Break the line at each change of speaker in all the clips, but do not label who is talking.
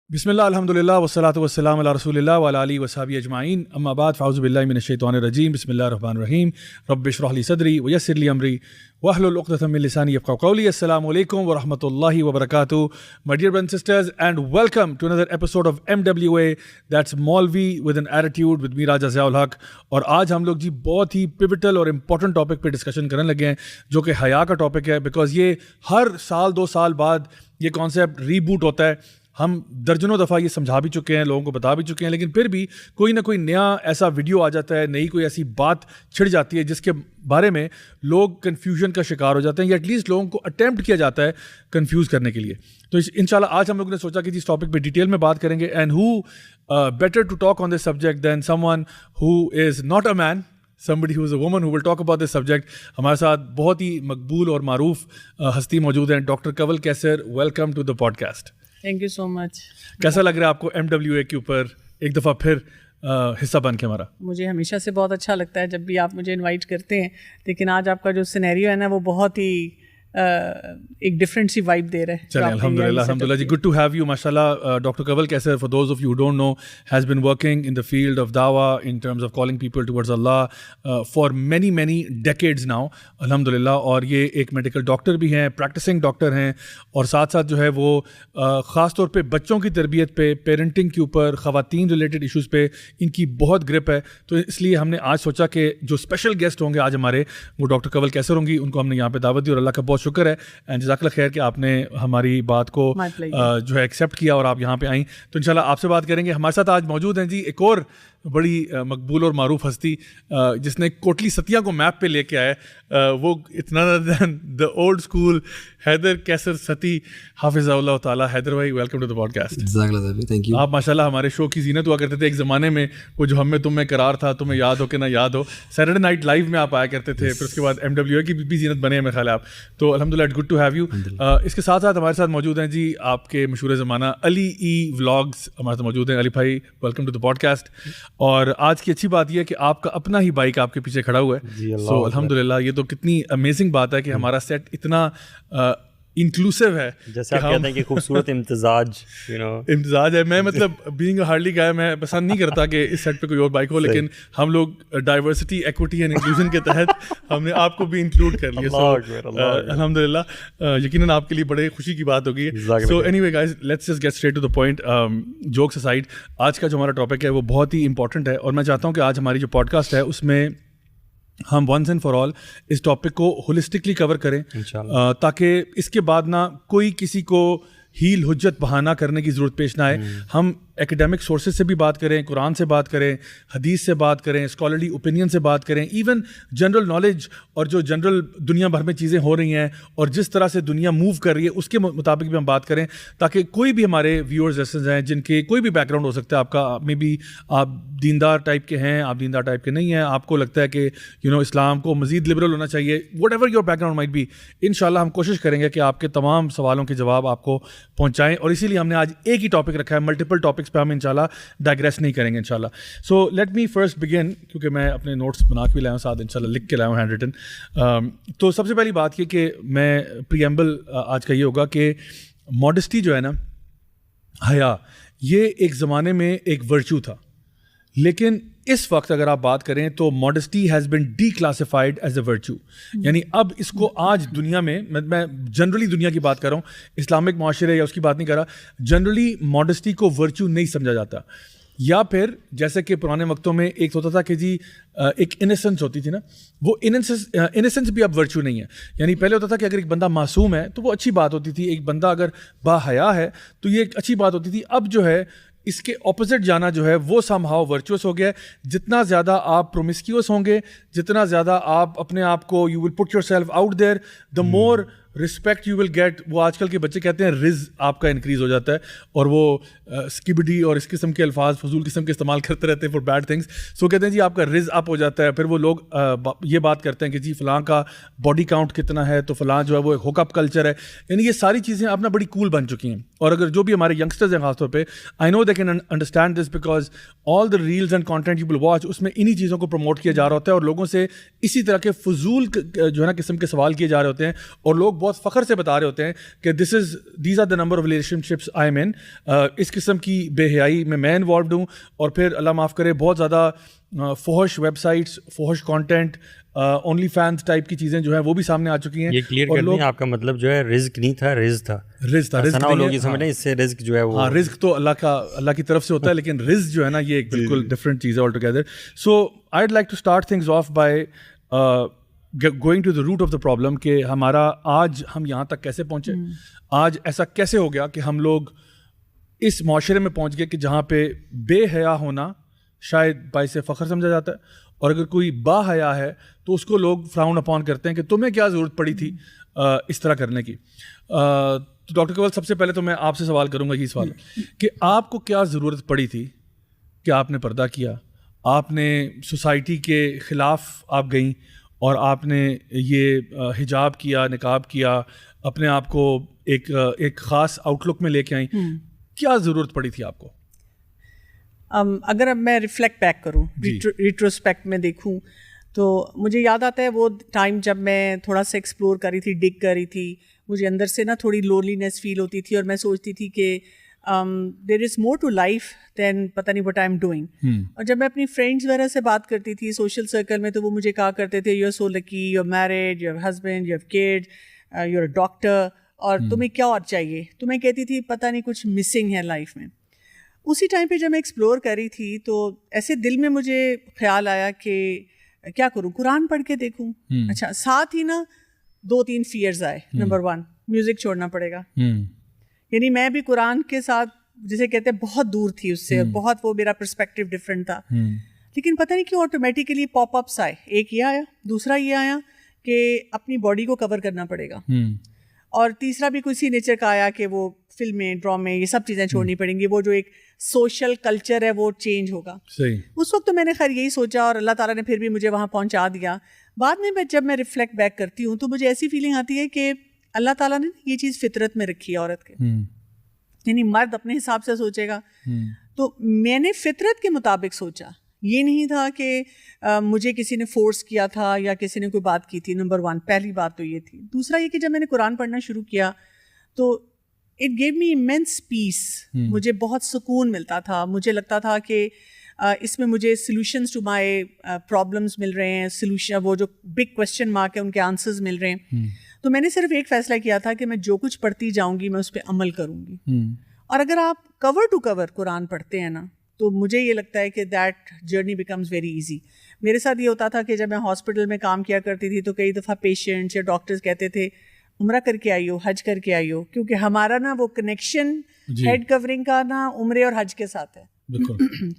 بسم اللہ الحمدللہ والصلاۃ والسلام علی رسول اللہ وعلی آلہ وصحبہ اجمعین اما بعد فاعوذ باللہ من الشیطان الرجیم بسم اللہ الرحمن الرحیم رب اشرح لی صدری ویسر لی امری واحلل عقدۃ من لسانی یفقہوا قولی. السلام علیکم ورحمۃ اللہ وبرکاتہ. My dear brothers and sisters, and welcome to another episode of MWA, that's Maulvi with an attitude with me Raja Ziaul Haq. اور آج ہم لوگ جی بہت ہی پیوٹل اور امپورٹنٹ ٹاپک پہ ڈسکشن کرنے لگے ہیں جو کہ حیا کا ٹاپک ہے, بیکاز یہ ہر سال 2 سال بعد یہ کانسیپٹ ری بوٹ ہوتا ہے. ہم درجنوں دفعہ یہ سمجھا بھی چکے ہیں, لوگوں کو بتا بھی چکے ہیں, لیکن پھر بھی کوئی نہ کوئی نیا ایسا ویڈیو آ جاتا ہے, نئی کوئی ایسی بات چھڑ جاتی ہے جس کے بارے میں لوگ کنفیوژن کا شکار ہو جاتے ہیں, یا ایٹ لیسٹ لوگوں کو اٹیمپٹ کیا جاتا ہے کنفیوز کرنے کے لیے. تو انشاءاللہ آج ہم لوگوں نے سوچا کہ اس ٹاپک پہ ڈیٹیل میں بات کریں گے. And who better to talk on this subject than someone who is not a man, somebody who is a woman who will talk about this subject. ہمارے ساتھ بہت ہی مقبول اور معروف ہستی موجود ہیں, doctor Kanwal Kaiser. Welcome to the podcast.
Thank you so much.
کیسا لگ رہا ہے آپ کو MWA کے اوپر ایک دفعہ پھر حصہ بن کے ہمارا؟
مجھے ہمیشہ سے بہت اچھا لگتا ہے جب بھی آپ مجھے انوائٹ کرتے ہیں, لیکن آج آپ کا جو سینیریو ہے نا وہ بہت ہی ایک ڈفرینٹ سی وائب دے رہے ہیں.
چلیں الحمدللہ جی, گڈ ٹو ہیو یو. ماشاءاللہ doctor Kanwal Kaiser, for those of you don't know, has been working in the field of دعویٰ in terms of calling people towards Allah for many decades now الحمدللہ. اور یہ ایک میڈیکل ڈاکٹر بھی ہیں, پریکٹسنگ ڈاکٹر ہیں, اور ساتھ ساتھ جو ہے وہ خاص طور پہ بچوں کی تربیت پہ, پیرنٹنگ کے اوپر, خواتین ریلیٹڈ ایشوز پہ ان کی بہت گرپ ہے. تو اس لیے ہم نے آج سوچا کہ جو اسپیشل گیسٹ ہوں گے آج ہمارے وہ ڈاکٹر کنول کیسر ہوں گی. ان کو ہم نے یہاں پہ دعوت دی اور اللہ کا بہت شکر ہے, اینڈ جزاک اللہ خیر کہ آپ نے ہماری بات کو جو ہے ایکسیپٹ کیا اور آپ یہاں پہ آئیں. تو انشاءاللہ آپ سے بات کریں گے. ہمارے ساتھ آج موجود ہیں جی ایک اور بڑی مقبول اور معروف ہستی جس نے کوٹلی ستیا کو میپ پہ لے کے آیا, وہ اتنا then the old school Haider کیسر ستی حافظ اللہ تعالیٰ. حیدر بھائی welcome to the podcast.
Thank you.
آپ ماشاءاللہ ہمارے شو کی زینت ہوا کرتے تھے ایک زمانے میں, وہ جو ہم میں تم میں قرار تھا, تمہیں یاد ہو کہ نہ یاد ہو, سیٹرڈے نائٹ لائیو میں آپ آیا کرتے تھے. پھر اس کے بعد MWA کی بھی زینت بنے ہیں میرے خیال ہے آپ. تو الحمدللہ it's good to have you. اس کے ساتھ ساتھ ہمارے ساتھ موجود ہیں جی آپ کے مشہور زمانہ علی ای ولاگز ہمارے ساتھ موجود ہیں. علی بھائی welcome to the podcast. اور آج کی اچھی بات یہ ہے کہ آپ کا اپنا ہی بائک آپ کے پیچھے کھڑا ہوا ہے. سو الحمدللہ یہ تو کتنی امیزنگ بات ہے کہ ہمارا سیٹ اتنا انکلوسیو ہے,
جیسے آپ کہتے ہیں کہ خوبصورت
امتزاج ہے. میں مطلب بینگ اے ہارلی گائے میں پسند نہیں کرتا کہ اس سیٹ پہ کوئی اور بائک ہو, لیکن ہم لوگ ڈائیورسٹی, ایکوٹی اینڈ انکلوژن کے تحت ہم نے آپ کو بھی انکلوڈ کر لیا. سو الحمدللہ یقیناً آپ کے لیے بڑے خوشی کی بات ہوگی. So anyway guys, let's just get straight to the point. Jokes aside, آج کا جو ہمارا ٹاپک ہے وہ بہت ہی امپورٹنٹ ہے, اور میں چاہتا ہوں کہ آج ہماری جو پوڈ کاسٹ ہے اس میں ہم ونس اینڈ فار آل اس ٹاپک کو ہولسٹکلی کور کریں, تاکہ اس کے بعد نہ کوئی کسی کو ہیل حجت بہانہ کرنے کی ضرورت پیش نہ آئے. ہم ایکڈیمک سورسز سے بھی بات کریں, قرآن سے بات کریں, حدیث سے بات کریں, اسکالرلی اوپینین سے بات کریں, ایون جنرل نالج اور جو جنرل دنیا بھر میں چیزیں ہو رہی ہیں اور جس طرح سے دنیا موو کر رہی ہے اس کے مطابق بھی ہم بات کریں, تاکہ کوئی بھی ہمارے ویورز ایسے ہیں جن کے کوئی بھی بیک گراؤنڈ ہو سکتا ہے آپ کا, میں بھی آپ دیندار ٹائپ کے ہیں, آپ دیندار ٹائپ کے نہیں ہیں, آپ کو لگتا ہے کہ اسلام کو مزید لبرل ہونا چاہیے, whatever your background might be, انشاءاللہ ہم کوشش کریں گے کہ آپ کے تمام سوالوں کے جواب آپ کو پہنچائیں. اور اسی لیے ہم نے آج ایک ہی ٹاپک رکھا ہے, ملٹیپل ٹاپکس پہ ہم انشاءاللہ ڈائگریس نہیں کریں گے انشاءاللہ. سو لیٹ می فرسٹ بگن, کیونکہ میں اپنے نوٹس بنا کے بھی لایا ہوں ساتھ, انشاءاللہ لکھ کے لایا ہوں ہینڈ ریٹن. تو سب سے پہلی بات یہ کہ میں پریمبل آج کا یہ ہوگا کہ ماڈسٹی جو ہے نا, حیا, یہ ایک زمانے میں ایک ورچو تھا, لیکن اس وقت اگر آپ بات کریں تو modesty has been D classified as a virtue. یعنی اب اس کو آج دنیا میں جنرلی دنیا کی بات کر رہا ہوں, اسلامک معاشرے یا اس کی بات نہیں کر رہا, جنرلی ماڈسٹی کو ورچو نہیں سمجھا جاتا. یا پھر جیسے کہ پرانے وقتوں میں ایک ہوتا تھا کہ جی ایک انسنس ہوتی تھی نا, وہ انسنس بھی اب ورچو نہیں ہے. یعنی پہلے ہوتا تھا کہ اگر ایک بندہ معصوم ہے تو وہ اچھی بات ہوتی تھی, ایک بندہ اگر با حیا ہے تو یہ ایک اچھی بات ہوتی تھی. اب جو ہے اس کے اپوزٹ جانا جو ہے وہ سم ہاؤ ورچوس ہو گیا ہے. جتنا زیادہ آپ پرومسکیوس ہوں گے, جتنا زیادہ آپ اپنے آپ کو you will put yourself out there, the more respect you will get. وہ آج کل کے بچے کہتے ہیں رز آپ کا انکریز ہو جاتا ہے, اور وہ اسکبڈی اور اس قسم کے الفاظ فضول قسم کے استعمال کرتے رہتے ہیں فار بیڈ تھنگس. سو کہتے ہیں جی آپ کا رز اپ ہو جاتا ہے. پھر وہ لوگ یہ بات کرتے ہیں کہ جی فلاں کا باڈی کاؤنٹ کتنا ہے, تو فلاں جو ہے وہ ایک ہوک اپ کلچر ہے. یعنی یہ ساری چیزیں اب نا بڑی کول بن چکی ہیں. اور اگر جو بھی ہمارے ینگسٹرز ہیں خاص طور پہ, I know they can understand this because all the reels and content you will watch, اس میں انہی چیزوں کو پروموٹ کیا جا رہا ہوتا ہے اور لوگوں سے اسی طرح کے فضول جو ہے نا قسم کے سوال کیے جا رہے ہوتے ہیں, اور لوگ بہت فخر سے بتا رہے ہوتے ہیں کہ these are the number of relationships I am in. اس قسم کی بے حیائی میں انوالوڈ ہوں, اور پھر اللہ معاف کرے بہت زیادہ فحش ویب سائٹس, فحش کانٹینٹ, اونلی فینس ٹائپ کی چیزیں جو ہیں وہ بھی سامنے آ چکی ہیں.
یہ کلیئر کر دیں, آپ کا مطلب جو ہے رزق نہیں تھا, رزق تھا. لوگ یہ سمجھ رہے ہیں اس سے رزق جو ہے وہ,
ہاں رزق تو اللہ کی طرف سے ہوتا ہے, لیکن رزق جو ہے نا یہ ایک بالکل ڈفرینٹ چیز ہے all together. So I would like to start things off by going to the root of the problem, کہ ہمارا آج ہم یہاں تک کیسے پہنچے, آج ایسا کیسے ہو گیا کہ ہم لوگ اس معاشرے میں پہنچ گئے کہ جہاں پہ بے حیا ہونا شاید باعث فخر سمجھا جاتا ہے, اور اگر کوئی با حیا ہے تو اس کو لوگ فراؤن اپون کرتے ہیں کہ تمہیں کیا ضرورت پڑی تھی اس طرح کرنے کی. تو ڈاکٹر کنول, سب سے پہلے تو میں آپ سے سوال کروں گا یہ سوال کہ آپ کو کیا ضرورت پڑی تھی کہ آپ نے پردہ کیا, آپ نے سوسائٹی کے خلاف آپ گئیں اور آپ نے یہ حجاب کیا, نقاب کیا, اپنے آپ کو ایک خاص آؤٹ لک میں لے کے آئیں, کیا ضرورت پڑی تھی آپ کو؟
اگر اب میں ریفلیکٹ بیک کروں, ریٹروسپیکٹ میں دیکھوں, تو مجھے یاد آتا ہے وہ ٹائم جب میں تھوڑا سا ایکسپلور کر رہی تھی, ڈگ کر رہی تھی, مجھے اندر سے نا تھوڑی لونلینس فیل ہوتی تھی, اور میں سوچتی تھی کہ there is more to life then پتہ نہیں وٹ آئی ایم ڈوئنگ. اور جب میں اپنی فرینڈس وغیرہ سے بات کرتی تھی سوشل سرکل میں, تو وہ مجھے کہا کرتے تھے, you are so lucky, you are married, you have husband, you have kid, you are a doctor, اور تمہیں کیا اور چاہیے. تو میں کہتی تھی پتہ نہیں کچھ مسنگ ہے لائف میں. اسی ٹائم پہ جب میں ایکسپلور کر رہی تھی تو ایسے دل میں مجھے خیال آیا کہ کیا کروں, قرآن پڑھ کے دیکھوں. اچھا, ساتھ ہی نا 2-3 فیئرز آئے. نمبر 1, میوزک چھوڑنا پڑے گا. یعنی میں بھی قرآن کے ساتھ جسے کہتے ہیں بہت دور تھی اس سے, بہت وہ میرا پرسپیکٹیو ڈفرینٹ تھا. لیکن پتہ نہیں کیوں آٹومیٹیکلی پاپ اپس آئے. ایک یہ آیا, دوسرا یہ آیا کہ اپنی باڈی کو کور کرنا پڑے گا, اور تیسرا بھی کسی نیچر کا آیا کہ وہ فلمیں, ڈرامے, یہ سب چیزیں چھوڑنی پڑیں گی. وہ جو ایک سوشل کلچر ہے وہ چینج ہوگا. اس وقت تو میں نے خیر یہی سوچا, اور اللہ تعالیٰ نے پھر بھی مجھے وہاں پہنچا دیا. بعد میں جب میں ریفلیکٹ بیک کرتی ہوں تو مجھے ایسی فیلنگ آتی ہے کہ اللہ تعالیٰ نے یہ چیز فطرت میں رکھی ہے عورت کے. یعنی مرد اپنے حساب سے سوچے گا, تو میں نے فطرت کے مطابق سوچا. یہ نہیں تھا کہ مجھے کسی نے فورس کیا تھا یا کسی نے کوئی بات کی تھی. نمبر 1 پہلی بات تو یہ تھی. دوسرا یہ کہ جب میں نے قرآن پڑھنا شروع کیا تو اٹ گیو می امینس پیس. مجھے بہت سکون ملتا تھا. مجھے لگتا تھا کہ اس میں مجھے سلوشنز ٹو مائی پرابلمس مل رہے ہیں, سلوشن, وہ جو بگ کوشچن مارک ہے ان کے آنسرز مل رہے ہیں. تو میں نے صرف ایک فیصلہ کیا تھا کہ میں جو کچھ پڑھتی جاؤں گی میں اس پہ عمل کروں گی. اور اگر آپ کور ٹو کور قرآن پڑھتے ہیں نا, تو مجھے یہ لگتا ہے کہ that journey becomes very easy. میرے ساتھ یہ ہوتا تھا کہ جب میں ہاسپٹل میں کام کیا کرتی تھی تو کئی دفعہ پیشنٹس یا ڈاکٹرز کہتے تھے عمرہ کر کے آئی ہو, حج کر کے آئی ہو, کیونکہ ہمارا نا وہ کنیکشن ہیڈ کورنگ کا نا عمرے اور حج کے ساتھ ہے.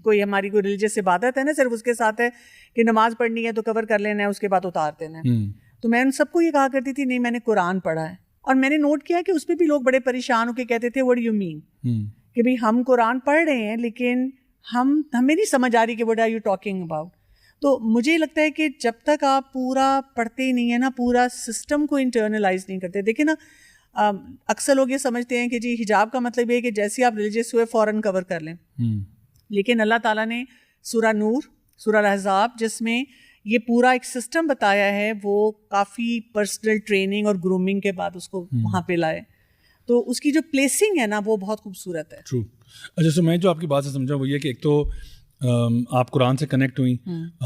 کوئی ہماری کوئی ریلیجیس عبادت ہے نا, صرف اس کے ساتھ ہے کہ نماز پڑھنی ہے تو کور کر لینا ہے, اس کے بعد اتار دینا ہے. تو میں ان سب کو یہ کہا کرتی تھی نہیں میں نے قرآن پڑھا ہے. اور میں نے نوٹ کیا کہ اس پہ بھی لوگ بڑے پریشان ہو کے کہتے تھے وٹ ڈو یو مین, کہ بھائی ہم قرآن پڑھ رہے ہیں لیکن ہمیں نہیں سمجھ آ رہی کہ what are you talking about. تو مجھے لگتا ہے کہ جب تک آپ پورا پڑھتے ہی نہیں ہیں نا, پورا سسٹم کو انٹرنلائز نہیں کرتے. دیکھیں نا, اکثر لوگ یہ سمجھتے ہیں کہ جی حجاب کا مطلب یہ ہے کہ جیسے آپ ریلیجیس ہوئے فوراً کور کر لیں. لیکن اللہ تعالیٰ نے سورہ نور, سورہ احزاب, جس میں یہ پورا ایک سسٹم بتایا ہے, وہ کافی پرسنل ٹریننگ اور گرومنگ کے بعد اس کو وہاں پہ لائے. تو اس کی جو پلیسنگ ہے نا وہ بہت خوبصورت ہے.
ٹرو. اچھا, سو میں جو آپ کی بات سے سمجھا وہ یہ کہ ایک تو آپ قرآن سے کنیکٹ ہوئیں.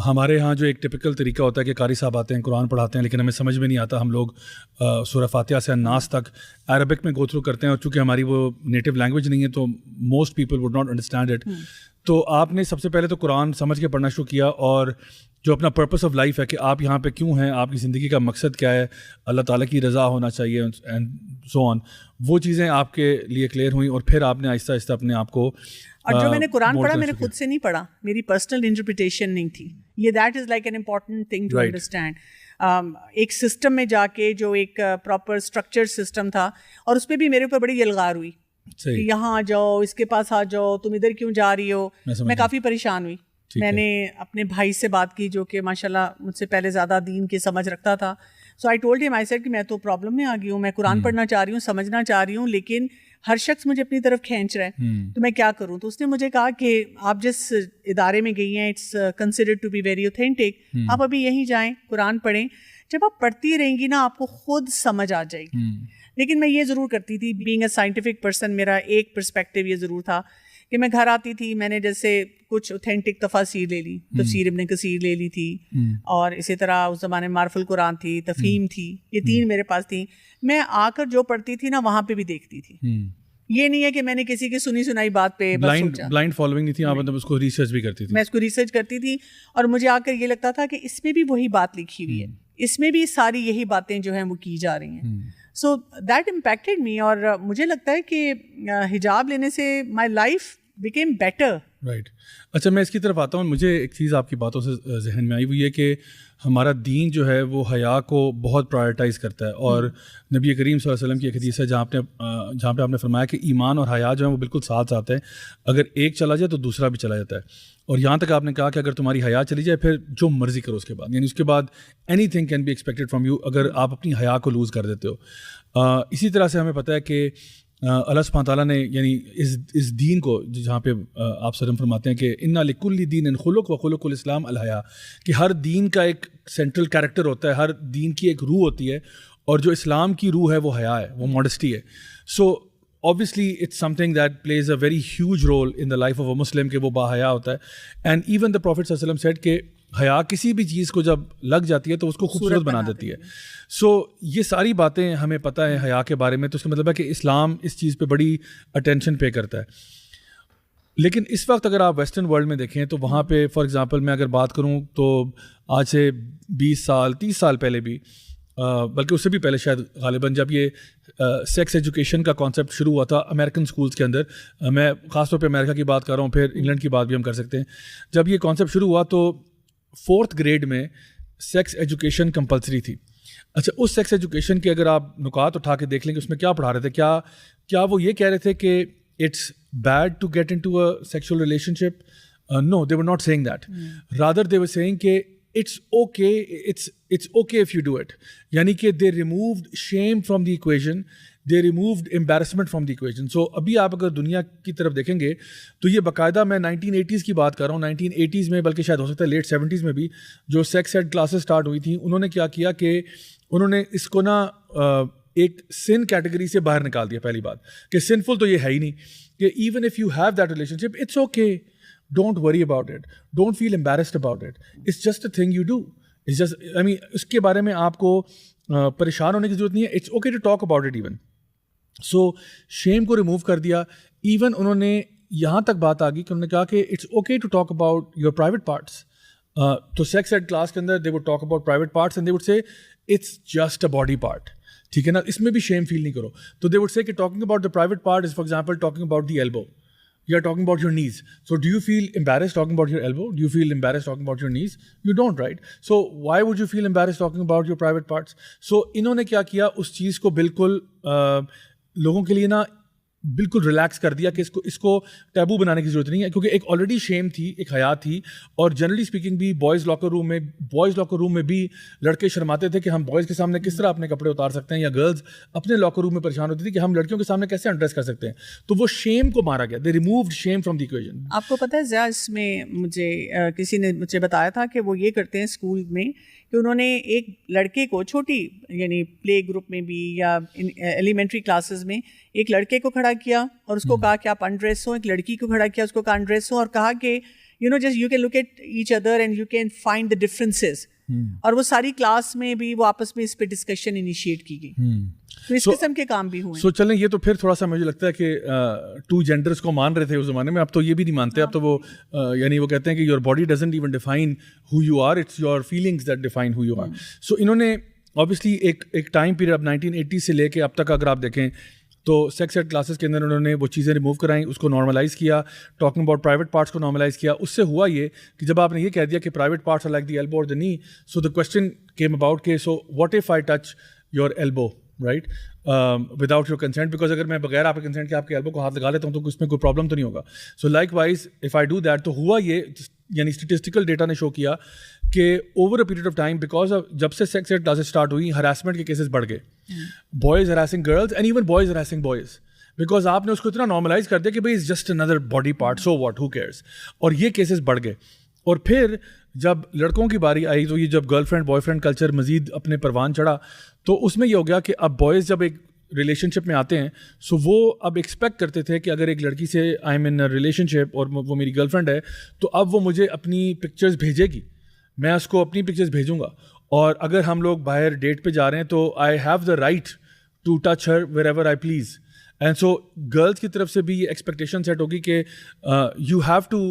ہمارے ہاں جو ایک ٹپکل طریقہ ہوتا ہے کہ قاری صاحب آتے ہیں قرآن پڑھاتے ہیں لیکن ہمیں سمجھ میں نہیں آتا. ہم لوگ سورہ فاتحہ سے الناس تک عربک میں گو تھرو کرتے ہیں, اور چونکہ ہماری وہ نیٹو لینگویج نہیں ہے تو most people would not understand it. تو آپ نے سب سے پہلے تو قرآن سمجھ کے پڑھنا شروع کیا, اور جو اپنا پرپس آف لائف ہے کہ آپ یہاں پہ کیوں ہیں, آپ کی زندگی کا مقصد کیا ہے, اللہ تعالیٰ کی رضا ہونا چاہیے اینڈ سو آن, وہ چیزیں آپ کے لیے کلیئر ہوئیں. اور پھر آپ نے آہستہ آہستہ اپنے آپ کو,
اور جو میں نے قرآن پڑھا میں نے خود سے نہیں پڑھا, میری پرسنل انٹرپریٹیشن نہیں تھی. یہ that is like an important thing to understand. ایک سسٹم میں جا کے جو ایک پراپر اسٹرکچر سسٹم تھا, اور اس پہ بھی میرے اوپر بڑی یلغار ہوئی کہ یہاں آ جاؤ, اس کے پاس آ جاؤ, تم ادھر کیوں جا رہی ہو. میں کافی پریشان ہوئی. میں نے اپنے بھائی سے بات کی جو کہ ماشاء اللہ مجھ سے پہلے زیادہ دین کی سمجھ رکھتا تھا. سو I told him, I said کہ میں تو پرابلم میں آ گئی ہوں, میں قرآن پڑھنا چاہ رہی ہوں, سمجھنا چاہ رہی ہوں, لیکن ہر شخص مجھے اپنی طرف کھینچ رہا ہے, تو میں کیا کروں. تو اس نے مجھے کہا کہ آپ جس ادارے میں گئی ہیں it's considered to be very authentic, آپ ابھی یہیں جائیں, قرآن پڑھیں. جب آپ پڑھتی رہیں گی نا آپ کو خود سمجھ آ جائے گی. لیکن میں یہ ضرور کرتی تھی, بینگ اے سائنٹیفک پرسن, میرا ایک پرسپیکٹیو یہ ضرور تھا کہ میں گھر آتی تھی, میں نے جیسے کچھ اوتھینٹک تفاسیر لے لی, تفسیر ابن کثیر لے لی تھی, اور اسی طرح اس زمانے میں معرف القرآن تھی, تفہیم تھی, یہ 3 میرے پاس تھیں. میں آ کر جو پڑھتی تھی نا وہاں پہ بھی دیکھتی تھی. یہ نہیں ہے کہ میں نے کسی کی سنی سنائی بات پہ
بلائنڈ فالوئنگ نہیں تھی, آپ مطلب اس کو ریسرچ بھی کرتی تھی.
میں اس کو ریسرچ کرتی تھی, اور مجھے آ کر یہ لگتا تھا کہ اس میں بھی وہی بات لکھی ہوئی ہے, اس میں بھی ساری یہی باتیں جو ہیں وہ کی جا رہی ہیں. سو دیٹ امپیکٹڈ می, اور مجھے لگتا ہے کہ حجاب لینے سے my life became better.
Right. اچھا, میں اس کی طرف آتا ہوں. مجھے ایک چیز آپ کی باتوں سے ذہن میں آئی, وہ یہ کہ ہمارا دین جو ہے وہ حیا کو بہت پرائرٹائز کرتا ہے, اور نبی کریم صلی اللہ علیہ وسلم کی ایک حدیث ہے جہاں پہ آپ نے فرمایا کہ ایمان اور حیا جو ہے وہ بالکل ساتھ ساتھ ہیں, اگر ایک چلا جائے تو دوسرا بھی چلا جاتا ہے. اور یہاں تک آپ نے کہا کہ اگر تمہاری حیا چلی جائے پھر جو مرضی کرو اس کے بعد, یعنی اس کے بعد anything can be expected from you اگر آپ اپنی حیا کو لوز کر دیتے ہو. اسی طرح سے ہمیں پتہ ہے کہ اللہ سبحانہ تعالیٰ نے یعنی اس دین کو جہاں پہ آپ سرم فرماتے ہیں کہ انا لکل دین خلق و خلق الاسلام الحیا, کہ ہر دین کا ایک سینٹرل کیریکٹر ہوتا ہے, ہر دین کی ایک روح ہوتی ہے, اور جو اسلام کی روح ہے وہ حیا ہے, وہ ماڈسٹی ہے. سو obviously it's something that plays a very huge role in the life of a Muslim کہ وہ باحیا ہوتا ہے. And even the Prophet صلی اللہ علیہ وسلم said کہ حیا کسی بھی چیز کو جب لگ جاتی ہے تو اس کو خوبصورت بنا دیتی ہے. سو یہ ساری باتیں ہمیں پتہ ہے حیا کے بارے میں, تو اس کا مطلب ہے کہ اسلام اس چیز پہ بڑی اٹینشن پے کرتا ہے. لیکن اس وقت اگر آپ ویسٹرن ورلڈ میں دیکھیں تو وہاں پہ فار ایگزامپل میں اگر بات کروں تو آج سے 20 سال 30 سال پہلے بھی, بلکہ اس سے بھی پہلے شاید غالباً, جب یہ سیکس ایجوکیشن کا کانسیپٹ شروع ہوا تھا امریکن اسکولس کے اندر, میں خاص طور پہ امریکہ کی بات کر رہا ہوں, پھر انگلینڈ کی بات بھی ہم کر سکتے ہیں. جب یہ کانسیپٹ شروع ہوا تو 4th گریڈ میں سیکس ایجوکیشن کمپلسری تھی. اچھا, اس سیکس ایجوکیشن کے اگر آپ نکات اٹھا کے دیکھ لیں کہ اس میں کیا پڑھا رہے تھے, کیا وہ یہ کہہ رہے تھے کہ it's bad to get into a sexual relationship? No, they were not saying that. Rather they were saying کہ it's okay if you do it. یعنی کہ they removed shame from the equation, they removed embarrassment from the equation. So ابھی آپ اگر دنیا کی طرف دیکھیں گے تو یہ باقاعدہ, میں 1980s کی بات کر رہا ہوں, 1980s میں بلکہ شاید ہو سکتا ہے لیٹ 70s میں بھی جو سیکس ایڈ کلاسز اسٹارٹ ہوئی تھیں, انہوں نے کیا کیا کہ انہوں نے اس کو نا ایک سن کیٹیگری سے باہر نکال دیا. پہلی بات کہ سنفل تو یہ ہے ہی نہیں, کہ even if you have that relationship it's okay, don't worry about it, don't feel embarrassed about it, it's just a thing you do, it's just, I mean, اس کے بارے میں آپ کو پریشان ہونے کی ضرورت نہیں ہے, it's okay to talk about it even. So shame کو remove کر دیا. ایون انہوں نے یہاں تک بات آ گئی کہ انہوں نے کہا کہ it's okay to talk about your private parts. تو sex ed class کے اندر they would talk about private parts and they would say it's just a body part. ٹھیک ہے نا, اس میں بھی shame feel نہیں کرو. تو they would say کہ talking about the private part is for example talking about the elbow. You are talking about your knees. So do you feel embarrassed talking about your elbow? Do you feel embarrassed talking about your knees? You don't, right? So why would you feel embarrassed talking about your private parts? So انہوں نے کیا کیا, اس چیز کو بالکل لوگوں کے لیے نا بالکل ریلیکس کر دیا کہ اس کو ٹیبو بنانے کی ضرورت نہیں ہے, کیونکہ ایک آلریڈی شیم تھی, ایک حیا تھی. اور جنرلی اسپیکنگ بھی بوائز لاکر روم میں بھی لڑکے شرماتے تھے کہ ہم بوائز کے سامنے کس طرح اپنے کپڑے اتار سکتے ہیں, یا گرلز اپنے لاکر روم میں پریشان ہوتی تھی کہ ہم لڑکیوں کے سامنے کیسے انڈریس کر سکتے ہیں. تو وہ شیم کو مارا گیا, they removed shame from the equation.
آپ کو پتہ ہے ضیاء, اس میں مجھے کسی نے مجھے بتایا تھا کہ وہ یہ کرتے ہیں اسکول میں کہ انہوں نے ایک لڑکے کو چھوٹی یعنی پلے گروپ میں بھی یا ایلیمنٹری کلاسز میں ایک لڑکے کو کھڑا کیا اور اس کو کہا کہ آپ انڈریس ہو, ایک لڑکی کو کھڑا کیا, اس کو کہا انڈریس ہو, اور کہا کہ just you can look at each other and you can find the differences. اور وہ ساری کلاس میں بھی وہ آپس میں اس پہ ڈسکشن انیشیٹ کی گئی. تو اس قسم کے کام بھی ہوئے.
سو چلیں, یہ تو پھر تھوڑا سا مجھے لگتا ہے کہ 2 جینڈرس کو مان رہے تھے اس زمانے میں, اب تو یہ بھی نہیں مانتے. اب تو وہ یعنی وہ کہتے ہیں کہ your body doesn't even define who you are, it's your feelings that define who you are. So انہوں نے obviously ایک ٹائم پیریڈ اب 1980 سے لے کے اب تک اگر آپ دیکھیں تو سیکس ایڈ کلاسز کے اندر انہوں نے وہ چیزیں ریموو کرائیں, اس کو نارملائز کیا, ٹاکنگ اباؤٹ پرائیویٹ پارٹس کو نارملائز کیا. اس سے ہوا یہ کہ جب آپ نے یہ کہہ دیا کہ private parts are like the elbow اور the knee, so the question came about کہ so what if I touch your elbow right without your consent, because اگر میں بغیر آپ کے کنسینٹ کے آپ کے ایلبو کو ہاتھ لگا لیتا ہوں تو اس میں کوئی پرابلم تو نہیں ہوگا. So like wise if I do that, تو ہوا یہ یعنی اسٹیٹسٹیکل ڈیٹا نے شو کیا کہ over a period of time, because جب سے سیکس ایڈ کلاسز اسٹارٹ ہوئی ہراسمنٹ کے کیسز بڑھ گئے, boys harassing girls and even boys harassing boys. Because آپ نے اس کو اتنا نارملائز کر دیا کہ بھائی is just another body part, so what, who cares. اور یہ کیسز بڑھ گئے. اور پھر جب لڑکوں کی باری آئی تو یہ جب girl friend boy friend culture مزید اپنے پروان چڑھا, تو اس میں یہ ہو گیا کہ اب بوائز جب ایک ریلیشن شپ میں آتے ہیں, سو وہ اب ایکسپیکٹ کرتے تھے کہ اگر ایک لڑکی سے آئی ایم ان ریلیشن شپ اور وہ میری گرل فرینڈ ہے, تو اب وہ مجھے اپنی پکچرز بھیجے گی, میں اس کو اپنی پکچرز بھیجوں گا, اور اگر ہم لوگ باہر ڈیٹ پہ جا رہے ہیں تو I have the right to touch her wherever I please. And so girls کی طرف سے بھی یہ ایکسپیکٹیشن سیٹ ہوگی کہ you have to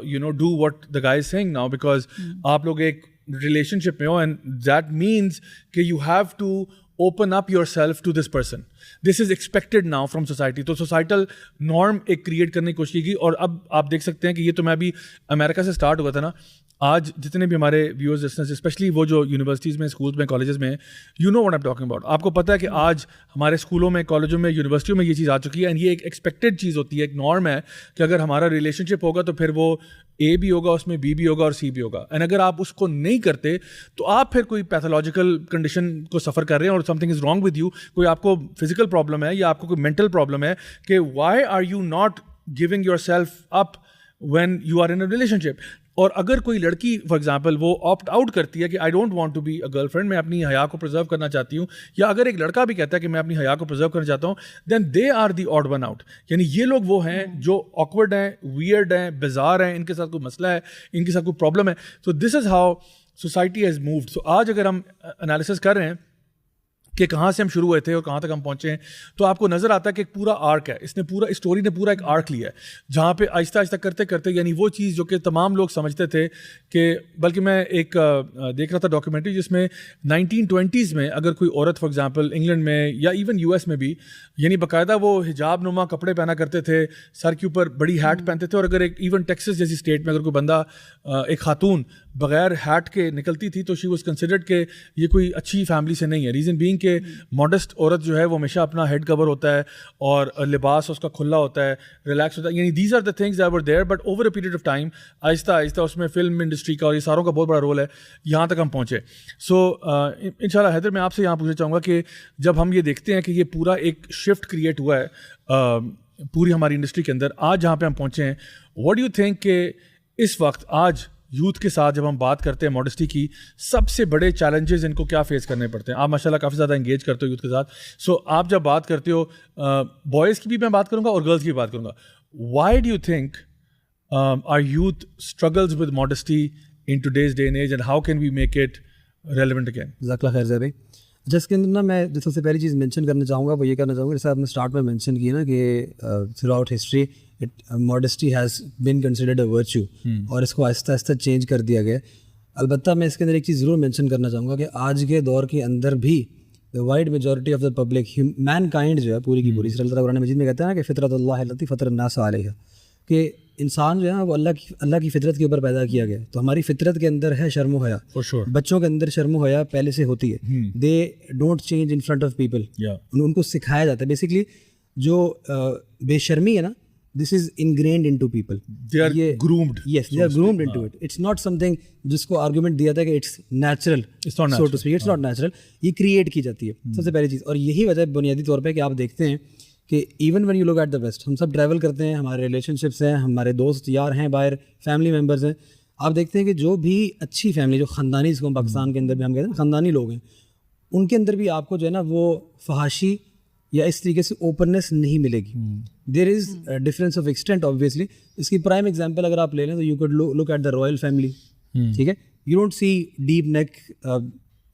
you know do what the guy is saying now, because آپ لوگ ایک ریلیشن شپ میں ہو, اینڈ دیٹ مینس کہ you have to open up yourself to this person. This is expected now from society. تو societal norm ایک create کرنے کی کوشش کی گئی. اور اب آپ دیکھ سکتے ہیں کہ یہ تو میں ابھی امریکہ سے اسٹارٹ ہوا تھا نا, آج جتنے بھی ہمارے ویورز لسنرز اسپیشلی وہ جو یونیورسٹیز میں, اسکولس میں, کالجز میں, you know what I am talking about. آپ کو پتہ ہے کہ آج ہمارے اسکولوں میں, کالجوں میں, یونیورسٹیوں میں یہ چیز آ چکی ہے, اینڈ یہ ایک ایکسپیکٹڈ چیز ہوتی ہے, ایک نارم ہے کہ اگر ہمارا ریلیشن شپ ہوگا تو پھر وہ اے بھی ہوگا, اس میں بی بھی ہوگا اور سی بھی ہوگا. اینڈ اگر آپ اس کو نہیں کرتے تو آپ پھر کوئی پیتھولوجیکل کنڈیشن کو سفر کر رہے ہیں, اور something is wrong with you, کوئی آپ کو فزیکل پرابلم ہے یا آپ کو کوئی مینٹل پرابلم ہے, کہ why are you not giving yourself up when you are in a relationship. اور اگر کوئی لڑکی فار ایگزامپل وہ آپٹ آؤٹ کرتی ہے کہ I don't want to be a girlfriend, میں اپنی حیا کو پرزرو کرنا چاہتی ہوں, یا اگر ایک لڑکا بھی کہتا ہے کہ میں اپنی حیا کو پرزرو کرنا چاہتا ہوں, then they are the odd one out. یعنی یہ لوگ وہ ہیں جو آکورڈ ہیں, ویئرڈ ہیں, بیزار ہیں, ان کے ساتھ کوئی مسئلہ ہے, ان کے ساتھ کوئی پرابلم ہے. So this is how society has moved. So آج اگر ہم انالیسس کر رہے ہیں کہ کہاں سے ہم شروع ہوئے تھے اور کہاں تک ہم پہنچے ہیں, تو آپ کو نظر آتا ہے کہ ایک پورا آرک ہے, اس نے پورا اسٹوری نے پورا ایک آرک لیا ہے, جہاں پہ آہستہ آہستہ کرتے کرتے, یعنی وہ چیز جو کہ تمام لوگ سمجھتے تھے کہ, بلکہ میں ایک دیکھ رہا تھا ڈاکیومنٹری جس میں 1920s میں اگر کوئی عورت فار ایگزامپل انگلینڈ میں یا ایون US میں بھی, یعنی باقاعدہ وہ حجاب نما کپڑے پہنا کرتے تھے, سر کے اوپر بڑی ہیٹ پہنتے تھے, اور اگر ایک ایون ٹیکسس جیسی اسٹیٹ میں اگر کوئی بندہ, ایک خاتون بغیر ہیٹ کے نکلتی تھی تو شی واز کنسیڈرڈ کہ یہ کوئی اچھی فیملی سے نہیں ہے. ریزن بینگ کہ ماڈسٹ عورت جو ہے وہ ہمیشہ اپنا ہیڈ کور ہوتا ہے, اور لباس اس کا کھلا ہوتا ہے, ریلیکس ہوتا ہے. یعنی these are the things that were there, but over a period of time آہستہ آہستہ اس میں فلم انڈسٹری کا اور یہ ساروں کا بہت بڑا رول ہے, یہاں تک ہم پہنچے. سو انشاءاللہ حیدر, میں آپ سے یہاں پوچھنا چاہوں گا کہ جب ہم یہ دیکھتے ہیں کہ یہ پورا ایک شفٹ کریٹ ہوا ہے پوری ہماری انڈسٹری کے اندر, آج جہاں پہ ہم پہنچے ہیں, واٹ ڈو یو تھنک کہ اس وقت آج یوتھ کے ساتھ جب ہم بات کرتے ہیں ماڈسٹی کی, سب سے بڑے چیلنجز ان کو کیا فیس کرنے پڑتے ہیں؟ آپ ماشاء اللہ کافی زیادہ انگیج کرتے ہو یوتھ کے ساتھ. سو آپ جب بات کرتے ہو, بوائز کی بھی میں بات کروں گا اور گرلز کی بھی بات کروں گا, why do you think our youth struggles with modesty in today's day and age, and how can we make it relevant again?
جزاک اللہ خیر زید بھائی. جس کے اندر نا میں جو سب سے پہلی چیز مینشن کرنا چاہوں گا وہ یہ کرنا چاہوں گا, جیسے آپ نے اسٹارٹ میں مینشن کی نا کہ through out history modesty has been considered a virtue, اور اس کو آہستہ آہستہ چینج کر دیا گیا. البتہ میں اس کے اندر ایک چیز ضرور مینشن کرنا چاہوں گا کہ آج کے دور کے اندر بھی the wide majority of the public, mankind جو ہے پوری کی پوری, اللہ قرآن مجید میں کہتے ہیں نا کہ فطرت اللہ التی فطر الناس علیہا, کہ انسان جو ہے نا وہ اللہ کی فطرت کے اوپر پیدا کیا گیا. تو ہماری فطرت کے اندر ہے شرم و حیا, بچوں کے اندر شرم و حیا پہلے سے ہوتی ہے. They don't change in front of people, ان کو سکھایا جاتا ہے. بیسکلی جو بے شرمی ہے نا, this is ingrained into people.
They are groomed.
Yes, they are groomed into it. It's not something جس کو argument دیا تھا کہ it's natural.
It's not natural.
So to speak, it's not natural. یہ create کی جاتی ہے سب سے پہلی چیز. اور یہی وجہ بنیادی طور پہ کہ آپ دیکھتے ہیں کہ even when you look at the West, ہم سب ٹریول کرتے ہیں, ہمارے ریلیشن شپس ہیں, ہمارے دوست یار ہیں باہر, فیملی ممبرز ہیں. آپ دیکھتے ہیں کہ جو بھی اچھی فیملی, جو خاندانی, جس کو پاکستان کے اندر بھی ہم کہتے ہیں خاندانی لوگ ہیں, ان کے اندر بھی آپ کو جو ہے نا وہ فحاشی یا اس طریقے سے اوپننس نہیں ملے گی. There is difference of extent obviously. اس کی پرائم ایگزامپل اگر آپ لے لیں تو you could look at the royal family, ٹھیک ہے, you don't see deep neck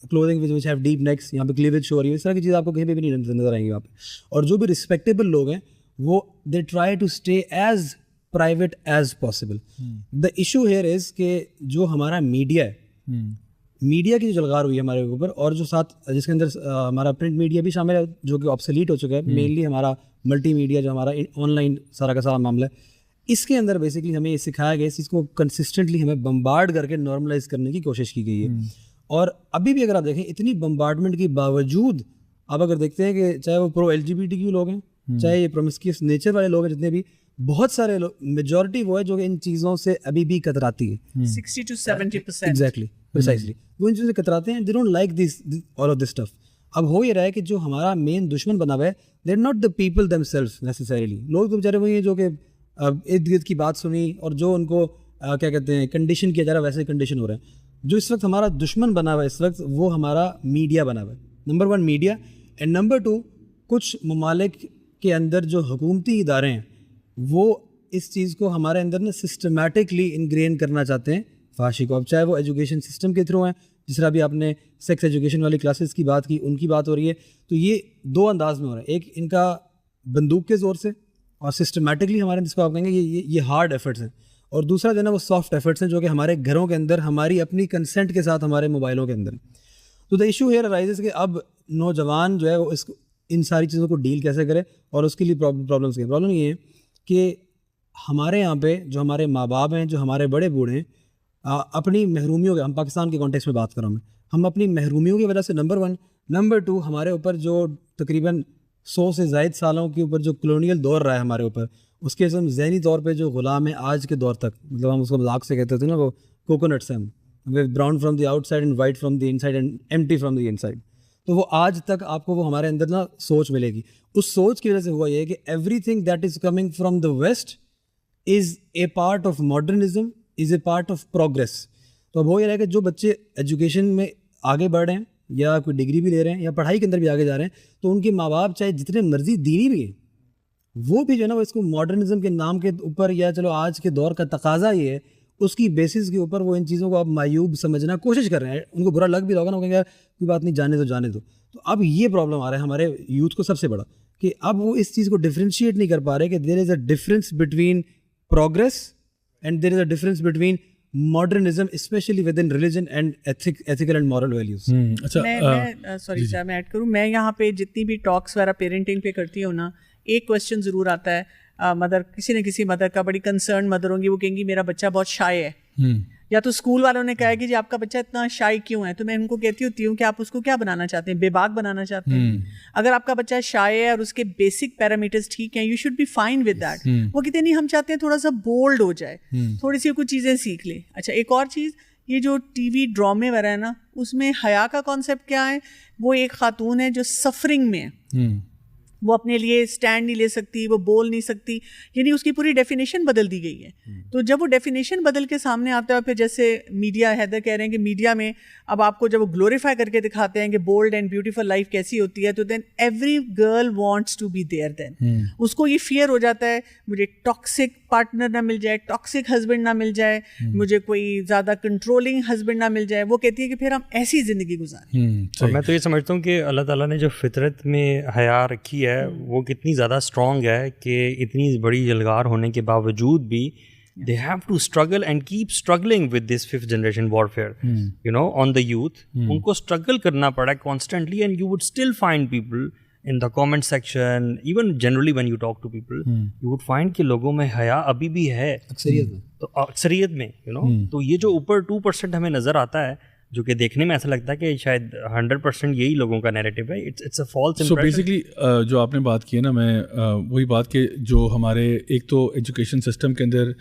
clothing which have deep necks, یہاں پہ کلیویج شو ہو رہی ہے, اس طرح کی چیز آپ کو کہیں پہ بھی نہیں نظر آئیں گی وہاں پہ. اور جو بھی رسپیکٹیبل لوگ ہیں وہ they try to stay as private as possible. The issue here is کہ جو ہمارا میڈیا ہے, میڈیا کی جو جلغار ہوئی ہے ہمارے اوپر, اور جو ساتھ جس کے اندر ہمارا پرنٹ میڈیا بھی شامل ہے جو کہ آبسلیٹ ہو چکا ہے, مینلی ہمارا ملٹی میڈیا جو ہمارا آن لائن سارا کا سارا معاملہ ہے, اس کے اندر بیسکلی ہمیں یہ سکھایا گیا, اس چیز کو کنسسٹنٹلی ہمیں بمبارڈ کر کے نارملائز کرنے کی کوشش کی گئی ہے. اور ابھی بھی اگر آپ دیکھیں اتنی بمبارڈمنٹ کے باوجود آپ اگر دیکھتے ہیں کہ چاہے وہ پرو LGBTQ لوگ ہیں, چاہے یہ پرومسکیوس نیچر والے لوگ ہیں, جتنے بھی بہت سارے لوگ, میجورٹی وہ ہے جو کہ ان چیزوں سے ابھی بھی کتراتی ہے.
60 to 70%.
ایگزیکٹلی, پریسائزلی وہ ان چیزوں سے کتراتے ہیں. They don't like this all of this stuff. اب ہو یہ رہا ہے کہ جو ہمارا مین دشمن بنا ہوا ہے they are not the people themselves necessarily. لوگ تو بیچارے وہی ہیں جو کہ ارد گرد کی بات سنی اور جو ان کو کیا کہتے ہیں کنڈیشن کیا جا رہا ہے ویسے کنڈیشن ہو رہے ہیں. جو اس وقت ہمارا دشمن بنا ہوا ہے اس وقت وہ ہمارا میڈیا بنا ہوا ہے. نمبر 1 میڈیا, اینڈ نمبر 2 کچھ ممالک کے اندر جو حکومتی ادارے ہیں وہ اس چیز کو ہمارے اندر نا سسٹمیٹکلی انگرین کرنا چاہتے ہیں فحاشی کو. اب چاہے وہ ایجوکیشن سسٹم کے تھرو ہیں, جس طرح بھی آپ نے سیکس ایجوکیشن والی کلاسز کی بات کی, ان کی بات ہو رہی ہے. تو یہ 2 انداز میں ہو رہا ہے, ایک ان کا بندوق کے زور سے اور سسٹمیٹکلی ہمارے جس کو آپ کہیں گے یہ ہارڈ ایفرٹس ہیں, اور دوسرا جو ہے نا وہ سافٹ ایفرٹس ہیں جو کہ ہمارے گھروں کے اندر ہماری اپنی کنسنٹ کے ساتھ ہمارے موبائلوں کے اندر. تو دا ایشو ہیئر ارائزز کہ اب نوجوان جو ہے وہ ان ساری چیزوں کو ڈیل کیسے کرے, اور اس کے لیے پرابلمس کیا. پرابلم یہ ہے کہ ہمارے یہاں پہ جو ہمارے ماں باپ ہیں, جو ہمارے بڑے بوڑھے ہیں, اپنی محرومیوں کے, ہم پاکستان کے کانٹیکس میں بات کر رہا ہوں میں, ہم اپنی محرومیوں کی وجہ سے نمبر 1, نمبر 2 ہمارے اوپر جو تقریباً 100 سے زائد سالوں کے اوپر جو کلونیل دور رہا ہے ہمارے اوپر, اس کے ہم ذہنی طور پہ جو غلام ہیں آج کے دور تک, مطلب ہم اس کو مذاق سے کہتے تھے نا وہ کوکونٹس ہیں, brown from the out side and white from the in side and empty from the in side. تو وہ آج تک آپ کو وہ ہمارے اندر نا سوچ ملے گی. اس سوچ کی وجہ سے ہوا یہ ہے کہ everything that is coming from the West is a part of modernism, is a part of progress. تو اب وہ یہ ہے کہ جو بچے ایجوکیشن میں آگے بڑھ رہے ہیں یا کوئی ڈگری بھی لے رہے ہیں یا پڑھائی کے اندر بھی آگے جا رہے ہیں, تو ان کے ماں باپ چاہے جتنے مرضی دینی بھی ہیں, وہ بھی جو ہے نا وہ اس کو ماڈرنزم کے نام کے اوپر, یا چلو آج کے دور کا تقاضا یہ ہے, اس کی بیسس کے اوپر وہ ان چیزوں کو اب معیوب سمجھنا کوشش کر رہے ہیں. ان کو برا لگ بھی ہوگا نا, وہ کہیں گے کوئی بات نہیں, جانے دو. تو اب یہ پرابلم آ رہا ہے ہمارے یوتھ کو سب سے بڑا, کہ اب وہ اس چیز کو ڈفرینشیٹ نہیں کر پا رہے کہ there is a difference between progress and there is a difference between modernism especially with in religion and ethical and moral values.
میں سوری سر میں ایڈ کروں, میں یہاں پہ جتنی بھی ٹاکس وغیرہ پیرنٹنگ پہ کرتی ہوں نا, ایک کویشچن ضرور آتا ہے مدر, کسی نہ کسی مدر کا, بڑی کنسرن مدر ہوں گی, وہ کہیں گی میرا بچہ بہت شائع ہے, یا تو اسکول والوں نے کہا ہے کہ جی آپ کا بچہ اتنا شائع کیوں ہے. تو میں ان کو کہتی ہوتی ہوں کہ آپ اس کو کیا بنانا چاہتے ہیں, بے باک بنانا چاہتے ہیں؟ اگر آپ کا بچہ شائع ہے اور اس کے بیسک پیرامیٹرز ٹھیک ہیں, you should be fine with that. وہ کہتے نہیں, ہم چاہتے ہیں تھوڑا سا بولڈ ہو جائے, تھوڑی سی کچھ چیزیں سیکھ لے. اچھا ایک اور چیز, یہ جو ٹی وی ڈرامے وغیرہ ہے نا, اس میں حیا کا کانسیپٹ کیا ہے؟ وہ ایک خاتون ہے جو سفرنگ میں ہے, وہ اپنے لیے اسٹینڈ نہیں لے سکتی, وہ بول نہیں سکتی, یعنی اس کی پوری ڈیفینیشن بدل دی گئی ہے. تو جب وہ ڈیفینیشن بدل کے سامنے آتا ہے, پھر جیسے میڈیا, حیدر کہہ رہے ہیں کہ میڈیا میں اب آپ کو جب وہ گلوریفائی کر کے دکھاتے ہیں کہ بولڈ اینڈ بیوٹیفل لائف کیسی ہوتی ہے, تو then every girl wants to be there. Then اس کو یہ فیئر ہو جاتا ہے مجھے ٹاکسک پارٹنر نہ مل جائے, ٹاکسک ہسبینڈ نہ مل جائے, مجھے کوئی زیادہ کنٹرولنگ ہسبینڈ نہ مل جائے. وہ کہتی ہے کہ پھر ہم ایسی زندگی گزاریں.
اور میں تو یہ سمجھتا ہوں کہ اللہ تعالیٰ نے جو فطرت میں حیا رکھی ہے وہ کتنی زیادہ اسٹرانگ ہے کہ اتنی بڑی یلغار ہونے کے باوجود بھی they have to struggle and keep struggling with this 5th generation warfare, you know, on the youth. ان کو struggle کرنا پڑا constantly, and you would still find people in the comment section, even generally when you talk to people, you would find کہ لوگوں میں حیا ابھی بھی ہے, اکثریت میں, you know. تو یہ جو اوپر 2% ہمیں نظر آتا ہے, جو کہ دیکھنے میں ایسا لگتا ہے کہ شاید 100% یہی لوگوں کا نیریٹو ہے, it's a false impression.
So basically جو آپ نے بات کی ہے نا, میں وہی بات کہ جو ہمارے ایک تو ایجوکیشن سسٹم کے اندر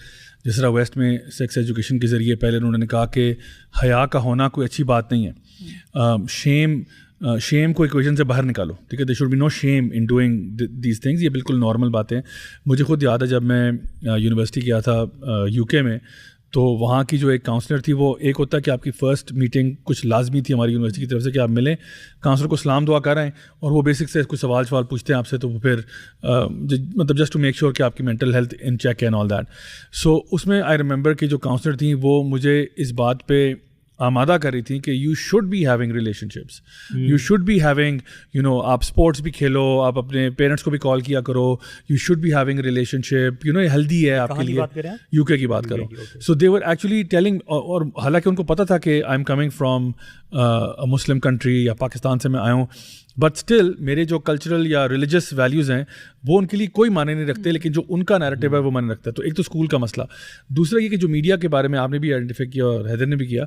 جس طرح ویسٹ میں سیکس ایجوکیشن کے ذریعے پہلے انہوں نے کہا کہ حیا کا ہونا کوئی اچھی بات نہیں ہے, شیم کو ایکویشن سے باہر نکالو, ٹھیک ہے, there should be no shame in doing these things. یہ بالکل نارمل باتیں. مجھے خود یاد ہے جب میں یونیورسٹی گیا تھا UK میں, تو وہاں کی جو ایک کاؤنسلر تھی, وہ ایک ہوتا ہے کہ آپ کی فرسٹ میٹنگ کچھ لازمی تھی ہماری یونیورسٹی کی طرف سے کہ آپ ملیں, کاؤنسلر کو سلام دعا کر رہے ہیں, اور وہ بیسک سے کچھ سوال پوچھتے ہیں آپ سے, تو وہ پھر مطلب جسٹ ٹو میک شیور کہ آپ کی mental health in check and all that. So اس میں آئی ریممبر کہ جو کاؤنسلر تھیں وہ مجھے اس بات پہ آمادہ کر رہی تھیں کہ you should be having relationships, you should be having, you know, آپ اسپورٹس بھی کھیلو, آپ اپنے پیرنٹس کو بھی کال کیا کرو, you should be having relationship, you know, یہ ہیلدی ہے آپ کے لیے. UK کی بات کرو. سو دے ور ایکچولی ٹیلنگ, اور حالانکہ ان کو پتہ تھا کہ I am coming from Muslim country یا پاکستان سے میں آیا ہوں, بٹ اسٹل میرے جو کلچرل یا ریلیجس ویلیوز ہیں وہ ان کے لیے کوئی معنی نہیں رکھتے, لیکن جو ان کا نیریٹو ہے وہ معنی رکھتا ہے. تو ایک تو اسکول کا مسئلہ. دوسرا یہ کہ جو میڈیا کے بارے میں آپ نے بھی آئیڈینٹیفائی کیا اور حیدر نے بھی کیا,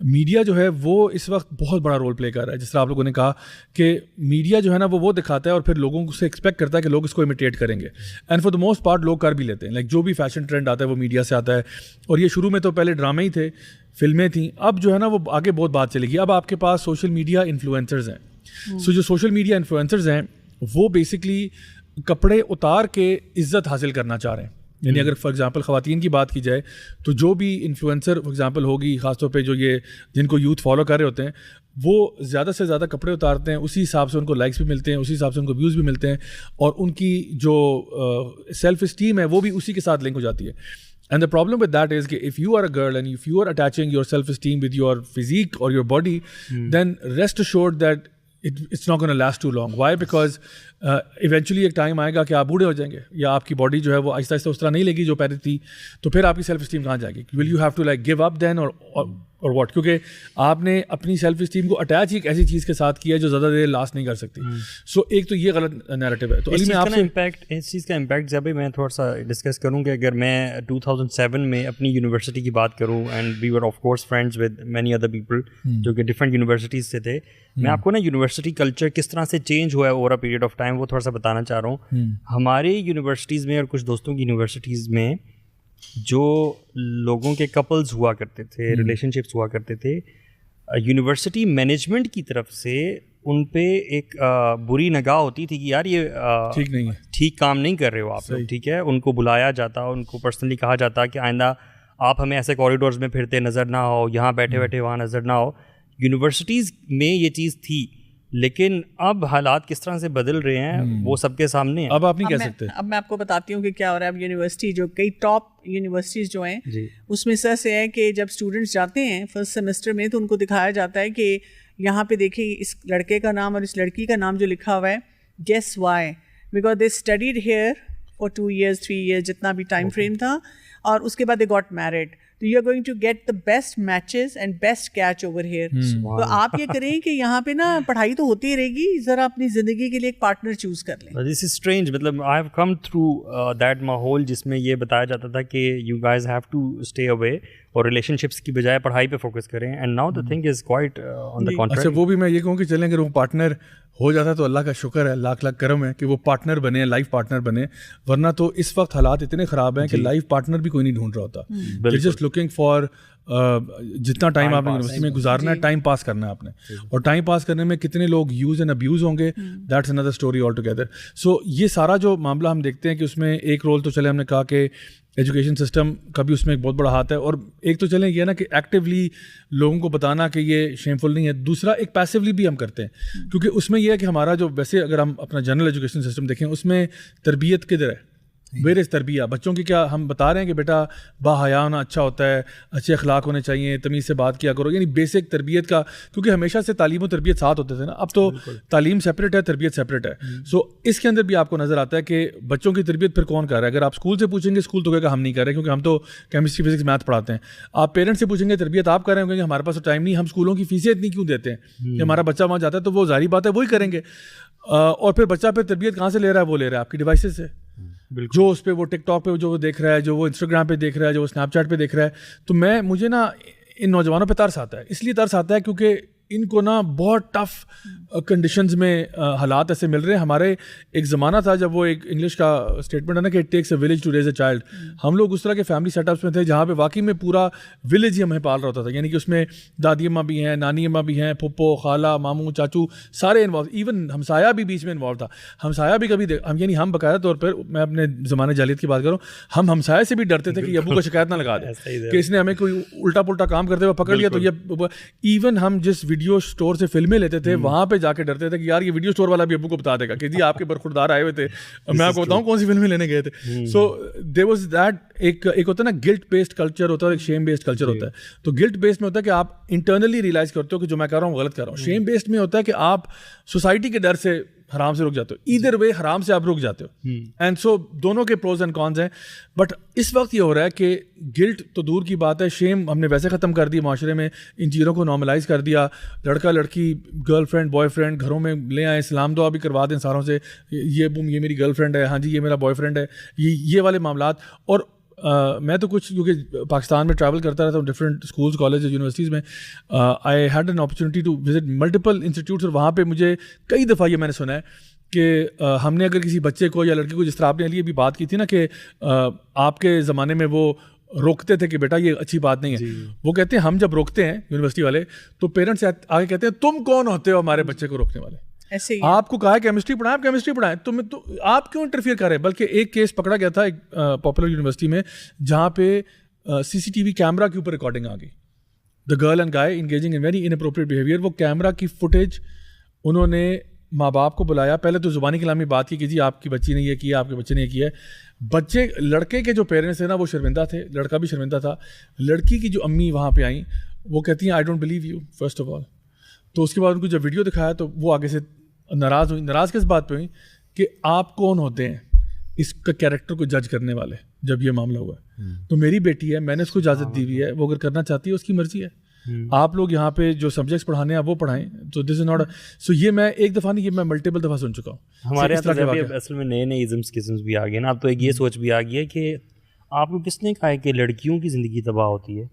میڈیا جو ہے وہ اس وقت بہت بڑا رول پلے کر رہا ہے. جس طرح آپ لوگوں نے کہا کہ میڈیا جو ہے نا وہ دکھاتا ہے اور پھر لوگوں سے ایکسپیکٹ کرتا ہے کہ لوگ اس کو امیٹیٹ کریں گے, and for the most part لوگ کر بھی لیتے ہیں. لائک جو بھی فیشن ٹرینڈ آتا ہے وہ میڈیا سے آتا ہے, اور یہ شروع میں تو پہلے ڈرامے ہی تھے, فلمیں تھیں, اب جو ہے نا وہ آگے بہت بات چلے گی. اب آپ کے پاس سوشل میڈیا انفلوئنسرز ہیں, سو جو سوشل میڈیا انفلوئنسرز ہیں وہ بیسکلی کپڑے اتار کے عزت حاصل کرنا چاہ رہے ہیں. یعنی اگر فار ایگزامپل خواتین کی بات کی جائے تو جو بھی انفلوئنسر فار ایگزامپل ہوگی, خاص طور پہ جو یہ جن کو یوتھ فالو کر رہے ہوتے ہیں, وہ زیادہ سے زیادہ کپڑے اتارتے ہیں, اسی حساب سے ان کو لائکس بھی ملتے ہیں, اسی حساب سے ان کو ویوز بھی ملتے ہیں, اور ان کی جو سیلف اسٹیم ہے وہ بھی اسی کے ساتھ لنک ہو جاتی ہے. And the problem with that is that if you are a girl and if you are attaching your self-esteem with your physique or your body, then rest assured that it's not going to last too long. Why? Because eventually ایک time آئے گا کہ آپ بوڑھے ہو جائیں گے یا آپ کی باڈی جو ہے وہ آہستہ آہستہ اس طرح نہیں لگی جو پہلے تھی, تو پھر آپ کی سیلف اسٹیم کہاں جائے گی؟ Will you have to like give up then اور واٹ, کیونکہ آپ نے اپنی سیلف اسٹیم کو اٹیچ ایک ایسی چیز کے ساتھ کیا ہے جو زیادہ دیر لاسٹ نہیں کر سکتی. سو ایک تو یہ غلط نیریٹو ہے. تو علی میں آپ سے
اس چیز کا امپیکٹ جب بھی میں تھوڑا سا ڈسکس کروں کہ اگر میں 2007 میں اپنی یونیورسٹی کی بات کروں, and we were of course friends with many other people جو کہ ڈفرینٹ یونیورسٹیز سے تھے, میں آپ کو نا یونیورسٹی کلچر کس طرح سے چینج ہوا ہے over a period of time وہ تھوڑا سا بتانا چاہ رہا ہوں. ہماری یونیورسٹیز میں اور کچھ دوستوں کی یونیورسٹیز میں جو لوگوں کے کپلز ہوا کرتے تھے, ریلیشن شپس ہوا کرتے تھے, یونیورسٹی مینجمنٹ کی طرف سے ان پہ ایک بری نگاہ ہوتی تھی کہ یار یہ
ٹھیک نہیں ہے,
ٹھیک کام نہیں کر رہے ہو آپ لوگ, ٹھیک ہے. ان کو بلایا جاتا, ان کو پرسنلی کہا جاتا کہ آئندہ آپ ہمیں ایسے کوریڈورز میں پھرتے نظر نہ ہو, یہاں بیٹھے بیٹھے وہاں نظر نہ ہو. یونیورسٹیز میں یہ چیز تھی, لیکن اب حالات کس طرح سے بدل رہے ہیں وہ سب کے سامنے ہیں.
اب آپ نہیں کہہ سکتے.
اب میں آپ کو بتاتی ہوں کہ کیا ہو رہا ہے. اب یونیورسٹی جو کئی ٹاپ یونیورسٹیز جو ہیں اس میں سر سے ہے کہ جب اسٹوڈنٹس جاتے ہیں فرسٹ سیمسٹر میں تو ان کو دکھایا جاتا ہے کہ یہاں پہ دیکھیں اس لڑکے کا نام اور اس لڑکی کا نام جو لکھا ہوا ہے, guess why, because they studied here for 2 years 3 years جتنا بھی ٹائم فریم تھا, اور اس کے بعد دے گاٹ میرڈ. تو you are going to get the best matches and best catch over here. تو آپ یہ کریں کہ یہاں پہ نا پڑھائی تو ہوتی رہے گی, ذرا اپنی زندگی کے لیے ایک پارٹنر چوز کر لیں.
دس از اسٹرینج, مطلب I have come through that ماحول جس میں یہ بتایا جاتا تھا کہ you guys have to stay away اور ریلیشن شپس کی بجائے پڑھائی پہ فوکس کریں, and now the thing is quite on the contrary.
اچھا وہ بھی میں یہ کہوں کہ چلیں اگر وہ پارٹنر ہو جاتا ہے تو اللہ کا شکر ہے, لاکھ لاکھ کرم ہے کہ وہ پارٹنر بنے, لائف پارٹنر بنے, ورنہ تو اس وقت حالات اتنے خراب ہیں کہ لائف پارٹنر بھی کوئی نہیں ڈھونڈ رہا ہوتا. جسٹ لوکنگ فار جتنا ٹائم آپ نے یونیورسٹی میں گزارنا ہے, ٹائم پاس کرنا ہے آپ نے, اور ٹائم پاس کرنے میں کتنے لوگ یوز اینڈ ابیوز ہوں گے, that's another story all together. So یہ سارا جو معاملہ ہم دیکھتے ہیں کہ اس میں ایک رول تو چلے ہم نے کہا کہ ایجوکیشن سسٹم کا بھی اس میں ایک بہت بڑا ہاتھ ہے, اور ایک تو چلیں یہ نا کہ ایکٹیولی لوگوں کو بتانا کہ یہ شیمفل نہیں ہے. دوسرا ایک پیسیولی بھی ہم کرتے ہیں, کیونکہ اس میں یہ ہے کہ ہمارا جو ویسے اگر ہم اپنا جنرل ایجوکیشن سسٹم دیکھیں اس میں تربیت کدھر ہے, ویر از تربیہ. بچوں کی کیا ہم بتا رہے ہیں کہ بیٹا با حیا ہونا اچھا ہوتا ہے, اچھے اخلاق ہونے چاہیے, تمیز سے بات کیا کرو, یعنی بیسک تربیت کا, کیونکہ ہمیشہ سے تعلیم و تربیت ساتھ ہوتے تھے نا, اب تو تعلیم سیپریٹ ہے, تربیت سیپریٹ ہے. سو اس کے اندر بھی آپ کو نظر آتا ہے کہ بچوں کی تربیت پھر کون کر رہا ہے. اگر آپ اسکول سے پوچھیں گے, اسکول تو کہے گا ہم نہیں کر رہے کیونکہ ہم تو کیمسٹری فزکس میتھ پڑھاتے ہیں. آپ پیرنٹس سے پوچھیں گے تربیت آپ کر رہے ہیں کیونکہ ہمارے پاس تو ٹائم نہیں, ہم اسکولوں کی فیسیں اتنی کیوں دیتے ہیں کہ ہمارا بچہ وہاں جاتا ہے تو وہ ظاہری بات ہے وہی کریں گے. اور پھر بچہ پھر تربیت کہاں سے لے رہا ہے, وہ لے رہا ہے آپ کی ڈیوائسز سے, جو اس پہ وہ ٹک ٹاک پہ جو وہ دیکھ رہا ہے, جو وہ انسٹاگرام پہ دیکھ رہا ہے, جو وہ اسنیپ چیٹ پہ دیکھ رہا ہے. تو مجھے نا ان نوجوانوں پہ ترس آتا ہے, اس لیے ترس آتا ہے کیونکہ ان کو نا بہت ٹف کنڈیشنز میں حالات ایسے مل رہے ہیں. ہمارے ایک زمانہ تھا جب وہ ایک انگلش کا اسٹیٹمنٹ ہے نا کہ it takes a village to raise a child. ہم لوگ اس طرح کے فیملی سیٹ اپس میں تھے جہاں پہ واقعی میں پورا ولیج ہی ہمیں پال رہا ہوتا تھا, یعنی کہ اس میں دادی اماں بھی ہیں, نانی اماں بھی ہیں, پھپھو خالہ ماموں چاچو سارے انوالو, ایون ہمسایہ بھی بیچ میں انوالو تھا. ہمسایہ بھی کبھی یعنی ہم باقاعدہ طور پر, میں اپنے زمانے جاہلیت کی بات کروں, ہم ہمسایہ سے بھی ڈرتے تھے کہ ابو کو شکایت نہ لگا دے کہ اس نے ہمیں کوئی الٹا پلٹا کام کرتے ہوئے پکڑ لیا تو یہ. ایون ہم جس ویڈیو اسٹور سے فلمیں لیتے تھے وہاں پہ جا کے ڈرتے تھے کہ یار یہ ویڈیو اسٹور والا بھی ابو کو بتا دے گا کہ جی آپ کے برخوردار آئے ہوئے تھے, میں آپ کو بتاؤں کون سی فلمیں لینے گئے تھے. سو دیر واز دیٹ ایک ہوتا ہے نا گلٹ بیسڈ کلچر ہوتا ہے اور ایک شیم بیسڈ کلچر ہوتا ہے. تو گلٹ بیسڈ میں ہوتا ہے کہ آپ انٹرنلی ریئلائز کرتے ہو کہ جو میں کر رہا ہوں غلط کر رہا ہوں. شیم بیسڈ میں ہوتا ہے کہ آپ سوسائٹی کے ڈر سے حرام سے رک جاتے ہو. ایدر وے حرام سے آپ رک جاتے ہو, اینڈ سو دونوں کے پروز اینڈ کونز ہیں. بٹ اس وقت یہ ہو رہا ہے کہ گلٹ تو دور کی بات ہے, شیم ہم نے ویسے ختم کر دی معاشرے میں, ان چیزوں کو نارملائز کر دیا. لڑکا لڑکی گرل فرینڈ بوائے فرینڈ گھروں میں لے آئیں, سلام دعا بھی کروا دیں ساروں سے, یہ میری گرل فرینڈ ہے, ہاں جی یہ میرا بوائے فرینڈ ہے, یہ والے معاملات. اور میں تو کچھ کیونکہ پاکستان میں ٹریول کرتا رہتا ہوں ڈفرینٹ اسکولس کالجز یونیورسٹیز میں, I had an opportunity to visit multiple institutes, اور وہاں پہ مجھے کئی دفعہ یہ میں نے سنا ہے کہ ہم نے اگر کسی بچے کو یا لڑکی کو, جس طرح آپ نے ابھی بات کی تھی نا کہ آپ کے زمانے میں وہ روکتے تھے کہ بیٹا یہ اچھی بات نہیں ہے. وہ کہتے ہیں ہم جب روکتے ہیں یونیورسٹی والے تو پیرنٹس آگے کہتے ہیں تم کون ہوتے ہو ہمارے بچے کو روکنے والے, آپ کو کہا ہے کیمسٹری پڑھائیں, آپ کیمسٹری پڑھائیں, تو آپ کیوں انٹرفیئر کر رہے ہیں. بلکہ ایک کیس پکڑا گیا تھا ایک پاپولر یونیورسٹی میں جہاں پہ CCTV کیمرہ کے اوپر ریکارڈنگ آ گئی, the girl and guy engaging in very inappropriate behaviour. وہ کیمرہ کی فوٹیج انہوں نے ماں باپ کو بلایا, پہلے تو زبانی کلامی بات کی کہ جی آپ کی بچی نے یہ کیا, آپ کے بچے نے یہ کیا ہے. بچے لڑکے کے جو پیرنٹس ہیں نا وہ شرمندہ تھے, لڑکا بھی شرمندہ تھا. لڑکی کی جو امی وہاں پہ آئیں وہ کہتی ہیں I don't believe you first of all. تو اس کے بعد ان کو جب ویڈیو دکھایا تو وہ آگے سے ناراض ہوئی. ناراض کس بات پہ ہوئی کہ آپ کون ہوتے ہیں اس کا کیریکٹر کو جج کرنے والے. جب یہ معاملہ ہوا ہے تو میری بیٹی ہے, میں نے اس کو اجازت دی ہوئی ہے, وہ اگر کرنا چاہتی ہے اس کی مرضی ہے. آپ لوگ یہاں پہ جو سبجیکٹس پڑھانے ہیں وہ پڑھائیں. تو دس از ناٹ سو, یہ میں ایک دفعہ نہیں, یہ میں ملٹیپل دفعہ سن چکا ہوں.
ہمارے یہاں اصل میں نئے نئے ازمس بھی آ گئے نا. اب تو ایک یہ سوچ بھی آ گئی ہے کہ آپ کو کس نے کہا ہے کہ لڑکیوں کی زندگی تباہ ہوتی ہے.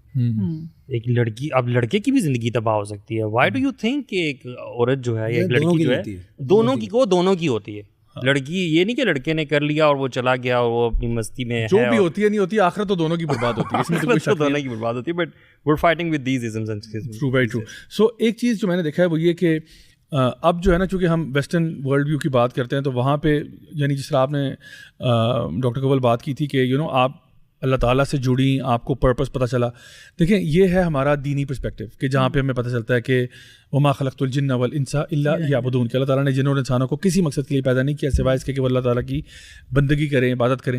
ایک لڑکی, اب لڑکے کی بھی زندگی تباہ ہو سکتی ہے. وائی ڈو یو تھنک کہ ایک عورت جو ہے یا ایک لڑکی جو ہے دونوں کی ہوتی ہے. لڑکی یہ نہیں کہ لڑکے نے کر لیا اور وہ چلا گیا اور وہ اپنی مستی میں
جو بھی ہوتی ہے نہیں ہوتی, آخرت تو دونوں کی برباد ہوتی ہے, اس میں تو
دونوں کی برباد ہوتی ہے. But we are fighting with these isms and
true, very true. So ایک چیز جو میں نے دیکھا ہے وہ یہ کہ اب جو ہے نا, چونکہ ہم ویسٹرن ورلڈ ویو کی بات کرتے ہیں تو وہاں پہ یعنی جس طرح آپ نے ڈاکٹر قبل بات کی تھی کہ آپ اللہ تعالیٰ سے جڑیں, آپ کو پرپس پتہ چلا. دیکھیں یہ ہے ہمارا دینی پرسپیکٹو کہ جہاں پہ ہمیں پتہ چلتا ہے کہ وما خلقت الجن والانس الا لیعبدون, کہ اللہ تعالیٰ نے جنوں اور انسانوں کو کسی مقصد کے لیے پیدا نہیں کیا سوائے اس کے کہ وہ اللہ تعالیٰ کی بندگی کریں, عبادت کریں.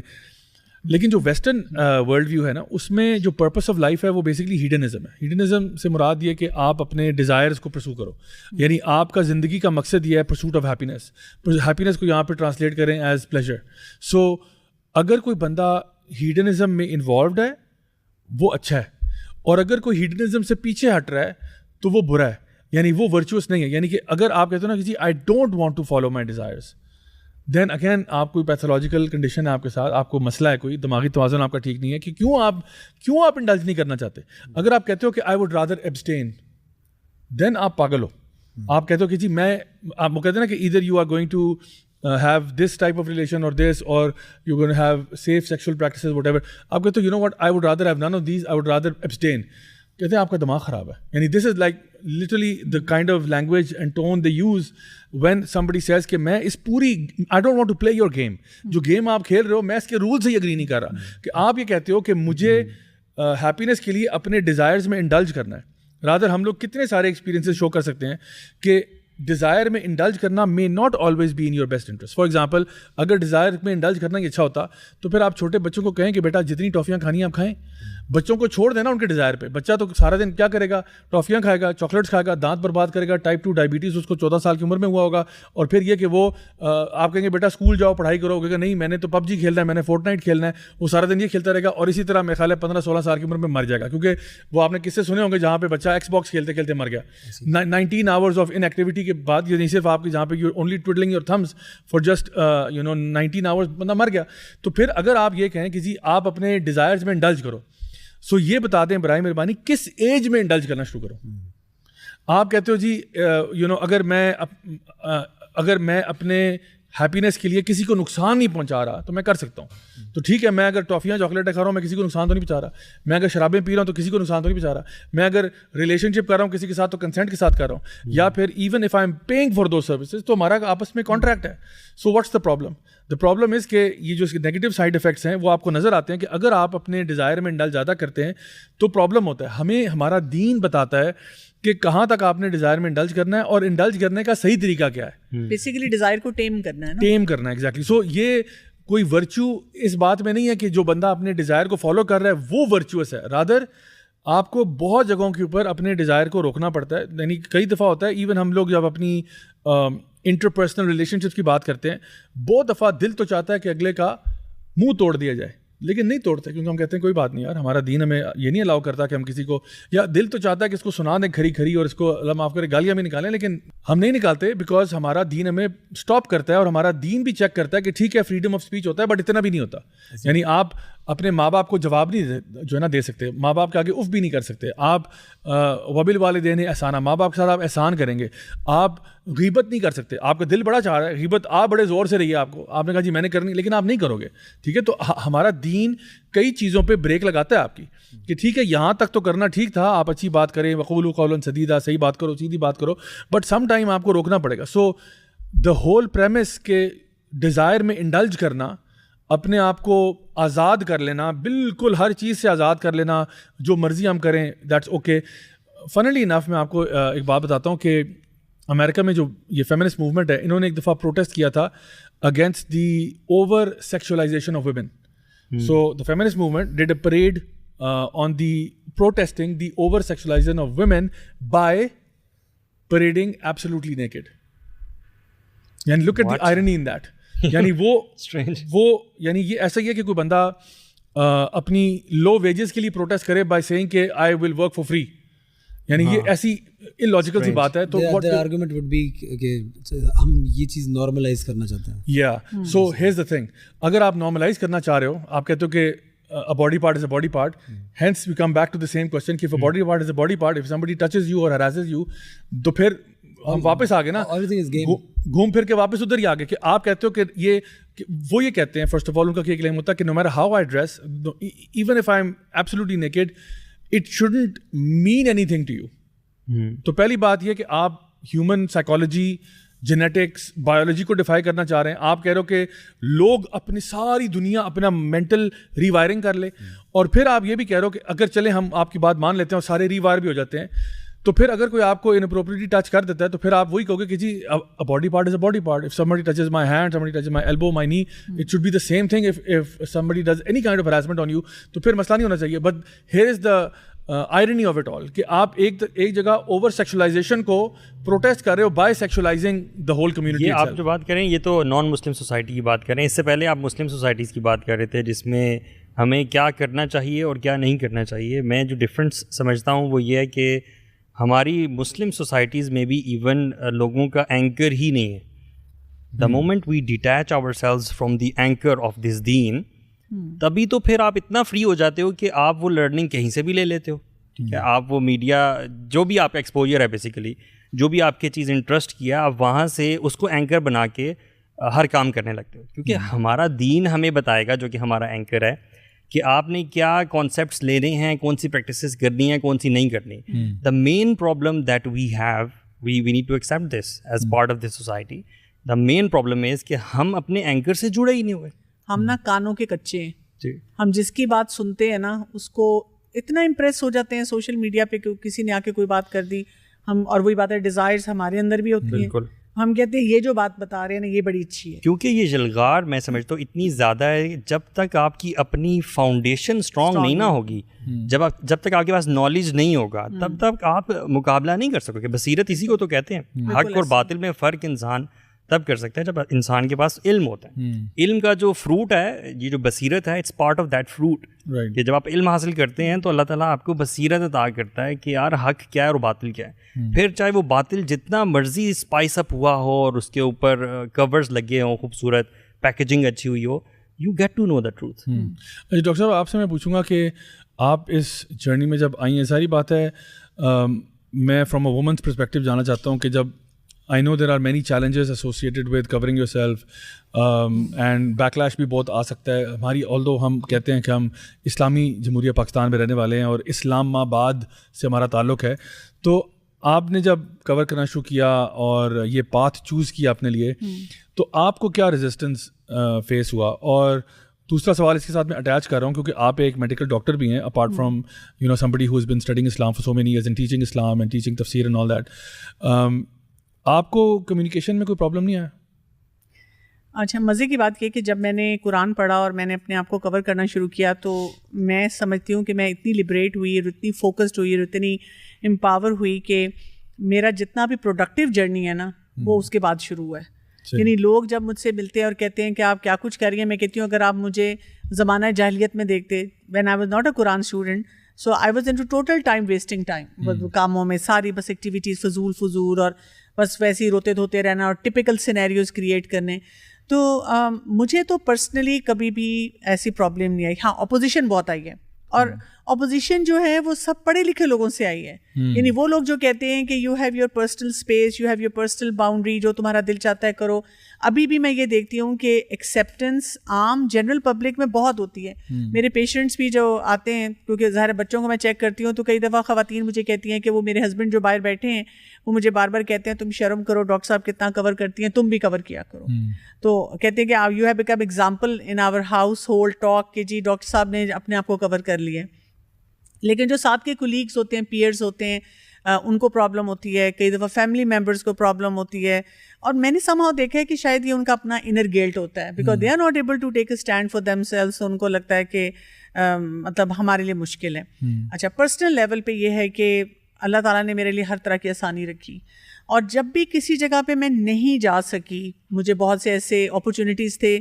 لیکن جو ویسٹرن ورلڈ ویو ہے نا, اس میں جو پرپس آف لائف ہے وہ بیسکلی ہیڈنزم ہے. ہیڈنزم سے مراد یہ کہ آپ اپنے ڈیزائرز کو پرسو کرو, یعنی آپ کا زندگی کا مقصد یہ ہے پرسوٹ آف ہیپینس. ہیپینس کو یہاں پہ ٹرانسلیٹ کریں ایز پلیجر. سو اگر کوئی بندہ ہیڈنزم میں انوالوڈ ہے وہ اچھا ہے, اور اگر کوئی ہیڈنزم سے پیچھے ہٹ رہا ہے تو وہ برا ہے, یعنی وہ ورچوس نہیں ہے. یعنی کہ اگر آپ کہتے ہو نا کہ جی I don't want to follow my desires, then again آپ کوئی پیتھولوجیکل کنڈیشن ہے آپ کے ساتھ, آپ کو مسئلہ ہے, کوئی دماغی توازن آپ کا ٹھیک نہیں ہے کہ کیوں آپ انڈلج نہیں کرنا چاہتے. اگر آپ کہتے ہو کہ آئی وڈ رادر ایبسٹین, دین آپ پاگل ہو. آپ کہتے ہو کہ جی آپ وہ کہتے ہیں نا کہ ادھر you are going to have this type of relation or this, or you're going to have safe sexual practices, whatever. آپ کہتے ہو you know what, I would rather have none of these, I would rather abstain. کہتے ہیں آپ کا دماغ خراب ہے. یعنی this is like literally the kind of language and tone they use when somebody says کہ میں اس پوری I don't want to play your game. جو گیم آپ کھیل رہے ہو میں اس کے رول سے ہی اگری نہیں کر رہا. کہ آپ یہ کہتے ہو کہ مجھے ہیپینس کے لیے اپنے ڈیزائرز میں انڈلج کرنا ہے. رادر ہم لوگ کتنے سارے ایکسپیرینسز شو کر سکتے ہیں کہ ڈیزائر میں انڈلج کرنا may not always be in your best interest. For example اگر ڈیزائر میں انڈلج کرنا ہی اچھا ہوتا تو پھر آپ چھوٹے بچوں کو کہیں کہ بیٹا جتنی ٹافیاں کھانی ہیں آپ کھائیں. بچوں کو چھوڑ دینا ان کے ڈیزائر پہ. بچہ تو سارا دن کیا کرے گا, ٹافیاں کھائے گا, چاکلیٹس کھائے گا, دانت برباد کرے گا, ٹائپ 2 ڈائبٹیز اس کو 14 سال کی عمر میں ہوا ہوگا. اور پھر یہ کہ وہ آپ کہیں گے بیٹا اسکول جاؤ پڑھائی کرو, کہ نہیں میں نے تو PUBG کھیلنا ہے, میں نے فورٹ نائٹ کھیلنا ہے, وہ سارا دن یہ کھیلتا رہے گا. اور اسی طرح میرے خیال ہے 15-16 سال کی عمر میں مر جائے گا, کیونکہ وہ آپ نے کس سے سنے ہوں گے جہاں پہ بچہ ایکس باکس کھیلتے کھیلتے مر گیا. 19 hours آف ان ایکٹیویٹی کے بعد, یہ نہیں صرف آپ کے جہاں پہ you only twiddling your thumbs for just 19 hours بندہ مر گیا. تو پھر اگر آپ یہ کہیں کہ جی آپ اپنے ڈیزائرز میں انڈلج کرو, سو یہ بتا دیں برائے مہربانی کس ایج میں انڈلج کرنا شروع کرو. آپ کہتے ہو جی اگر میں اپنے ہیپینس کے لیے کسی کو نقصان نہیں پہنچا رہا تو میں کر سکتا ہوں. تو ٹھیک ہے, میں اگر ٹافیاں چاکلیٹیں کھا رہا ہوں میں کسی کو نقصان تو نہیں پہنچا رہا. میں اگر شرابیں پی رہا ہوں تو کسی کو نقصان تو نہیں پہنچا رہا. میں اگر ریلیشن شپ کر رہا ہوں کسی کے ساتھ تو کنسنٹ کے ساتھ کر رہا ہوں. یا پھر even if I am paying for those services تو ہمارا آپس میں کانٹریکٹ ہے. So what's the problem? The problem is کہ یہ جو نیگیٹو سائڈ افیکٹس ہیں وہ آپ کو نظر آتے ہیں کہ اگر آپ اپنے ڈیزائر میں انڈلج زیادہ کرتے ہیں تو پرابلم ہوتا ہے. ہمیں ہمارا دین بتاتا ہے کہ کہاں تک آپ نے ڈیزائر میں انڈلج کرنا ہے اور انڈلج کرنے کا صحیح طریقہ کیا ہے.
بیسیکلی ڈیزائر کو ٹیم کرنا ہے,
ٹیم کرنا ہے. ایگزیکٹلی. سو یہ کوئی ورچو اس بات میں نہیں ہے کہ جو بندہ اپنے ڈیزائر کو فالو کر رہا ہے وہ ورچوس ہے. رادر آپ کو بہت جگہوں کے اوپر اپنے ڈیزائر کو روکنا پڑتا ہے. یعنی کئی دفعہ ہوتا ہے ایون ہم لوگ جب اپنی انٹرپرسنل ریلیشن شپس کی بات کرتے ہیں, بہت دفعہ دل تو چاہتا ہے کہ اگلے کا منہ توڑ دیا جائے, لیکن نہیں توڑتے کیونکہ ہم کہتے ہیں کوئی بات نہیں یار, ہمارا دین ہمیں یہ نہیں الاؤ کرتا کہ ہم کسی کو, یا دل تو چاہتا ہے کہ اس کو سنا دیں کھری کھری اور اس کو اللہ معاف کرے گالیاں بھی نکالیں, لیکن ہم نہیں نکالتے بیکاز ہمارا دین ہمیں اسٹاپ کرتا ہے. اور ہمارا دین بھی چیک کرتا ہے کہ ٹھیک ہے فریڈم آف اسپیچ ہوتا ہے بٹ اتنا بھی نہیں ہوتا. یعنی آپ اپنے ماں باپ کو جواب نہیں جو ہے نا دے سکتے, ماں باپ کے آگے اف بھی نہیں کر سکتے. آپ وبالوالدین احسانا, ماں باپ کے ساتھ آپ احسان کریں گے. آپ غیبت نہیں کر سکتے, آپ کا دل بڑا چاہ رہا ہے غیبت, آپ بڑے زور سے رہیے, آپ نے کہا جی میں نے کرنی, لیکن آپ نہیں کرو گے. ٹھیک ہے, تو ہمارا دین کئی چیزوں پہ بریک لگاتا ہے آپ کی کہ ٹھیک ہے یہاں تک تو کرنا ٹھیک تھا, آپ اچھی بات کریں, وقولوا قولا سدیدا, صحیح بات کرو, سیدھی بات کرو, بٹ سم ٹائم آپ کو روکنا پڑے گا. سو دا ہول پریمس کے ڈیزائر میں انڈلج کرنا, اپنے آپ کو آزاد کر لینا, بالکل ہر چیز سے آزاد کر لینا, جو مرضی ہم کریں, دیٹس اوکے. فنلی انف میں آپ کو ایک بات بتاتا ہوں کہ امریکہ میں جو یہ فیمنسٹ موومنٹ ہے, انہوں نے ایک دفعہ پروٹیسٹ کیا تھا against the over sexualization of women. So the feminist movement did a parade on the protesting the over sexualization of women by parading absolutely naked. یعنی look at the irony in that. یعنی وہ یعنی یہ ایسا ہی ہے کہ کوئی بندہ اپنی لو ویجز کے لیے پروٹیسٹ کرے بائی سیئنگ کہ آئی ول ورک فار فری, یعنی یہ ایسی illogical سی بات ہے. تو
argument would be کہ ہم یہ چیز نارملائز کرنا چاہتے ہیں.
yeah so here's the thing, اگر آپ نارملائز کرنا چاہ رہے ہو, آپ کہتے ہو کہ a body part is a body part, hence we come back to the same question کہ if a body part is a body part, if somebody touches you or harasses you, تو پھر ہم واپس آ گئے نا, گھوم پھر کے واپس ادھر ہی آ گئے کہ آپ کہتے ہو کہ وہ یہ کہتے ہیں فرسٹ آف آل, ان کا کلیم ہوتا ہے کہ no matter how I dress, even if I'm absolutely naked, it shouldn't mean anything to you. تو پہلی بات یہ کہ آپ ہیومن سائیکالوجی, جینیٹکس, بایولوجی کو ڈیفائی کرنا چاہ رہے ہیں. آپ کہہ رہے ہو کہ لوگ اپنی ساری دنیا اپنا مینٹل ری وائرنگ کر لے, اور پھر آپ یہ بھی کہہ رہے ہو کہ اگر چلے ہم آپ کی بات مان لیتے ہیں اور سارے ری وائر بھی ہو جاتے ہیں, تو پھر اگر کوئی آپ کو انپروپریٹلی ٹچ کر دیتا ہے تو پھر آپ وہی کہو گے کہ جی body part is a body part. If somebody touches my hand, somebody touches my elbow, my knee, it should be the same thing if somebody does any kind of harassment on you. تو پھر مسئلہ نہیں ہونا چاہیے. But here is the irony of it all کہ آپ ایک جگہ اوور سیکشولائزیشن کو پروٹیسٹ کر رہے ہو بائی سیکشولائزنگ دا ہول کمیونٹی.
یہ آپ جو بات کریں یہ تو نان مسلم سوسائٹی کی بات کریں, اس سے پہلے آپ مسلم سوسائٹیز کی بات کر رہے تھے جس میں ہمیں کیا کرنا چاہیے اور کیا نہیں کرنا چاہیے. میں جو ڈفرینس سمجھتا ہوں وہ یہ ہے کہ ہماری مسلم سوسائٹیز میں بھی ایون لوگوں کا اینکر ہی نہیں ہے. The moment we detach ourselves from the anchor of this دین, تبھی تو پھر آپ اتنا فری ہو جاتے ہو کہ آپ وہ لرننگ کہیں سے بھی لے لیتے ہو. ٹھیک ہے, آپ وہ میڈیا جو بھی آپ کا ایکسپوجر ہے, بیسیکلی جو بھی آپ کے چیز انٹرسٹ کیا, آپ وہاں سے اس کو اینکر بنا کے ہر کام کرنے لگتے ہو, کیونکہ ہمارا دین ہمیں بتائے گا, جو کہ ہمارا اینکر ہے, کہ آپ نے کیا کانسیپٹس لینے ہیں, کون سی پریکٹسز کرنی ہیں, کون سی نہیں کرنی. The main problem that we have, we need to accept this as part of this society. The main problem is کہ ہم اپنے اینکر سے جڑے ہی نہیں ہوئے.
ہم نا کانوں کے کچے ہیں جی. ہم جس کی بات سنتے ہیں نا اس کو اتنا امپریس ہو جاتے ہیں سوشل میڈیا پہ کہ کسی نے آ کے کوئی بات کر دی, ہم, اور وہی بات ہے ڈیزائرز ہمارے اندر بھی ہوتی ہیں, ہم کہتے ہیں یہ جو بات بتا رہے ہیں نا یہ بڑی اچھی ہے.
کیونکہ یہ جلغار میں سمجھتا ہوں اتنی زیادہ ہے, جب تک آپ کی اپنی فاؤنڈیشن اسٹرانگ نہیں نہ ہوگی, جب تک آپ کے پاس نالج نہیں ہوگا, تب تک آپ مقابلہ نہیں کر سکو گے. بصیرت اسی کو تو کہتے ہیں. حق اور باطل میں فرق انسان تب کر سکتا ہے جب انسان کے پاس علم ہوتا ہے. علم کا جو فروٹ ہے, یہ جو بصیرت ہے, it's part of that fruit. کہ جب آپ علم حاصل کرتے ہیں تو اللہ تعالیٰ آپ کو بصیرت عطا کرتا ہے کہ یار حق کیا ہے اور باطل کیا ہے. پھر چاہے وہ باطل جتنا مرضی اسپائس اپ ہوا ہو اور اس کے اوپر کورز لگے ہوں, خوبصورت پیکیجنگ اچھی ہوئی ہو, you get to know the truth.
Doctor صاحب آپ سے میں پوچھوں گا کہ آپ اس جرنی میں جب آئی ہیں, ساری بات ہے میں فرام اے وومنس پرسپیکٹیو جانا چاہتا ہوں کہ جب I know there are many challenges associated with covering yourself and backlash بھی بہت آ سکتا ہے ہماری, although ہم کہتے ہیں کہ ہم اسلامی جمہوریہ پاکستان میں رہنے والے ہیں اور اسلام آباد سے ہمارا تعلق ہے, تو آپ نے جب کور کرنا شروع کیا اور یہ پاتھ چوز کیا اپنے لیے, تو آپ کو کیا ریزسٹنس فیس ہوا؟ اور دوسرا سوال اس کے ساتھ میں اٹیچ کر رہا ہوں کیونکہ آپ ایک میڈیکل ڈاکٹر بھی ہیں, apart from somebody who has been studying Islam for so many years and teaching Islam and teaching tafsir and all that. آپ کو کمیونیکیشن میں کوئی پرابلم نہیں آیا؟
اچھا, مزے کی بات یہ کہ جب میں نے قرآن پڑھا اور میں نے اپنے آپ کو کور کرنا شروع کیا, تو میں سمجھتی ہوں کہ میں اتنی لبریٹ ہوئی اور اتنی فوکسڈ ہوئی اور اتنی امپاور ہوئی کہ میرا جتنا بھی پروڈکٹیو جرنی ہے نا وہ اس کے بعد شروع ہوا ہے. یعنی لوگ جب مجھ سے ملتے ہیں اور کہتے ہیں کہ آپ کیا کچھ کر رہی ہیں, میں کہتی ہوں اگر آپ مجھے زمانہ جاہلیت میں دیکھتے, when I was not a Quran student, so I was into total time wasting time, کاموں میں ساری بس ایکٹیویٹیز فضول اور بس ویسے ہی روتے دھوتے رہنا اور ٹپیکل سینیریوز کریٹ کرنے. تو مجھے تو پرسنلی کبھی بھی ایسی پرابلم نہیں آئی. ہاں اپوزیشن بہت آئی ہے, اور اپوزیشن جو ہے وہ سب پڑھے لکھے لوگوں سے آئی ہے. یعنی وہ لوگ جو کہتے ہیں کہ you have your personal space, you have your personal boundary, جو تمہارا دل چاہتا ہے کرو. ابھی بھی میں یہ دیکھتی ہوں کہ ایکسیپٹنس عام جنرل پبلک میں بہت ہوتی ہے. میرے پیشنٹس بھی جو آتے ہیں, کیونکہ ظاہر بچوں کو میں چیک کرتی ہوں, تو کئی دفعہ خواتین مجھے کہتی ہیں کہ وہ میرے ہسبینڈ جو باہر بیٹھے ہیں وہ مجھے بار بار کہتے ہیں تم شرم کرو, ڈاکٹر صاحب کتنا کور کرتی ہیں, تم بھی کور کیا کرو. تو کہتے ہیں کہ you have become example in our household talk, کہ جی ڈاکٹر صاحب نے اپنے آپ کو کور کر لیا. لیکن جو ساتھ کے کولیگس ہوتے ہیں, پیئرز ہوتے ہیں, ان کو پرابلم ہوتی ہے, کئی دفعہ فیملی ممبرس کو پرابلم ہوتی ہے. اور میں نے somehow دیکھا ہے کہ شاید یہ ان کا اپنا انر گلٹ ہوتا ہے, because they are not able to take a stand for themselves. ان کو لگتا ہے کہ مطلب ہمارے لیے مشکل ہے. اچھا, پرسنل لیول پہ یہ ہے کہ اللہ تعالیٰ نے میرے لیے ہر طرح کی آسانی رکھی, اور جب بھی کسی جگہ پہ میں نہیں جا سکی, مجھے بہت سے ایسے اپرچونیٹیز تھے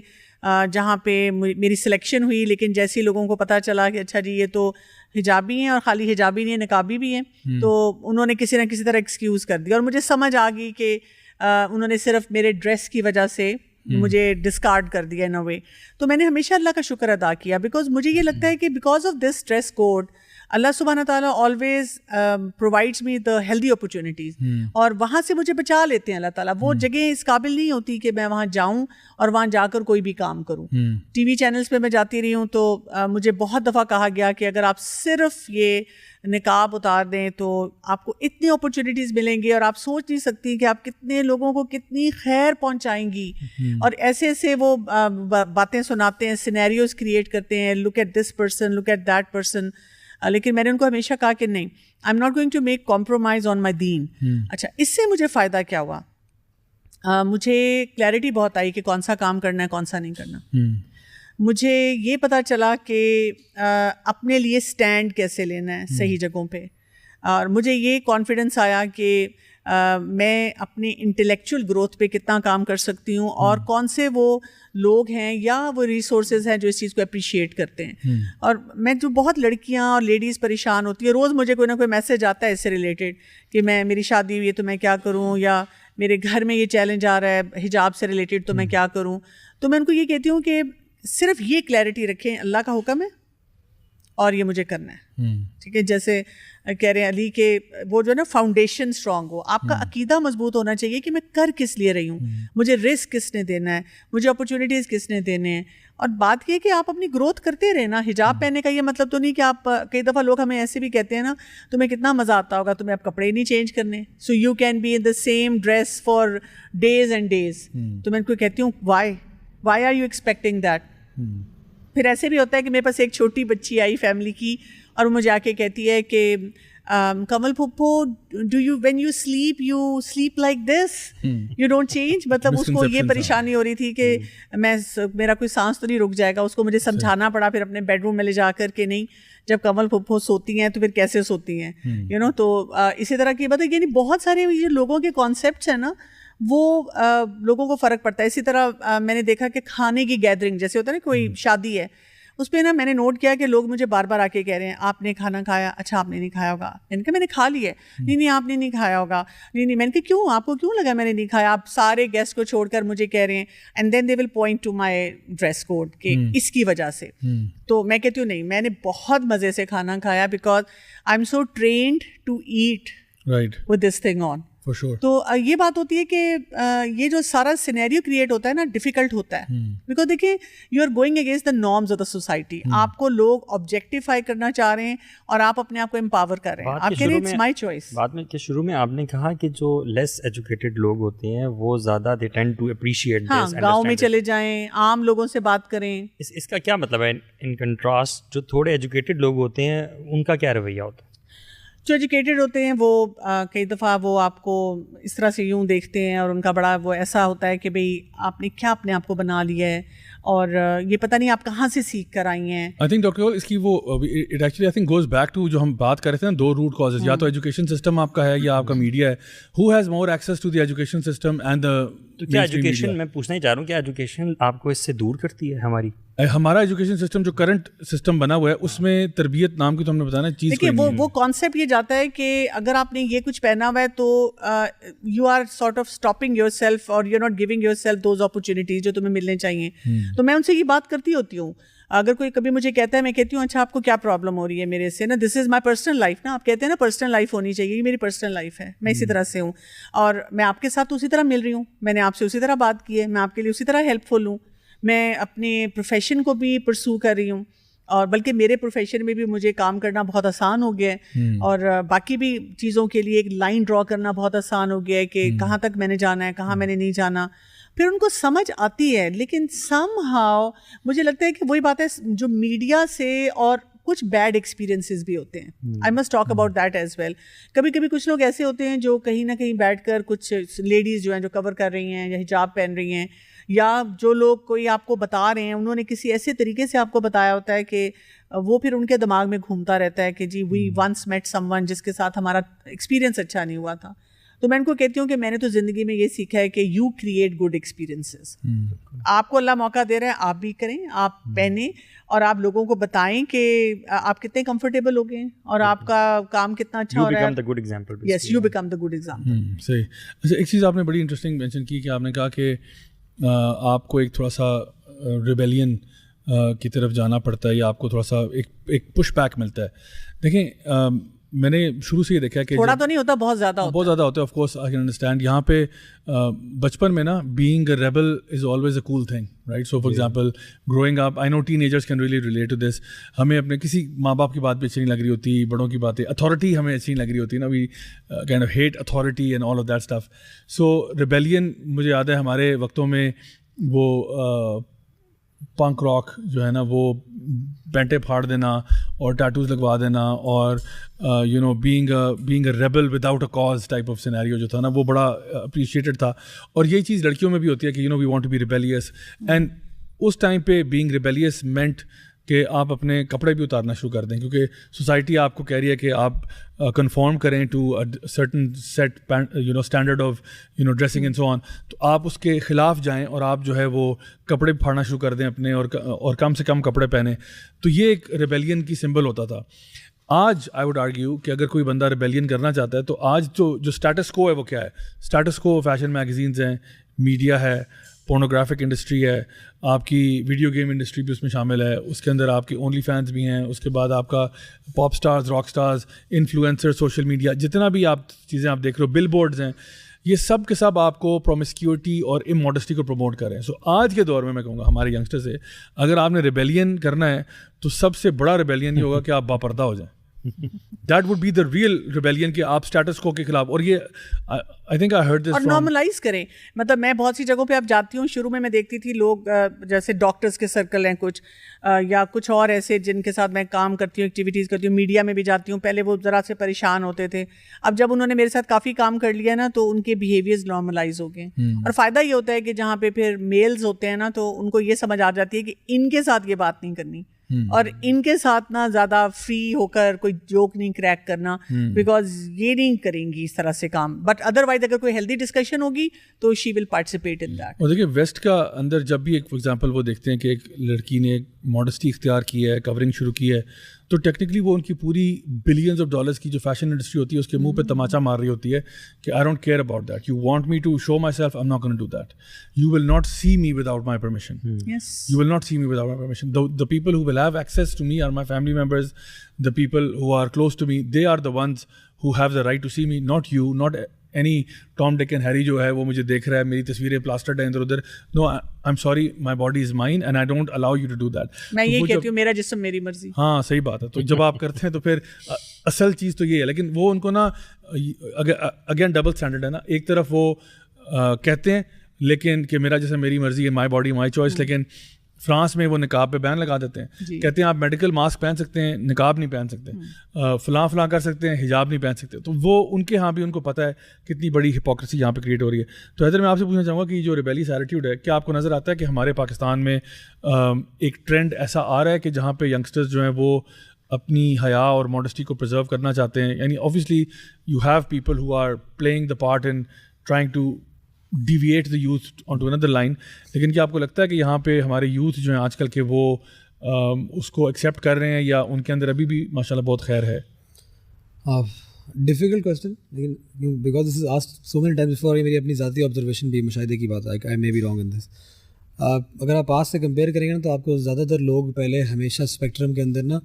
جہاں پہ میری سلیکشن ہوئی, لیکن جیسے لوگوں کو پتہ چلا کہ اچھا جی یہ تو حجابی ہیں, اور خالی حجابی نہیں ہے نقابی بھی ہیں, تو انہوں نے کسی نہ کسی طرح ایکسکیوز کر دیا. اور مجھے سمجھ آ گئی کہ انہوں نے صرف میرے ڈریس کی وجہ سے مجھے ڈسکارڈ کر دیا ان اے وے. تو میں نے ہمیشہ اللہ کا شکر ادا کیا, بیکاز مجھے یہ لگتا ہے کہ because of this dress code اللہ سبحانہ تعالیٰ always provides me the healthy opportunities, اور وہاں سے مجھے بچا لیتے ہیں اللہ تعالیٰ. وہ جگہ اس قابل نہیں ہوتی کہ میں وہاں جاؤں اور وہاں جا کر کوئی بھی کام کروں. ٹی وی چینلز پہ میں جاتی رہی ہوں, تو مجھے بہت دفعہ کہا گیا کہ اگر آپ صرف یہ نقاب اتار دیں تو آپ کو اتنی اپرچونیٹیز ملیں گی, اور آپ سوچ نہیں سکتی کہ آپ کتنے لوگوں کو کتنی خیر پہنچائیں گی. اور ایسے ایسے وہ باتیں سناتے ہیں, سینیریوز کریٹ کرتے ہیں, look at this person, look at that person. لیکن میں نے ان کو ہمیشہ کہا کہ نہیں, I am not going to make compromise on my دین. اچھا, اس سے مجھے فائدہ کیا ہوا, مجھے کلیئرٹی بہت آئی کہ کون سا کام کرنا ہے, کون سا نہیں کرنا. مجھے یہ پتہ چلا کہ اپنے لیے اسٹینڈ کیسے لینا ہے صحیح جگہوں پہ, اور مجھے یہ کانفیڈنس آیا کہ میں اپنی انٹلیکچوئل گروتھ پہ کتنا کام کر سکتی ہوں, اور کون سے وہ لوگ ہیں یا وہ ریسورسز ہیں جو اس چیز کو اپریشیٹ کرتے ہیں. اور میں جو بہت لڑکیاں اور لیڈیز پریشان ہوتی ہیں, روز مجھے کوئی نہ کوئی میسیج آتا ہے اس سے ریلیٹڈ کہ میری شادی ہوئی ہے تو میں کیا کروں, یا میرے گھر میں یہ چیلنج آ رہا ہے حجاب سے ریلیٹڈ تو میں کیا کروں. تو میں ان کو یہ کہتی ہوں کہ صرف یہ کلیئرٹی رکھیں, اللہ کا حکم ہے اور یہ مجھے کرنا ہے. ٹھیک ہے, جیسے کہہ رہے ہیں علی کہ وہ جو ہے نا فاؤنڈیشن اسٹرانگ ہو, آپ کا عقیدہ مضبوط ہونا چاہیے کہ میں کر کس لیے رہی ہوں, مجھے رسک کس نے دینا ہے, مجھے اپرچونیٹیز کس نے دینے ہیں. اور بات یہ کہ آپ اپنی گروتھ کرتے رہے نا. حجاب پہننے کا یہ مطلب تو نہیں کہ آپ, کئی دفعہ لوگ ہمیں ایسے بھی کہتے ہیں نا, تمہیں کتنا مزہ آتا ہوگا, تمہیں اب کپڑے نہیں چینج کرنے, so you can be in the same dress for days and days. تو میں ان کو کہتی ہوں why are you expecting that. پھر ایسے بھی ہوتا ہے کہ میرے پاس ایک چھوٹی بچی آئی فیملی کی, اور وہ مجھے آ کے کہتی ہے کہ کمل پھپھو do you when you sleep like this, you don't change. مطلب اس کو یہ پریشانی ہو رہی تھی کہ میرا کوئی سانس تو نہیں رک جائے گا. اس کو مجھے سمجھانا پڑا پھر اپنے بیڈ روم میں لے جا کر کہ نہیں, جب کمل پھپھو سوتی ہیں تو پھر کیسے سوتی ہیں, یو نو. تو اسی طرح کی بات ہے, یعنی بہت سارے یہ لوگوں کے کانسیپٹس ہیں نا, وہ لوگوں کو فرق پڑتا ہے. اسی طرح میں نے دیکھا کہ کھانے کی گیدرنگ جیسے ہوتا ہے نا, کوئی شادی ہے, اس پہ نا میں نے نوٹ کیا کہ لوگ مجھے بار بار آ کے کہہ رہے ہیں آپ نے کھانا کھایا, اچھا آپ نے نہیں کھایا ہوگا. میں نے کہا میں نے کھا لیا ہے. نہیں آپ نے نہیں کھایا ہوگا. نہیں میں نے کہا کیوں, آپ کو کیوں لگا میں نے نہیں کھایا, آپ سارے گیسٹ کو چھوڑ کر مجھے کہہ رہے ہیں. And then they will point to my dress code کہ اس کی وجہ سے. تو میں کہتی ہوں نہیں, میں نے بہت مزے سے کھانا کھایا, because I am so trained to eat with this thing on. تو یہ بات ہوتی ہے کہ یہ جو سارا سینیریو کریٹ ہوتا ہے نا, ڈیفیکلٹ ہوتا ہے, بیکاز دیکھیے you are going against the norms of the society. آپ کو لوگ آبجیکٹیفائی کرنا چاہ رہے ہیں اور آپ اپنے آپ کو امپاور کر رہے ہیں. آپ کہہ رہے ہیں اٹس مائی چوائس.
بات میں کہ شروع میں آپ نے کہا کہ جو لیس ایجوکیٹڈ لوگ ہوتے ہیں وہ زیادہ دے ٹینڈ ٹو اپریشیٹ.
ہاں, گاؤں میں چلے جائیں, عام لوگوں سے بات کریں.
اس کا کیا مطلب ہے ان کنٹراسٹ جو تھوڑے ایجوکیٹڈ لوگ ہوتے ہیں ان کا کیا رویہ ہوتا ہے؟
جو ایجوکیٹڈ ہوتے ہیں وہ کئی دفعہ وہ آپ کو اس طرح سے یوں دیکھتے ہیں, اور ان کا بڑا وہ ایسا ہوتا ہے کہ بھئی آپ نے کیا اپنے آپ کو بنا لیا ہے, اور یہ پتہ نہیں آپ کہاں سے سیکھ کر آئی ہیں.
آئی تھنک ڈاکٹر اس کی وہ it actually I think goes back to جو ہم بات کر رہے تھے نا, دو روٹ کازز, یا تو ایجوکیشن سسٹم آپ کا ہے یا آپ کا میڈیا ہے. Who has more access to the education system and the.
تو کیا ایجوکیشن, میں پوچھنا ہی چاہ رہا ہوں, کیا ایجوکیشن آپ کو اس سے دور کرتی ہے ہماری
ہمارا ایجوکیشن سسٹم جو کرنٹ سسٹم بنا ہوا ہے اس میں تربیت نام کی تو ہم نے بتانا چیز
دیکھیے وہ کانسیپٹ یہ جاتا ہے کہ اگر آپ نے یہ کچھ پہنا ہوا ہے تو you are sort of stopping yourself اور you are not giving yourself those opportunities جو تمہیں ملنے چاہیے. تو میں ان سے یہ بات کرتی ہوتی ہوں. اگر کوئی کبھی مجھے کہتا ہے, میں کہتی ہوں اچھا آپ کو کیا پرابلم ہو رہی ہے میرے سے نا, دس از مائی پرسنل لائف نا, آپ کہتے ہیں نا پرسنل لائف ہونی چاہیے, یہ میری پرسنل لائف ہے, میں اسی طرح سے ہوں اور میں آپ کے ساتھ اسی طرح مل رہی ہوں, میں نے آپ سے اسی طرح بات کی ہے, میں آپ کے لیے اسی طرح ہیلپ فل ہوں, میں اپنے پروفیشن کو بھی پرسو کر رہی ہوں اور بلکہ میرے پروفیشن میں بھی مجھے کام کرنا بہت آسان ہو گیا ہے اور باقی بھی چیزوں کے لیے ایک لائن ڈرا کرنا بہت آسان ہو گیا ہے کہ کہاں تک میں نے جانا ہے, کہاں میں نے نہیں جانا. پھر ان کو سمجھ آتی ہے, لیکن سم ہاؤ مجھے لگتا ہے کہ وہی بات ہے جو میڈیا سے اور کچھ بیڈ ایکسپیرینسز بھی ہوتے ہیں. I must talk about that as well. کبھی کبھی کچھ لوگ ایسے ہوتے ہیں جو کہیں نہ کہیں بیٹھ کر, کچھ لیڈیز جو ہیں جو کور کر رہی ہیں یا حجاب پہن رہی ہیں, یا جو لوگ کوئی آپ کو بتا رہے ہیں انہوں نے کسی ایسے طریقے سے آپ کو بتایا ہوتا ہے کہ وہ پھر ان کے دماغ میں گھومتا رہتا ہے کہ جی وی ونس میٹ سم ون جس کے ساتھ ہمارا ایکسپیرینس اچھا نہیں ہوا تھا. تو میں ان کو کہتی ہوں کہ میں نے تو زندگی میں یہ سیکھا ہے کہ یو کریٹ گڈ ایکسپیرینسز. آپ کو اللہ موقع دے رہا ہے, آپ بھی کریں, آپ پہنیں اور آپ لوگوں کو بتائیں کہ آپ کتنے کمفرٹیبل ہو گئے ہیں اور آپ کا کام کتنا اچھا ہو رہا ہے. Yes, you become the good example.
صحیح. اچھا, ایک چیز آپ نے بڑی انٹرسٹنگ مینشن کی کہ آپ نے کہا کہ آپ کو ایک تھوڑا سا ریبیلین کی طرف جانا پڑتا ہے یا آپ کو تھوڑا سا ایک پش بیک ملتا ہے. دیکھیں میں نے شروع سے یہ دیکھا کہ
تھوڑا تو نہیں ہوتا, بہت زیادہ
ہوتا ہے. Of course I can understand. یہاں پہ بچپن میں نا being a rebel is always a cool thing, right. So for example growing up, I know teenagers can really relate to this. ہمیں اپنے کسی ماں باپ کی بات بھی اچھی نہیں لگ رہی ہوتی, بڑوں کی باتیں, اتھارٹی ہمیں اچھی نہیں لگ رہی ہوتی نا, we kind of hate authority and all of that stuff. So rebellion مجھے یاد ہے ہمارے وقتوں میں وہ پنک راک جو ہے نا, وہ پینٹیں پھاڑ دینا اور ٹیٹوز لگوا دینا اور you know being a rebel without a cause type of scenario جو تھا نا, وہ بڑا اپریشیٹڈ تھا. اور یہی چیز لڑکیوں میں بھی ہوتی ہے کہ you know we want to be rebellious. And اس ٹائم پہ بینگ ریبیلیس مینٹ کہ آپ اپنے کپڑے بھی اتارنا شروع کر دیں, کیونکہ سوسائٹی آپ کو کہہ رہی ہے کہ آپ کنفارم کریں to certain set you know standard of you know dressing and so on. تو آپ اس کے خلاف جائیں اور آپ جو ہے وہ کپڑے پھاڑنا شروع کر دیں اپنے, اور کم سے کم کپڑے پہنیں. تو یہ ایک ریبیلین کی سمبل ہوتا تھا. آج آئی ووڈ آرگیو کہ اگر کوئی بندہ ریبیلین کرنا چاہتا ہے تو آج جو اسٹیٹس کو ہے وہ کیا ہے؟ اسٹیٹس کو فیشن میگزینز ہیں, میڈیا ہے, پورنوگرافک انڈسٹری ہے, آپ کی ویڈیو گیم انڈسٹری بھی اس میں شامل ہے, اس کے اندر آپ کے اونلی فینس بھی ہیں, اس کے بعد آپ کا pop stars, rock stars, influencer, social media, جتنا بھی آپ چیزیں آپ دیکھ رہے ہو, بل بورڈز ہیں, یہ سب کے سب آپ کو پرومسکیورٹی اور اموڈسٹی کو پروموٹ کر رہے ہیں. سو آج کے دور میں کہوں گا ہمارے ینگسٹر سے, اگر آپ نے ریبیلین کرنا ہے تو سب سے بڑا ریبیلین یہ ہوگا کہ آپ باپردہ ہو جائیں. That would be the real rebellion کہ آپ اسٹیٹس کو کے خلاف. اور یہ I think I heard this,
اور نارملائز کریں. مطلب میں بہت سی جگہوں پہ اب جاتی ہوں, شروع میں دیکھتی تھی لوگ جیسے ڈاکٹرس کے سرکل ہیں کچھ, یا کچھ اور ایسے جن کے ساتھ میں کام کرتی ہوں, ایکٹیویٹیز کرتی ہوں, میڈیا میں بھی جاتی ہوں. پہلے وہ ذرا سے پریشان ہوتے تھے, اب جب انہوں نے میرے ساتھ کافی کام کر لیا نا تو ان کے بیہیویئرز نارملائز ہو گئے. اور فائدہ یہ ہوتا ہے کہ جہاں پہ پھر میلز ہوتے ہیں نا تو ان کو یہ سمجھ آ جاتی ہے کہ ان کے ساتھ یہ بات نہیں کرنی, اور ان کے ساتھ نا زیادہ فری ہو کر کوئی جوک نہیں کریک کرنا, بیکاز یہ نہیں کریں گی اس طرح سے کام. بٹ ادروائز اگر کوئی ہیلدی ڈسکشن ہوگی تو شی ول پارٹیسپیٹ ان دیٹ.
اور دیکھیے ویسٹ کا اندر جب بھی ایک فار ایگزامپل وہ دیکھتے ہیں کہ ایک لڑکی نے ماڈسٹی اختیار کی ہے, کورنگ شروع کی ہے, تو ٹیکنیکلی وہ ان کی پوری بلینز آف ڈالرس کی جو فیشن انڈسٹری ہوتی ہے اس کے منہ پہ تماچا مار رہی ہوتی ہے کہ I don't care about that, you want me to show myself, I am not gonna do that, you will not see me without my permission, you will not see me without my permission. The people who will have access to me are my family members, the people who are close to me, they are the ones who have the right to see me, not you, not any Tom, Dick and Harry جو ہے وہ مجھے دیکھ رہا ہے, میری تصویریں پلاسٹرڈ ہیں ادھر ادھر. No, I'm sorry, my body is mine and I don't allow you to do that.
میں یہ کہتی ہوں میرا جسم میری مرضی.
ہاں صحیح بات ہے. تو جب آپ کرتے ہیں تو پھر اصل چیز تو یہ ہے, لیکن وہ ان کو نا اگین ڈبل اسٹینڈرڈ ہے نا. ایک طرف وہ کہتے ہیں لیکن کہ میرا جسم میری مرضی ہے, مائی باڈی مائی چوائس, لیکن فرانس میں وہ نقاب پہ بین لگا دیتے ہیں, کہتے ہیں آپ میڈیکل ماسک پہن سکتے ہیں, نقاب نہیں پہن سکتے, فلاں کر سکتے ہیں, حجاب نہیں پہن سکتے. تو وہ ان کے ہاں بھی ان کو پتہ ہے کتنی بڑی ہپوکریسی یہاں پہ کریٹ ہو رہی ہے. تو حیدر میں آپ سے پوچھنا چاہوں گا کہ جو ریبیلیس ایٹیٹیوڈ ہے, کیا آپ کو نظر آتا ہے کہ ہمارے پاکستان میں ایک ٹرینڈ ایسا آ رہا ہے کہ جہاں پہ ینگسٹرز جو ہیں وہ اپنی حیا اور ماڈسٹی کو پرزرو کرنا چاہتے ہیں؟ یعنی obviously you have people who are playing the part in trying to deviate the youth on to another line. لیکن کیا آپ کو لگتا ہے کہ یہاں پہ ہمارے یوتھ جو ہیں آج کل کے وہ اس کو ایکسیپٹ کر رہے ہیں یا ان کے اندر ابھی بھی ماشاء اللہ بہت خیر ہے؟
ڈیفیکلٹ کویسچن, لیکن because this is asked so many Times before, یہ میری اپنی ذاتی آبزرویشن بھی مشاہدے کی بات ہے, آئی مے بی رانگ ان دس. اگر آپ پاس سے کمپیئر کریں گے نا تو آپ کو زیادہ تر لوگ پہلے ہمیشہ اسپیکٹرم کے اندر نا,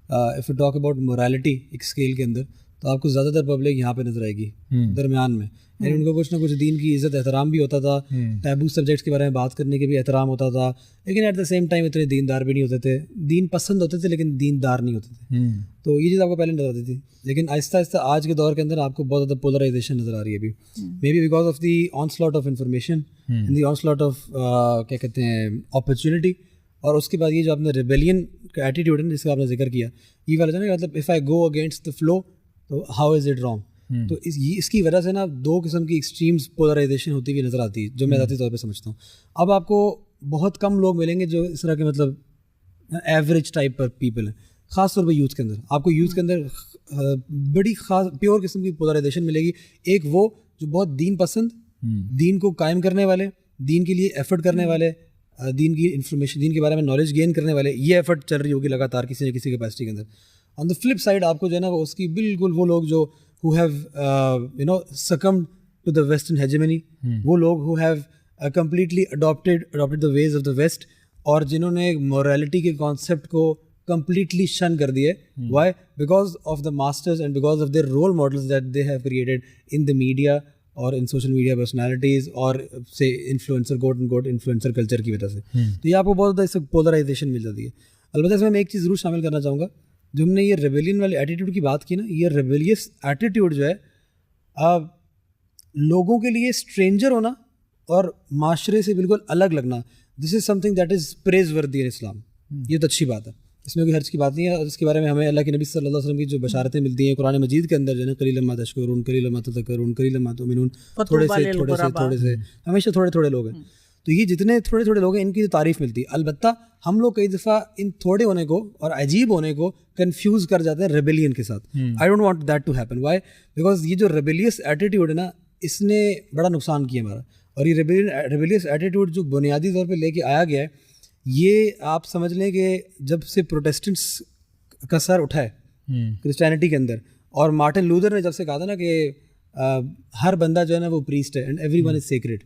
if you talk about morality ایک اسکیل کے اندر, تو آپ کو زیادہ تر پبلک یہاں پہ نظر آئے گی درمیان میں. یعنی ان کو کچھ نہ کچھ دین کی عزت احترام بھی ہوتا تھا, ٹیبو سبجیکٹس کے بارے میں بات کرنے کے بھی احترام ہوتا تھا, لیکن ایٹ دا سیم ٹائم اتنے دیندار بھی نہیں ہوتے تھے. دین پسند ہوتے تھے لیکن دیندار نہیں ہوتے تھے. تو یہ چیز آپ کو پہلے نظر آتی تھی. لیکن آہستہ آہستہ آج کے دور کے اندر آپ کو بہت زیادہ پولرائزیشن نظر آ رہی ہے ابھی, maybe because of the onslaught of information and the onslaught of کیا کہتے ہیں اپرچونیٹی. اور اس کے بعد یہ جو آپ نے ریبیلین کا ایٹیٹیوڈ ہے جس کا آپ نے ذکر کیا, یہ والا جو ہے مطلب if I go against the flow تو ہاؤ از اٹ رانگ. تو اس کی وجہ سے نا دو قسم کی ایکسٹریمز پولرائزیشن ہوتی ہوئی نظر آتی ہے, جو میں ذاتی طور پہ سمجھتا ہوں. اب آپ کو بہت کم لوگ ملیں گے جو اس طرح کے مطلب ایوریج ٹائپ پر پیپل ہیں, خاص طور پہ یوتھ کے اندر. آپ کو یوتھ کے اندر بڑی خاص پیور قسم کی پولرائزیشن ملے گی. ایک وہ جو بہت دین پسند, دین کو قائم کرنے والے, دین کے لیے ایفرٹ کرنے والے, دین کی انفارمیشن, دین کے بارے میں نالج گین کرنے والے, یہ ایفرٹ چل رہی ہوگی لگاتار کسی نہ کسی کیپیسٹی کے اندر. آن دا فلپ سائڈ آپ کو جو ہے نا وہ اس کی بالکل وہ لوگ جو who have succumbed to the western hegemony, وہ لوگ who have completely adopted the ways of the west, اور جنہوں نے morality کے concept کو completely shun کر دیا. Why? Because of the masters and because of their role models that they have created in the media اور in social media personalities اور say influencer quote unquote influencer culture کی وجہ سے. تو یہ آپ کو بہت زیادہ اس پولرائزیشن مل جاتی ہے. البتہ اس میں ایک چیز ضرور شامل کرنا چاہوں گا, جو ہم نے یہ ریبیلین والے ایٹیٹیوڈ کی بات کی نا, یہ ریبیلیس ایٹیٹیوڈ جو ہے لوگوں کے لیے اسٹرینجر ہونا اور معاشرے سے بالکل الگ لگنا, دس از سم تھنگ دیٹ از پریز وردی ان اسلام. یہ تو اچھی بات ہے, اس میں کوئی حرج کی بات نہیں ہے. اور اس کے بارے میں ہمیں اللہ کے نبی صلی اللہ علیہ وسلم کی جو بشارتیں ملتی ہیں قرآن مجید کے اندر جو ہے نا, قلیلا ما تشکرون, قلیلا ما تذکرون, قلیلا ما تؤمنون, تھوڑے سے ہمیشہ تھوڑے لوگ ہیں. تو یہ جتنے تھوڑے لوگ ہیں ان کی تعریف ملتی ہے. البتہ ہم لوگ کئی دفعہ ان تھوڑے ہونے کو اور عجیب ہونے کو کنفیوز کر جاتے ہیں ریبیلین کے ساتھ. I don't want that to happen. Why? Because یہ جو ریبیلیس ایٹیٹیوڈ ہے نا, اس نے بڑا نقصان کیا ہمارا. اور یہ ریبیلیس ایٹیٹیوڈ جو بنیادی طور پہ لے کے آیا گیا ہے, یہ آپ سمجھ لیں کہ جب سے پروٹیسٹنٹس کا سر اٹھا ہے کرسچینٹی کے اندر, اور مارٹن لوتھر نے جب سے کہا تھا نا کہ ہر بندہ جو ہے نا وہ پریسٹ ہے اینڈ ایوری ون از سیکریڈ,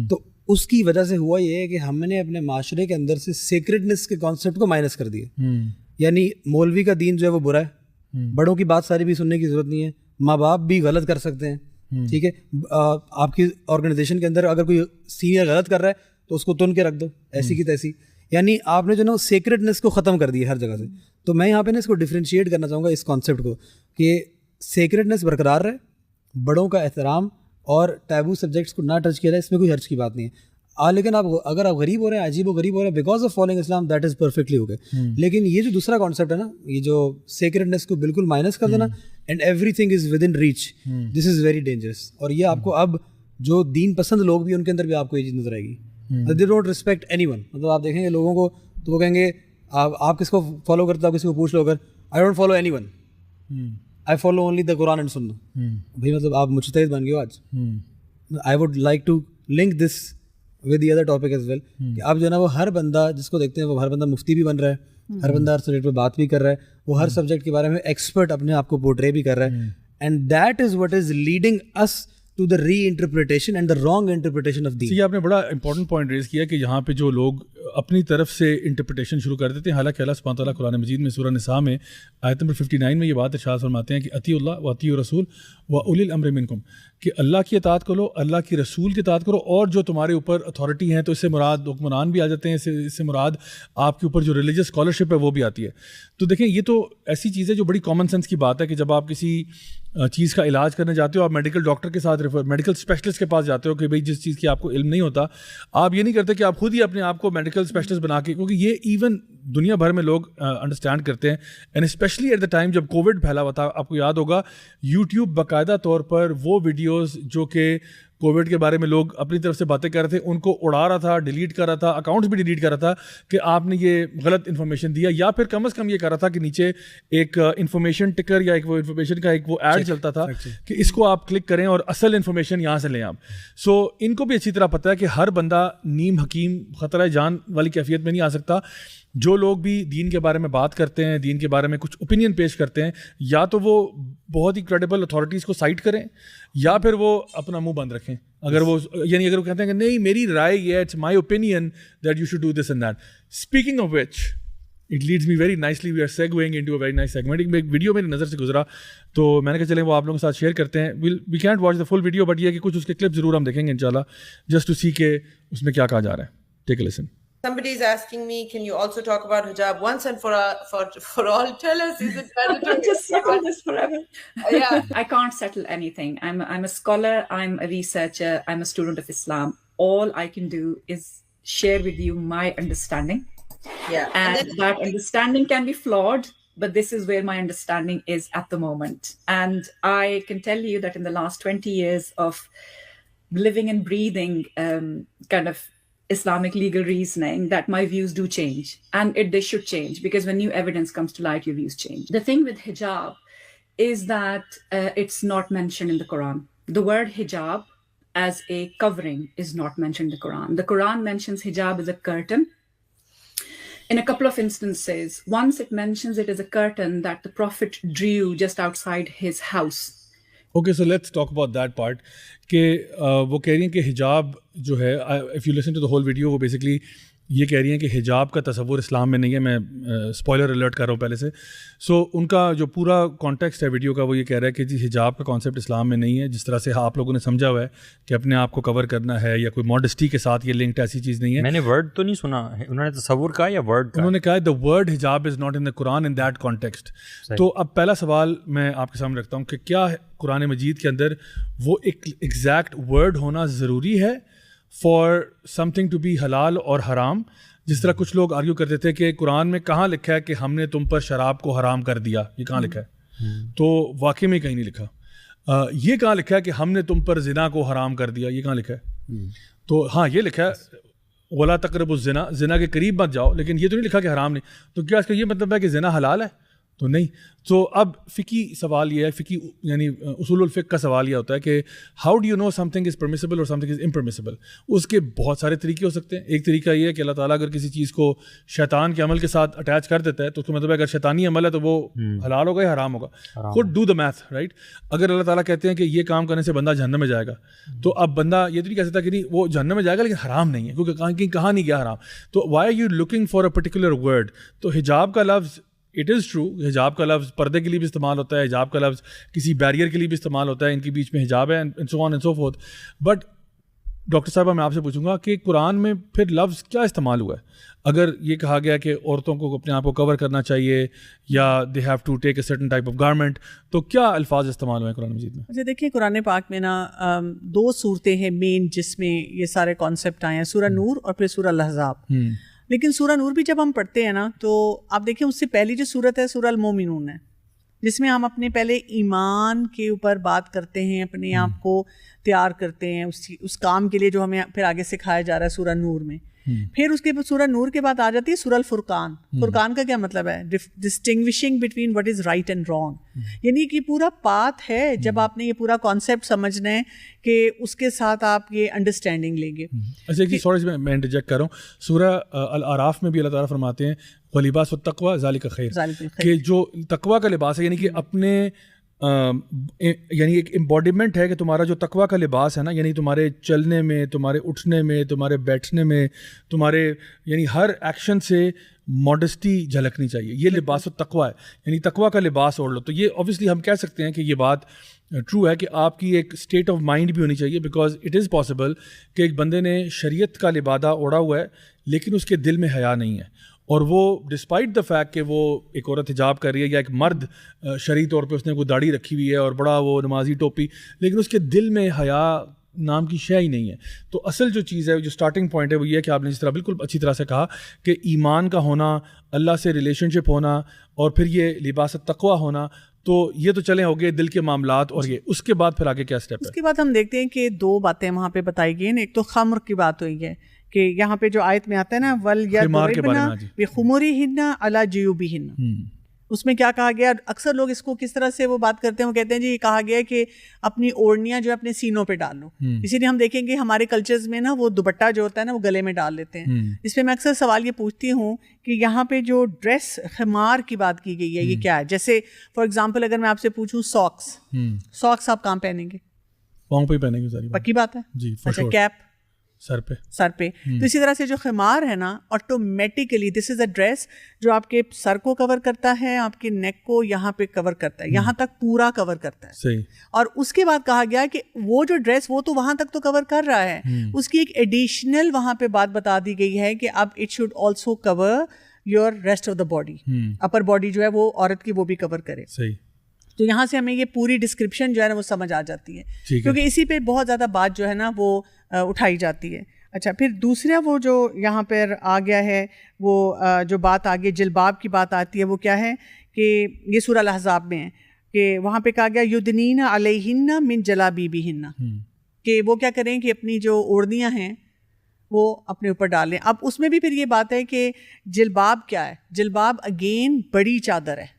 تو اس کی وجہ سے ہوا یہ ہے کہ ہم نے اپنے معاشرے کے اندر سے سیکریڈنس کے کانسیپٹ کو مائنس کر دیا. یعنی مولوی کا دین جو ہے وہ برا ہے, بڑوں کی بات ساری بھی سننے کی ضرورت نہیں ہے, ماں باپ بھی غلط کر سکتے ہیں, ٹھیک ہے, آپ کی آرگنائزیشن کے اندر اگر کوئی سینئر غلط کر رہا ہے تو اس کو تن کے رکھ دو ایسی کی تیسی. یعنی آپ نے جو نا سیکریڈنس کو ختم کر دیا ہر جگہ سے. تو میں یہاں پہ نا اس کو ڈفرینشیٹ کرنا چاہوں گا اس کانسیپٹ کو کہ سیکریڈنس برقرار رہے, بڑوں کا احترام اور ٹیبو سبجیکٹس کو نہ ٹچ کیا جائے, اس میں کوئی حرج کی بات نہیں ہے. لیکن اگر آپ غریب ہو رہے ہیں, عجیب و غریب ہو رہے ہیں because of following Islam, that is perfectly okay. لیکن یہ جو دوسرا کانسیپٹ ہے نا, یہ جو سیکریڈنس کو بالکل مائنس کر دینا and every thing is with in reach, this is very dangerous. اور یہ آپ کو اب جو دین پسند لوگ بھی ان کے اندر بھی آپ کو یہ چیز نظر آئے گی. They don't respect any one. مطلب آپ دیکھیں گے لوگوں کو تو وہ کہیں گے آپ کس کو فالو کرتے ہو, آپ کسی کو پوچھ لو اگر, I don't follow anyone, I follow only the Quran and Sunnah. بھائی مطلب آپ مجتہد بن گئے ہو آج. I would like to link this with the other topic as well, کہ اب جو ہے نا وہ ہر بندہ جس کو دیکھتے ہیں وہ ہر بندہ مفتی بھی بن رہا ہے, ہر بندہ ہر سبجیکٹ پہ بات بھی کر رہا ہے, وہ ہر سبجیکٹ کے بارے میں ایکسپرٹ اپنے آپ کو پورٹرے بھی کر رہا ہے. And that is what is leading us to the reinterpretation and the wrong interpretation of دین.
یہ آپ نے بڑا امپورٹنٹ پوائنٹ ریز کیا کہ یہاں پہ جو لوگ اپنی طرف سے انٹرپریٹیشن شروع کر دیتے ہیں, حالانکہ اللہ سبحانہ تعالیٰ قرآن مجید میں سورہ نساء میں آیت نمبر 59 میں یہ بات ارشاد فرماتے ہیں کہ اطیعوا اللہ و اطیعوا الرسول و اولی الامر منکم, کہ اللہ کی اطاعت کرو, اللہ کی رسول کی اطاعت کرو, اور جو تمہارے اوپر اتھارٹی ہیں, تو اس سے مراد حکمران بھی آ جاتے ہیں, اس سے مراد آپ کے اوپر جو ریلیجس اسکالرشپ ہے وہ بھی آتی ہے. تو دیکھیں یہ تو ایسی چیز ہے جو بڑی کامن سینس کی بات ہے کہ جب آپ کسی چیز کا علاج کرنے جاتے ہو, آپ میڈیکل ڈاکٹر کے ساتھ میڈیکل اسپیشلسٹ کے پاس جاتے ہو کہ بھائی جس چیز کی آپ کو علم نہیں ہوتا, آپ یہ نہیں کرتے کہ آپ خود ہی اپنے آپ کو میڈیکل اسپیشلسٹ بنا کے, کیونکہ یہ ایون دنیا بھر میں لوگ انڈرسٹینڈ کرتے ہیں. And especially at the time جب کووڈ پھیلا ہوا تھا, آپ کو یاد ہوگا یوٹیوب باقاعدہ طور پر وہ ویڈیوز جو کہ کووڈ کے بارے میں لوگ اپنی طرف سے باتیں کر رہے تھے, ان کو اڑا رہا تھا, ڈیلیٹ کر رہا تھا, اکاؤنٹس بھی ڈیلیٹ کر رہا تھا کہ آپ نے یہ غلط انفارمیشن دیا, یا پھر کم از کم یہ کر رہا تھا کہ نیچے ایک انفارمیشن ٹکر یا ایک وہ انفارمیشن کا ایک وہ ایڈ چلتا تھا کہ اس کو آپ کلک کریں اور اصل انفارمیشن یہاں سے لیں آپ. سو ان کو بھی اچھی طرح پتہ ہے کہ ہر بندہ نیم حکیم خطرہ جان والی کیفیت میں نہیں آ سکتا. جو لوگ بھی دین کے بارے میں بات کرتے ہیں, دین کے بارے میں کچھ اوپینین پیش کرتے ہیں, یا تو وہ بہت ہی کریڈیبل اتھارٹیز کو سائٹ کریں, یا پھر وہ اپنا منہ بند رکھیں. اگر وہ یعنی اگر وہ کہتے ہیں کہ نہیں میری رائے یہ ہے, it's my opinion that you should do this and that. Speaking of which it leads me very nicely, we are segueing into a very nice segment. ایک ویڈیو میری نظر سے گزرا تو میں نے کہا چلیں وہ آپ لوگوں کے ساتھ شیئر کرتے ہیں. We can't watch the full video, but یہ کہ کچھ اس کے کلپ ضرور ہم دیکھیں گے انشاءاللہ, جسٹ ٹو سی کہ اس میں کیا کہا جا رہا ہے. ٹیک اے لسن.
Somebody is asking me, can you also talk about hijab once and for all? Tell us, is it mandatory?
Just settle this forever.
Yeah.
I can't settle anything. I'm a scholar, I'm a researcher, I'm a student of Islam. All I can do is share with you my understanding.
Yeah.
And that understanding can be flawed, but this is where my understanding is at the moment. And I can tell you that in the last 20 years of living and breathing kind of Islamic legal reasoning, that my views do change, and they should change, because when new evidence comes to light, your views change. The thing with hijab is that it's not mentioned in the Quran. The word hijab as a covering is not mentioned in the Quran. The Quran mentions hijab as a curtain in a couple of instances. Once it mentions it as a curtain that the Prophet drew just outside his house.
Okay so let's talk about that part کہ وہ کہہ رہی ہیں کہ حجاب جو ہے, if you listen to the whole video, وہ بیسکلی یہ کہہ رہی ہیں کہ حجاب کا تصور اسلام میں نہیں ہے. میں اسپوائلر الرٹ کر رہا ہوں پہلے سے. سو ان کا جو پورا کانٹیکسٹ ہے ویڈیو کا وہ یہ کہہ رہا ہے کہ جی حجاب کا کانسیپٹ اسلام میں نہیں ہے, جس طرح سے آپ لوگوں نے سمجھا ہوا ہے کہ اپنے آپ کو کور کرنا ہے یا کوئی ماڈسٹی کے ساتھ یہ لنکڈ, ایسی چیز نہیں ہے.
میں نے ورڈ تو نہیں سنا, انہوں نے تصور کہا یا ورڈ کہا؟
انہوں نے کہا دا ورڈ حجاب is not in the Quran in that context. تو اب پہلا سوال میں آپ کے سامنے رکھتا ہوں کہ کیا قرآن مجید کے اندر وہ ایک ایگزیکٹ ورڈ ہونا ضروری ہے for something to be حلال اور حرام؟ جس طرح کچھ لوگ آرگیو کرتے تھے کہ قرآن میں کہاں لکھا ہے کہ ہم نے تم پر شراب کو حرام کر دیا, یہ کہاں لکھا ہے؟ تو واقعی میں کہیں نہیں لکھا. یہ کہاں لکھا ہے کہ ہم نے تم پر زنا کو حرام کر دیا, یہ کہاں لکھا ہے؟ تو ہاں یہ لکھا ہے ولا تقربوا الزنا, زنا کے قریب مت جاؤ, لیکن یہ تو نہیں لکھا کہ حرام نہیں. تو کیا اس کا یہ مطلب ہے کہ زنا حلال ہے؟ تو نہیں. تو اب فقی سوال یہ ہے, فقی یعنی اصول الفقہ کا سوال یہ ہوتا ہے کہ how do you know something is permissible اور سم تھنگ از امپرمیسیبل. اس کے بہت سارے طریقے ہو سکتے ہیں. ایک طریقہ یہ ہے کہ اللہ تعالیٰ اگر کسی چیز کو شیطان کے عمل کے ساتھ اٹیچ کر دیتا ہے تو اس کا مطلب ہے اگر شیطانی عمل ہے تو وہ حلال ہوگا یا حرام ہوگا. خود ڈو دا میتھ رائٹ. اگر اللہ تعالیٰ کہتے ہیں کہ یہ کام کرنے سے بندہ جہنم میں جائے گا, تو اب بندہ یہ تو نہیں کہہ سکتا کہ نہیں وہ جہنم میں جائے گا لیکن حرام نہیں ہے, کیونکہ کہاں نہیں گیا حرام. تو why are you looking for a particular word? تو حجاب کا لفظ اٹ از ٹرو, حجاب کا لفظ پردے کے لیے بھی استعمال ہوتا ہے, حجاب کا لفظ کسی بیریئر کے لیے بھی استعمال ہوتا ہے, ان کے بیچ میں حجاب ہے and so on and so forth. But doctor صاحبہ میں آپ سے پوچھوں گا کہ قرآن میں پھر لفظ کیا استعمال ہوا ہے؟ اگر یہ کہا گیا کہ عورتوں کو اپنے آپ کو کور کرنا چاہیے یا they have to take a certain type of garment, تو کیا الفاظ استعمال ہوئے ہیں قرآن مجید میں؟
اچھا دیکھیں قرآن پاک میں نا 2 صورتیں ہیں مین جس میں یہ سارے کانسیپٹ آئے ہیں, سورہ نور اور پھر سورہ الاحزاب. لیکن سورہ نور بھی جب ہم پڑھتے ہیں نا تو آپ دیکھیں اس سے پہلی جو صورت ہے سورہ المومنون ہے, جس میں ہم اپنے پہلے ایمان کے اوپر بات کرتے ہیں, اپنے آپ کو تیار کرتے ہیں اس کام کے لیے جو ہمیں پھر آگے سکھایا جا رہا ہے سورہ نور میں. پھر اس کے سورہ نور کے بعد آ جاتی ہے سورہ الفرقان. فرقان کا کیا مطلب ہے؟ Distinguishing between what is right and wrong. یعنی کہ پورا پاتھ ہے, جب آپ نے یہ پورا کانسیپٹ سمجھنا ہے کہ اس کے ساتھ آپ یہ انڈرسٹینڈنگ لیں گے.
اچھا ایک سوری میں انٹرجیکٹ کر رہا ہوں, سورہ الاعراف میں بھی اللہ تعالیٰ فرماتے ہیں وَلِبَاسُ التَّقْوَىٰ ذَلِكَ خَيْرٌ, کہ جو تقویٰ کا لباس ہے یعنی کہ اپنے یعنی ایک امبوڈیمنٹ ہے کہ تمہارا جو تقویٰ کا لباس ہے نا, یعنی تمہارے چلنے میں, تمہارے اٹھنے میں, تمہارے بیٹھنے میں, تمہارے یعنی ہر ایکشن سے ماڈسٹی جھلکنی چاہیے. یہ لباس التقویٰ ہے, یعنی تقویٰ کا لباس اوڑھ لو. تو یہ اوبویسلی ہم کہہ سکتے ہیں کہ یہ بات ٹرو ہے کہ آپ کی ایک اسٹیٹ آف مائنڈ بھی ہونی چاہیے, بیکاز اٹ از پاسبل کہ ایک بندے نے شریعت کا لبادہ اوڑھا ہوا ہے لیکن اس کے دل میں حیا نہیں ہے, اور وہ ڈسپائٹ دا فیکٹ کہ وہ ایک عورت حجاب کر رہی ہے یا ایک مرد شرعی طور پہ اس نے کوئی داڑھی رکھی ہوئی ہے اور بڑا وہ نمازی ٹوپی, لیکن اس کے دل میں حیا نام کی شے ہی نہیں ہے. تو اصل جو چیز ہے, جو اسٹارٹنگ پوائنٹ ہے وہ یہ ہے کہ آپ نے جس طرح بالکل اچھی طرح سے کہا کہ ایمان کا ہونا, اللہ سے ریلیشن شپ ہونا, اور پھر یہ لباس التقویٰ ہونا, تو یہ تو چلیں ہو گئے دل کے معاملات اور یہ اس کے بعد پھر آگے کیا اسٹیپ ہے؟
اس کے بعد ہم دیکھتے ہیں کہ 2 باتیں وہاں پہ بتائی گئی ہیں. ایک تو خمر کی بات ہوئی ہے کہ یہاں پہ جو آیت میں آتا ہے نا وَلْيَضْرِبْنَ بِخُمُرِهِنَّ عَلَى جِيُوبِهِنَّ, اس میں کیا کہا گیا؟ اکثر لوگ اس کو کس طرح سے وہ بات کرتے ہیں, وہ کہتے ہیں جی یہ کہا گیا ہے کہ اپنی اوڑھنیاں جو ہے اپنے سینوں پہ ڈال لو. اسی لیے ہم دیکھیں گے ہمارے کلچرز میں نا وہ دوپٹہ جو ہوتا ہے نا وہ گلے میں ڈال لیتے ہیں. اس پہ میں اکثر سوال یہ پوچھتی ہوں کہ یہاں پہ جو ڈریس خمار کی بات کی گئی ہے یہ کیا ہے؟ جیسے فار ایگزامپل اگر میں آپ سے پوچھوں ساکس آپ کہاں پہنیں گے؟
پاؤں پہ ہی پہنیں گے. ساری
پکی بات ہے
جی.
اچھا کیپ
سر پہ.
تو اسی طرح سے جو خمار ہے نا آٹومیٹیکلی دس از اے ڈریس جو آپ کے سر کو کور کرتا ہے, آپ کے نیک کو یہاں پہ کور کرتا ہے, یہاں تک پورا کور کرتا ہے.
صحیح.
اور اس کے بعد کہا گیا کہ وہ جو ڈریس وہ تو وہاں تک تو کور کر رہا ہے, اس کی ایک ایڈیشنل وہاں پہ بات بتا دی گئی ہے کہ اب it should also cover your rest of the body, upper body جو ہے وہ عورت کی وہ بھی کور کرے.
صحیح.
تو یہاں سے ہمیں یہ پوری ڈسکرپشن جو ہے نا وہ سمجھ آ جاتی ہے, کیونکہ اسی پہ بہت زیادہ بات جو ہے نا وہ اٹھائی جاتی ہے. اچھا, پھر دوسرا وہ جو یہاں پر آ گیا ہے وہ جو بات آگے جلباب کی بات آتی ہے وہ کیا ہے کہ یہ سورہ الاحزاب میں ہے کہ وہاں پہ کہا گیا یدنین علیہن من جلابیبہن, کہ وہ کیا کریں کہ اپنی جو اوڑھنیاں ہیں وہ اپنے اوپر ڈالیں. اب اس میں بھی پھر یہ بات ہے کہ جلباب کیا ہے؟ جلباب اگین بڑی چادر ہے,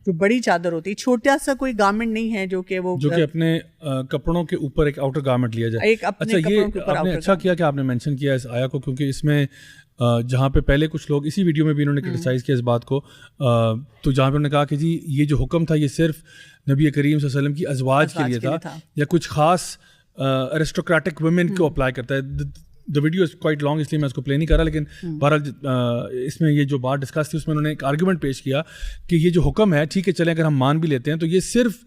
جو بڑی چادر ہوتی ہے, چھوٹا سا کوئی گارمنٹ نہیں ہے جو کہ وہ
جو کہ اپنے کپڑوں کے اوپر ایک آؤٹر گارمنٹ لیا جائے. اچھا, یہ آپ نے اچھا کیا کہ آپ نے مینشن کیا اس آیا کو, کیونکہ اس میں جہاں پہ پہلے کچھ لوگ اسی ویڈیو میں بھی انہوں نے کرٹیسائز کیا اس بات کو, تو جہاں پہ انہوں نے کہا کہ جی یہ جو حکم تھا یہ صرف نبی کریم صلی اللہ علیہ وسلم کی ازواج کے لیے تھا یا کچھ خاص ایرسٹوکریٹک ویمن کو اپلائی کرتا ہے. The video is quite long, اس لیے میں اس کو پلے نہیں کر رہا, لیکن بہرحال اس میں یہ جو بات ڈسکس تھی اس میں انہوں نے ایک آرگومنٹ پیش کیا کہ یہ جو حکم ہے ٹھیک ہے چلیں اگر ہم مان بھی لیتے ہیں تو یہ صرف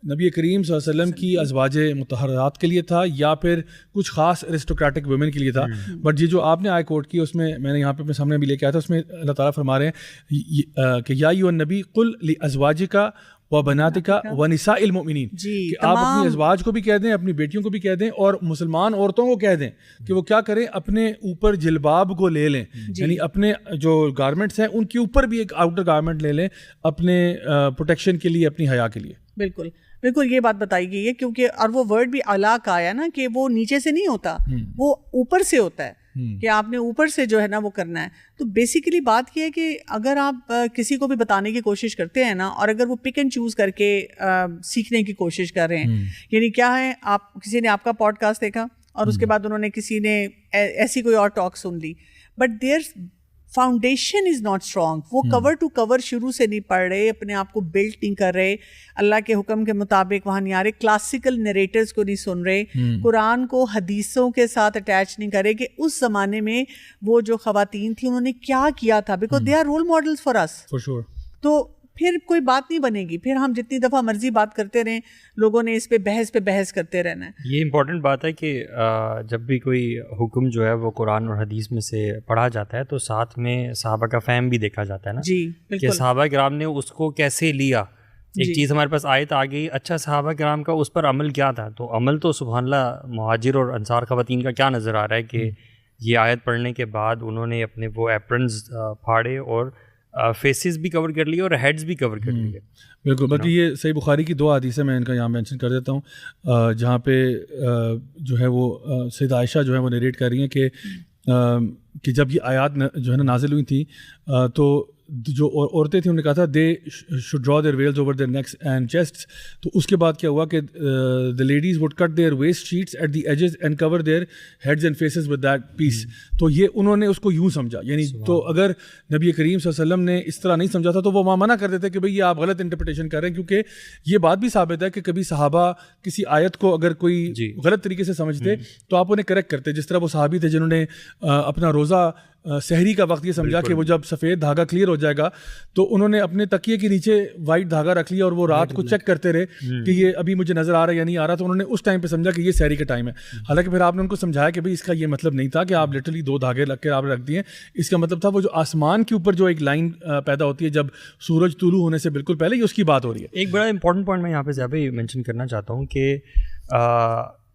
نبی کریم صلی اللہ علیہ وسلم کی ازواج مطہرات کے لیے تھا یا پھر کچھ خاص ایرسٹوکریٹک ویمن کے لیے تھا. بٹ یہ جو آپ نے آئے کوٹ کی اس میں نے یہاں پہ اپنے سامنے بھی لے کے آیا تھا, اس میں اللہ تعالیٰ فرما رہے ہیں کہ یا ایھا النبی قل لازواجک وبناتک ونساء المؤمنین, کہ آپ اپنی ازواج کو بھی کہہ دیں, اپنی بیٹیوں کو بھی کہہ دیں, اور مسلمان عورتوں کو کہہ دیں کہ وہ کیا کریں, اپنے اوپر جلباب کو لے لیں, یعنی اپنے جو گارمنٹس ہیں ان کے اوپر بھی ایک آؤٹر گارمنٹ لے لیں اپنے پروٹیکشن کے لیے, اپنی حیا کے لیے.
بالکل بالکل یہ بات بتائی گئی ہے, کیونکہ اور وہ ورڈ بھی اعلیٰ کا آیا نا کہ وہ نیچے سے نہیں ہوتا, وہ اوپر سے ہوتا ہے کہ آپ نے اوپر سے جو ہے نا وہ کرنا ہے. تو بیسیکلی بات یہ ہے کہ اگر آپ کسی کو بھی بتانے کی کوشش کرتے ہیں نا, اور اگر وہ پک اینڈ چوز کر کے سیکھنے کی کوشش کر رہے ہیں, یعنی کیا ہے, آپ کسی نے آپ کا پوڈ کاسٹ دیکھا اور اس کے بعد انہوں نے کسی نے ایسی کوئی اور ٹاک سن لی, but their foundation is not strong, وہ کور ٹو کور شروع سے نہیں پڑھ رہے, اپنے آپ کو بلڈ نہیں کر رہے, اللہ کے حکم کے مطابق وہاں نہیں آ رہے, کلاسیکل نریٹرز کو نہیں سن رہے, قرآن کو حدیثوں کے ساتھ اٹیچ نہیں کرے کہ اس زمانے میں وہ جو خواتین تھیں انہوں نے کیا کیا تھا, because they are role models for us. تو پھر کوئی بات نہیں بنے گی, پھر ہم جتنی دفعہ مرضی بات کرتے رہیں, لوگوں نے اس پہ بحث کرتے رہنا ہے. یہ
امپورٹنٹ بات ہے کہ جب بھی کوئی حکم جو ہے وہ قرآن اور حدیث میں سے پڑھا جاتا ہے تو ساتھ میں صحابہ کا فہم بھی دیکھا جاتا ہے نا,
جی بالکل,
کہ صحابہ کرام نے اس کو کیسے لیا. ایک چیز ہمارے پاس آیت آ گئی, اچھا صحابہ کرام کا اس پر عمل کیا تھا, تو عمل تو سبحان اللہ مہاجر اور انصار خواتین کا کیا نظر آ رہا ہے کہ یہ آیت پڑھنے کے بعد انہوں نے اپنے وہ ایپرنز پھاڑے اور فیسز بھی کور کر لیے اور ہیڈز بھی کور کر لیے.
بالکل. باقی یہ صحیح بخاری کی 2 حدیثیں میں ان کا یہاں مینشن کر دیتا ہوں, جہاں پہ جو ہے وہ سید عائشہ جو ہے وہ نریٹ کر رہی ہیں کہ جب یہ آیات جو ہے نا نازل ہوئی تھیں تو جو عورتیں تھیں انہوں نے کہا تھا they should draw their veils over their necks and chests, تو اس کے بعد کیا ہوا کہ the ladies would cut their waist sheets at the edges and cover their heads and faces with that piece. تو یہ انہوں نے اس کو یوں سمجھا, یعنی تو اگر نبی کریم صلی اللہ علیہ وسلم نے اس طرح نہیں سمجھا تھا تو وہ منع کر دیتے کہ بھئی یہ آپ غلط انٹرپریٹیشن کر رہے ہیں, کیونکہ یہ بات بھی ثابت ہے کہ کبھی صحابہ کسی آیت کو اگر کوئی غلط طریقے سے سمجھتے تو آپ انہیں کریکٹ کرتے. جس طرح وہ صحابی تھے جنہوں نے اپنا روزہ سحری کا وقت یہ سمجھا کہ وہ جب سفید دھاگا کلیئر ہو جائے گا تو انہوں نے اپنے تکیے کے نیچے وائٹ دھاگا رکھ لیا اور وہ رات کو چیک کرتے رہے کہ یہ ابھی مجھے نظر آ رہا ہے یا نہیں آ رہا, تو انہوں نے اس ٹائم پہ سمجھا کہ یہ سحری کا ٹائم ہے. حالانکہ پھر آپ نے ان کو سمجھایا کہ بھائی اس کا یہ مطلب نہیں تھا کہ آپ لٹرلی 2 دھاگے رکھ کے آپ رکھ دیے, اس کا مطلب تھا وہ جو آسمان کے اوپر جو ایک لائن پیدا ہوتی ہے جب سورج طلوع ہونے سے بالکل پہلے, یہ اس کی بات ہو رہی ہے.
ایک بڑا امپورٹنٹ پوائنٹ میں یہاں پہ زیادہ مینشن کرنا چاہتا ہوں کہ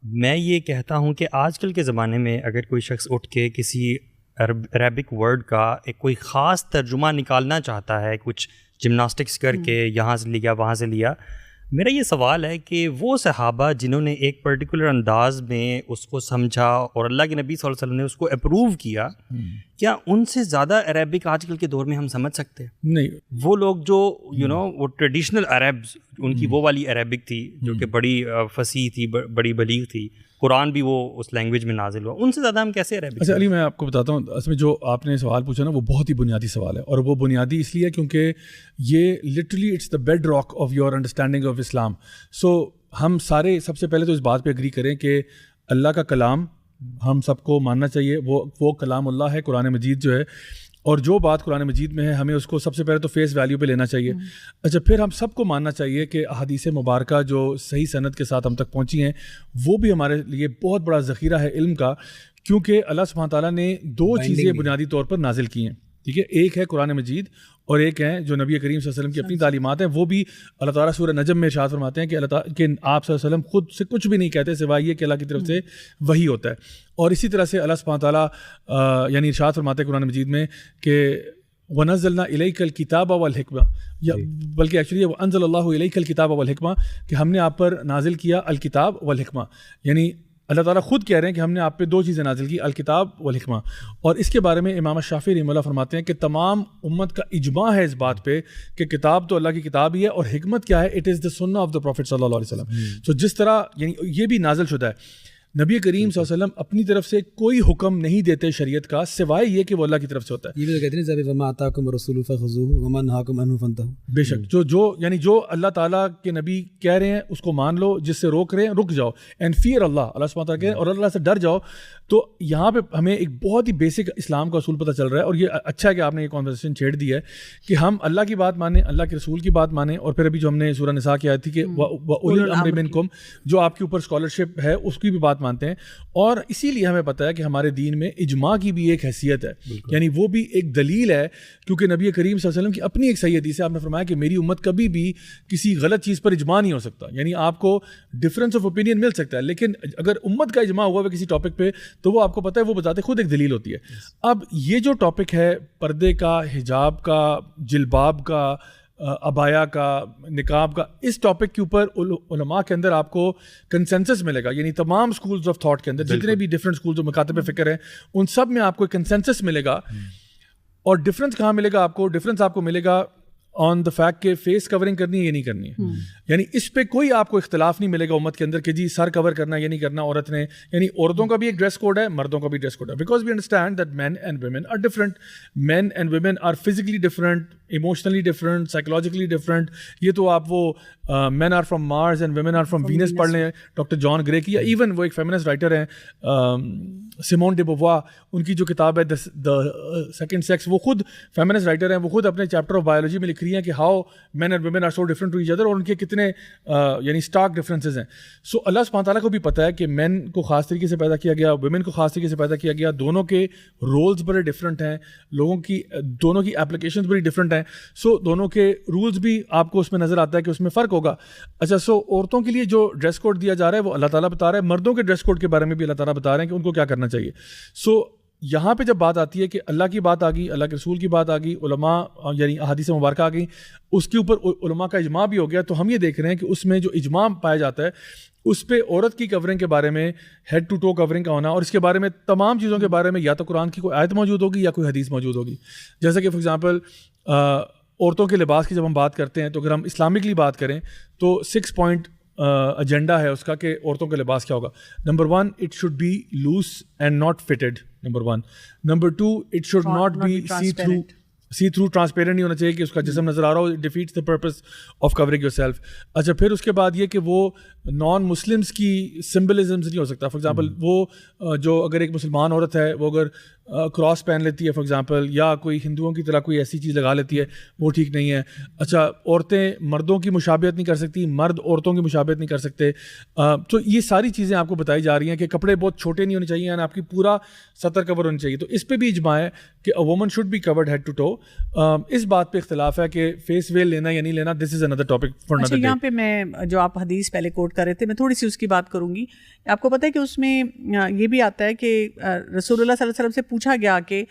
میں یہ کہتا ہوں کہ آج کل کے زمانے میں اگر کوئی شخص اٹھ کے کسی عربک ورڈ کا ایک کوئی خاص ترجمہ نکالنا چاہتا ہے, کچھ جمناسٹکس کر کے یہاں سے لیا وہاں سے لیا. میرا یہ سوال ہے کہ وہ صحابہ جنہوں نے ایک پرٹیکولر انداز میں اس کو سمجھا اور اللہ کے نبی صلی اللہ علیہ وسلم نے اس کو اپروو کیا, کیا ان سے زیادہ عربک آج کل کے دور میں ہم سمجھ سکتے ہیں؟
نہیں.
وہ لوگ جو وہ ٹریڈیشنل عربز, ان کی وہ والی عربک تھی جو کہ بڑی فصیح تھی, بڑی بلیغ تھی, قرآن بھی وہ اس لینگویج میں نازل ہوا, ان سے زیادہ ہم کیسے عربک؟
اچھا علی, میں آپ کو بتاتا ہوں, اصل میں جو آپ نے سوال پوچھا نا وہ بہت ہی بنیادی سوال ہے, اور وہ بنیادی اس لیے کیونکہ یہ literally it's the bedrock of your understanding of Islam. So ہم سارے سب سے پہلے تو اس بات پہ اگری کریں کہ اللہ کا کلام ہم سب کو ماننا چاہیے, وہ کلام اللہ ہے, قرآن مجید جو ہے, اور جو بات قرآن مجید میں ہے ہمیں اس کو سب سے پہلے تو فیس ویلیو پہ لینا چاہیے. اچھا, پھر ہم سب کو ماننا چاہیے کہ احادیث مبارکہ جو صحیح سند کے ساتھ ہم تک پہنچی ہیں وہ بھی ہمارے لیے بہت بڑا ذخیرہ ہے علم کا, کیونکہ اللہ سبحانہ تعالیٰ نے 2 چیزیں بنیادی طور پر نازل کی ہیں. ٹھیک ہے, ایک ہے قرآن مجید اور ایک ہے جو نبی کریم صلی اللہ علیہ وسلم کی اپنی تعلیمات ہیں. وہ بھی اللہ تعالیٰ سورہ نجم میں ارشاد فرماتے ہیں کہ اللہ تعالیٰ کہ آپ صلی اللہ علیہ وسلم خود سے کچھ بھی نہیں کہتے سوائے یہ کہ اللہ کی طرف سے وحی ہوتا ہے. اور اسی طرح سے اللہ سبحانہ تعالیٰ یعنی ارشاد فرماتے ہیں قرآن مجید میں کہ وَنَزَّلْنَا إِلَيْكَ الْكِتَابَ وَالْحِكْمَةَ, یا بلکہ ایکچولی وَأَنزَلَ اللَّهُ إِلَيْكَ الْكِتَابَ وَالْحِكْمَةَ, کہ ہم نے آپ پر نازل کیا الکتاب والحکمہ. یعنی اللہ تعالیٰ خود کہہ رہے ہیں کہ ہم نے آپ پہ 2 چیزیں نازل کی, الکتاب والحکمہ. اور اس کے بارے میں امام شافعی رحمہ اللہ فرماتے ہیں کہ تمام امت کا اجماع ہے اس بات پہ کہ کتاب تو اللہ کی کتاب ہی ہے, اور حکمت کیا ہے, اٹ از دا سنہ آف دا پروفیٹ صلی اللہ علیہ وسلم. تو جس طرح یعنی یہ بھی نازل شدہ ہے, نبی کریم صلی اللہ علیہ وسلم اپنی طرف سے کوئی حکم نہیں دیتے شریعت کا سوائے یہ کہ وہ اللہ کی طرف سے ہوتا ہے.
یہ بھی کہتے ہیں وما آتاکم الرسول فخذوہ وما نہاکم عنہ فانتہوا.
بے شک جو یعنی جو اللہ تعالیٰ کے نبی کہہ رہے ہیں اس کو مان لو, جس سے روک رہے ہیں رک جاؤ. اینڈ فیئر اللہ سبحانہ تعالیٰ کہہ رہے ہیں, اور اللہ سے ڈر جاؤ. تو یہاں پہ ہمیں ایک بہت ہی بیسک اسلام کا اصول پتہ چل رہا ہے, اور یہ اچھا ہے کہ آپ نے یہ کانورسیشن چھیڑ دی ہے کہ ہم اللہ کی بات مانیں, اللہ کے رسول کی بات مانیں, اور پھر ابھی جو ہم نے سورہ نساء کی آیت تھی کہ وَأُولِي الْأَمْرِ مِنْكُمْ, جو آپ کے اوپر اسکالرشپ ہے اس کی بھی بات مانتے ہیں. اور اسی لیے ہمیں پتہ ہے کہ ہمارے دین میں اجماع کی بھی ایک حیثیت ہے, یعنی وہ بھی ایک دلیل ہے, کیونکہ نبی کریم صلی اللہ علیہ وسلم کی اپنی ایک صحیح حدیث ہے, آپ نے فرمایا کہ میری امت کبھی بھی کسی غلط چیز پر اجماع نہیں ہو سکتا. یعنی آپ کو ڈفرینس آف اوپینین مل سکتا ہے, لیکن اگر امت کا اجماع ہوا ہے کسی ٹاپک پہ تو وہ آپ کو پتہ ہے وہ بذات خود ایک دلیل ہوتی ہے. اب یہ جو ٹاپک ہے پردے کا, حجاب کا, جلباب کا, ابایا کا, نقاب کا, اس ٹاپک کے اوپر علماء کے اندر آپ کو کنسنسس ملے گا. یعنی تمام سکولز آف تھاٹ کے اندر جتنے بھی ڈفرینٹ سکولز جو مکاتب فکر ہیں ان سب میں آپ کو کنسنسس ملے گا. اور ڈفرینس کہاں ملے گا آپ کو؟ ڈفرینس آپ کو ملے گا آن دا فیکٹ کہ فیس کورنگ کرنی ہے یہ نہیں کرنی ہے. یعنی اس پہ کوئی آپ کو اختلاف نہیں ملے گا امت کے اندر کہ جی سر کور کرنا یہ نہیں کرنا عورت نے. یعنی عورتوں کا بھی ایک ڈریس کوڈ ہے, مردوں کا بھی ڈریس کوڈ ہے, because we understand that men and women are different. Men and women are physically different, emotionally different, psychologically different. یہ تو آپ وہ men are from Mars and women are from Venus پڑھ لیں ڈاکٹر جان گرے کی, یا even وہ ایک فیمنسٹ رائٹر ہیں سیمون ڈے بووا, ان کی جو کتاب ہے دا سیکنڈ سیکس, وہ خود فیمنسٹ رائٹر ہیں. وہ خود اپنے چیپٹر آف بایولوجی میں لکھ رہی ہیں کہ how men and women are so different to each other, اور ان کے کتنے یعنی اسٹارک ڈفرینسز ہیں. سو اللہ سبحانہ تعالیٰ کو بھی پتہ ہے کہ مین کو خاص طریقے سے پیدا کیا گیا, ویمن کو خاص طریقے سے پیدا کیا گیا, دونوں کے رولز بڑے ڈفرینٹ ہیں, لوگوں کی دونوں کی اپلیکیشنز بڑی ڈفرینٹ ہیں. سو دونوں کے رولز بھی آپ کو اس میں نظر آتا ہے کہ اس میں فرق ہوگا. اچھا, سو عورتوں کے لیے جو ڈریس کوڈ دیا جا رہا ہے وہ اللہ تعالیٰ بتا رہا ہے, مردوں کے ڈریس کوڈ کے بارے میں بھی اللہ تعالیٰ بتا رہے ہیں کہ ان کو کیا کرنا چاہیے. سو یہاں پہ جب بات آتی ہے کہ اللہ کی بات آ گئی, اللہ کے رسول کی بات آ گئی, علماء یعنی احادیث مبارکہ آ گئی, اس کے اوپر علماء کا اجماع بھی ہو گیا, تو ہم یہ دیکھ رہے ہیں کہ اس میں جو اجماع پایا جاتا ہے اس پہ عورت کی کورنگ کے بارے میں, ہیڈ ٹو ٹو کورنگ کا ہونا, اور اس کے بارے میں تمام چیزوں کے بارے میں یا تو قرآن کی کوئی آیت موجود ہوگی یا کوئی حدیث موجود ہوگی. جیسا کہ فار ایگزامپل عورتوں کے لباس کی جب ہم بات کرتے ہیں تو اگر ہم اسلامکلی بات کریں تو 6 پوائنٹ ایجنڈا ہے اس کا کہ عورتوں کا لباس کیا ہوگا. Number 1, it should be loose and not fitted. Number 1. Number 2, it should not be see through, transparent نہیں ہونا چاہیے کہ اس کا جسم نظر آ رہا ہو, it defeats the purpose of covering yourself. اچھا, پھر اس کے بعد یہ کہ وہ نان مسلمس کی سمبلزمس نہیں ہو سکتا. فار ایگزامپل وہ جو اگر ایک مسلمان عورت ہے وہ اگر کراس پہن لیتی ہے فار ایگزامپل, یا کوئی ہندوؤں کی طرح کوئی ایسی چیز لگا لیتی ہے, وہ ٹھیک نہیں ہے. اچھا, عورتیں مردوں کی مشابہت نہیں کر سکتی, مرد عورتوں کی مشابہت نہیں کر سکتے. تو یہ ساری چیزیں آپ کو بتائی جا رہی ہیں کہ کپڑے بہت چھوٹے نہیں ہونے چاہیے, یعنی آپ کی پورا سطر کور ہونی چاہیے. تو اس پہ بھی اجماع ہے کہ a woman should be covered head to toe. اس بات پہ اختلاف ہے کہ فیس ویل لینا یا نہیں لینا, دس از اندر ٹاپک فار انادر ڈے.
یہاں پہ میں جو آپ حدیث پہلے کوٹ کر رہے تھے, میں تھوڑی سی اس کی بات کروں گی. آپ کو پتہ ہے کہ اس میں یہ بھی آتا ہے کہ رسول اللہ صلی اللہ علیہ وسلم سے پوچھا گیا کہ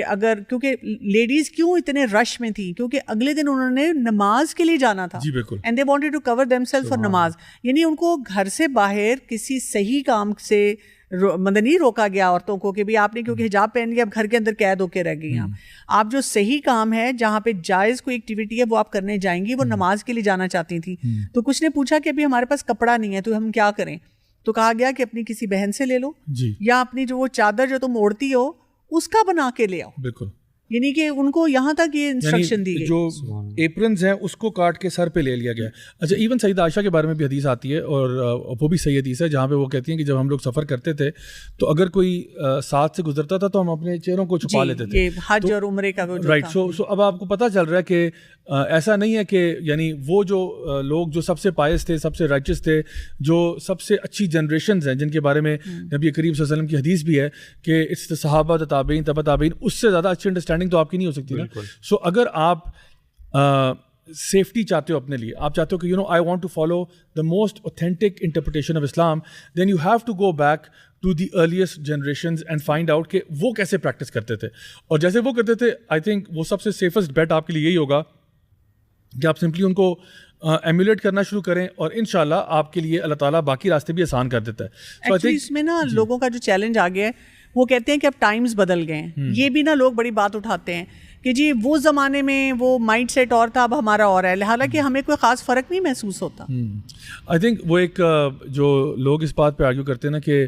اگر کیونکہ لیڈیز کیوں اتنے رش میں تھیں, کیونکہ اگلے دن انہوں نے نماز کے لیے جانا تھا.
جی بالکل.
And they wanted to cover themselves for نماز, یعنی ان کو گھر سے باہر کسی صحیح کام سے مطلب نہیں روکا گیا عورتوں کو کہ بھی آپ نے کیونکہ حجاب پہن لیا اب گھر کے اندر قید ہو کے رہ گئی ہیں. آپ جو صحیح کام ہے جہاں پہ جائز کوئی ایکٹیویٹی ہے وہ آپ کرنے جائیں گی, وہ نماز کے لیے جانا چاہتی تھیں. تو کچھ نے پوچھا کہ ابھی ہمارے پاس کپڑا نہیں ہے تو ہم کیا کریں, تو کہا گیا کہ اپنی کسی بہن سے لے لو, یا اپنی جو وہ چادر جو تم اوڑھتی ہو اس کا بنا کے لے آؤ.
بالکل.
یعنی کہ ان کو یہاں تک یہ انسٹرکشن دی گئی.
جو ایپرنز ہیں اس کو کاٹ کے سر پہ لے لیا گیا. اچھا ایون سیدہ عائشہ کے بارے میں بھی حدیث آتی ہے, اور وہ بھی صحیح حدیث ہے, جہاں پہ وہ کہتی ہیں کہ جب ہم لوگ سفر کرتے تھے تو اگر کوئی ساتھ سے گزرتا تھا تو ہم اپنے چہروں کو چھپا لیتے تھے.
حج اور عمرے کا
رائٹ. سو اب آپ کو پتہ چل رہا ہے کہ ایسا نہیں ہے کہ یعنی وہ جو لوگ جو سب سے پائس تھے, سب سے رائچس تھے, جو سب سے اچھی جنریشنز ہیں جن کے بارے میں نبی کریم صلی اللہ علیہ وسلم کی حدیث بھی ہے کہ اٹس صحابہ تابعین تبع تابعین, اس سے زیادہ اچھی انڈرسٹینڈنگ تو آپ کی نہیں ہو سکتی نا. سو اگر آپ سیفٹی چاہتے ہو اپنے لیے, آپ چاہتے ہو کہ I want to follow the most authentic interpretation of Islam, then you have to go back to the earliest generations and find out کہ وہ کیسے پریکٹس کرتے تھے. اور جیسے وہ کرتے تھے آئی تھنک وہ سب سے سیفسٹ بیٹ آپ کے لیے یہی ہوگا کہ آپ سمپلی ان کو ایمولیٹ کرنا شروع کریں, اور انشاءاللہ آپ کے لیے اللہ تعالیٰ باقی راستے بھی آسان کر دیتا ہے.
ایکچولی اس میں نا لوگوں کا جو چیلنج آ گیا ہے وہ کہتے ہیں کہ اب ٹائمز بدل گئے ہیں. یہ بھی نا لوگ بڑی بات اٹھاتے ہیں کہ جی وہ زمانے میں وہ مائنڈ سیٹ اور تھا, اب ہمارا اور ہے, حالانکہ ہمیں کوئی خاص فرق نہیں محسوس ہوتا.
آئی تھنک وہ ایک جو لوگ اس بات پہ آرگیو کرتے ہیں نا کہ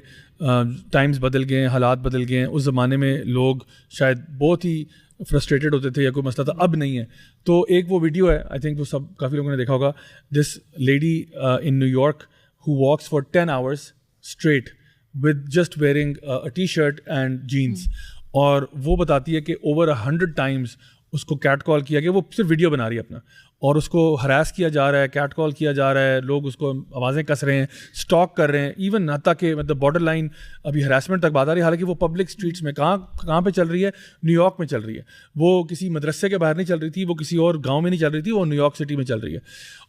ٹائمز بدل گئے ہیں, حالات بدل گئے ہیں, اس زمانے میں لوگ شاید بہت ہی فرسٹریٹڈ ہوتے تھے یا کوئی مسئلہ تھا, اب نہیں ہے. تو ایک وہ ویڈیو ہے, آئی تھنک وہ سب کافی لوگوں نے دیکھا ہوگا, this lady in New York who walks for 10 hours street with just wearing a T shirt and jeans, اور وہ بتاتی ہے کہ اوور 100 times اس کو کیٹ کال کیا گیا. وہ صرف ویڈیو بنا رہی ہے اپنا, اور اس کو ہراس کیا جا رہا ہے, کیٹ کال کیا جا رہا ہے, لوگ اس کو آوازیں کس رہے ہیں, اسٹاک کر رہے ہیں, ایون حتیٰ کہ مطلب بارڈر لائن ابھی ہراسمنٹ تک بات آ رہی ہے. حالانکہ وہ پبلک اسٹریٹس میں کہاں پہ چل رہی ہے, نیو یارک میں چل رہی ہے. وہ کسی مدرسے کے باہر نہیں چل رہی تھی, وہ کسی اور گاؤں میں نہیں چل رہی تھی, وہ نیو یارک سٹی میں چل رہی ہے.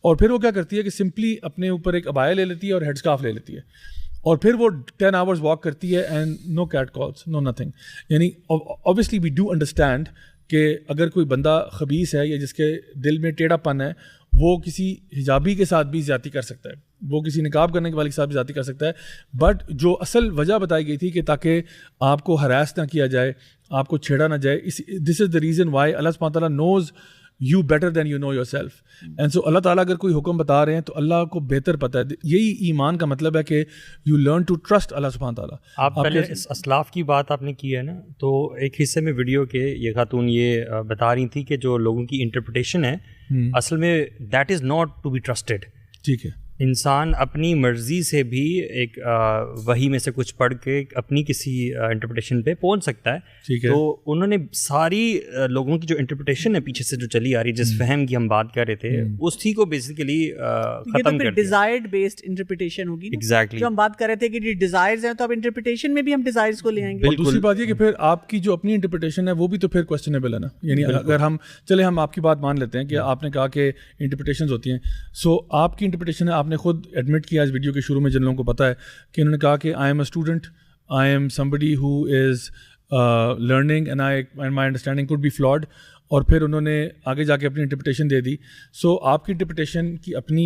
اور پھر وہ کیا کرتی ہے کہ سمپلی اپنے اوپر ایک عبایا لے لیتی ہے اور ہیڈ اسکارف لے لیتی ہے, اور پھر وہ 10 hours واک کرتی ہے and no catcalls, no nothing. یعنی اوبویسلی وی ڈو انڈرسٹینڈ کہ اگر کوئی بندہ خبیث ہے یا جس کے دل میں ٹیڑھا پن ہے, وہ کسی حجابی کے ساتھ بھی زیادتی کر سکتا ہے, وہ کسی نقاب کرنے والے کے ساتھ بھی زیادتی کر سکتا ہے. بٹ جو اصل وجہ بتائی گئی تھی کہ تاکہ آپ کو ہراس نہ کیا جائے, آپ کو چھیڑا نہ جائے, دس از دا ریزن وائی اللہ سبحانہ تعالیٰ knows you better than you know yourself. And so Allah تعالیٰ اگر کوئی حکم بتا رہے ہیں تو اللہ کو بہتر پتہ ہے. یہی ایمان کا مطلب ہے کہ یو لرن ٹو ٹرسٹ اللہ سبحانہ تعالیٰ.
آپ پہلے اس اسلاف کی بات آپ نے کی ہے نا, تو ایک حصے میں ویڈیو کے یہ خاتون یہ بتا رہی تھی کہ جو لوگوں کی انٹرپریٹیشن ہے اصل میں that is not to be trusted.
ٹھیک ہے,
انسان اپنی مرضی سے بھی ایک وحی میں سے کچھ پڑھ کے اپنی کسی انٹرپریٹیشن پہ پہنچ سکتا ہے.
ٹھیک ہے.
تو انہوں نے ساری لوگوں کی جو انٹرپریٹیشن ہے پیچھے سے جو چلی آ رہی, جس فہم کی ہم بات کر رہے تھے, اس ہی کو بیسیکلی ختم کر دیا.
ڈیزائرڈ بیسڈ انٹرپریٹیشن ہوگی
ایگزیکٹلی
جو ہم بات کر رہے تھے کہ ڈیزائرز ہیں, تو اب انٹرپریٹیشن میں بھی ہم ڈیزائرز کو لے آئیں گے.
اور دوسری بات یہ کہ پھر آپ کی جو اپنی انٹرپریٹیشن ہے وہ بھی تو پھر کویسچنیبل ہے نا. یعنی اگر ہم ہم آپ کی بات مان لیتے ہیں کہ آپ نے کہا کہ انٹرپریٹیشنز ہوتی ہیں, سو آپ کی انٹرپریٹیشن ہے, آپ نے خود ایڈمٹ کیا اس ویڈیو کے شروع میں جن لوگوں کو پتہ ہے کہ انہوں نے کہا کہ I am a student, I am somebody who is learning and my understanding could be flawed, اور پھر انہوں نے آگے جا کے اپنی انٹرپریٹیشن دے دی. سو آپ کی انٹرپریٹیشن کی اپنی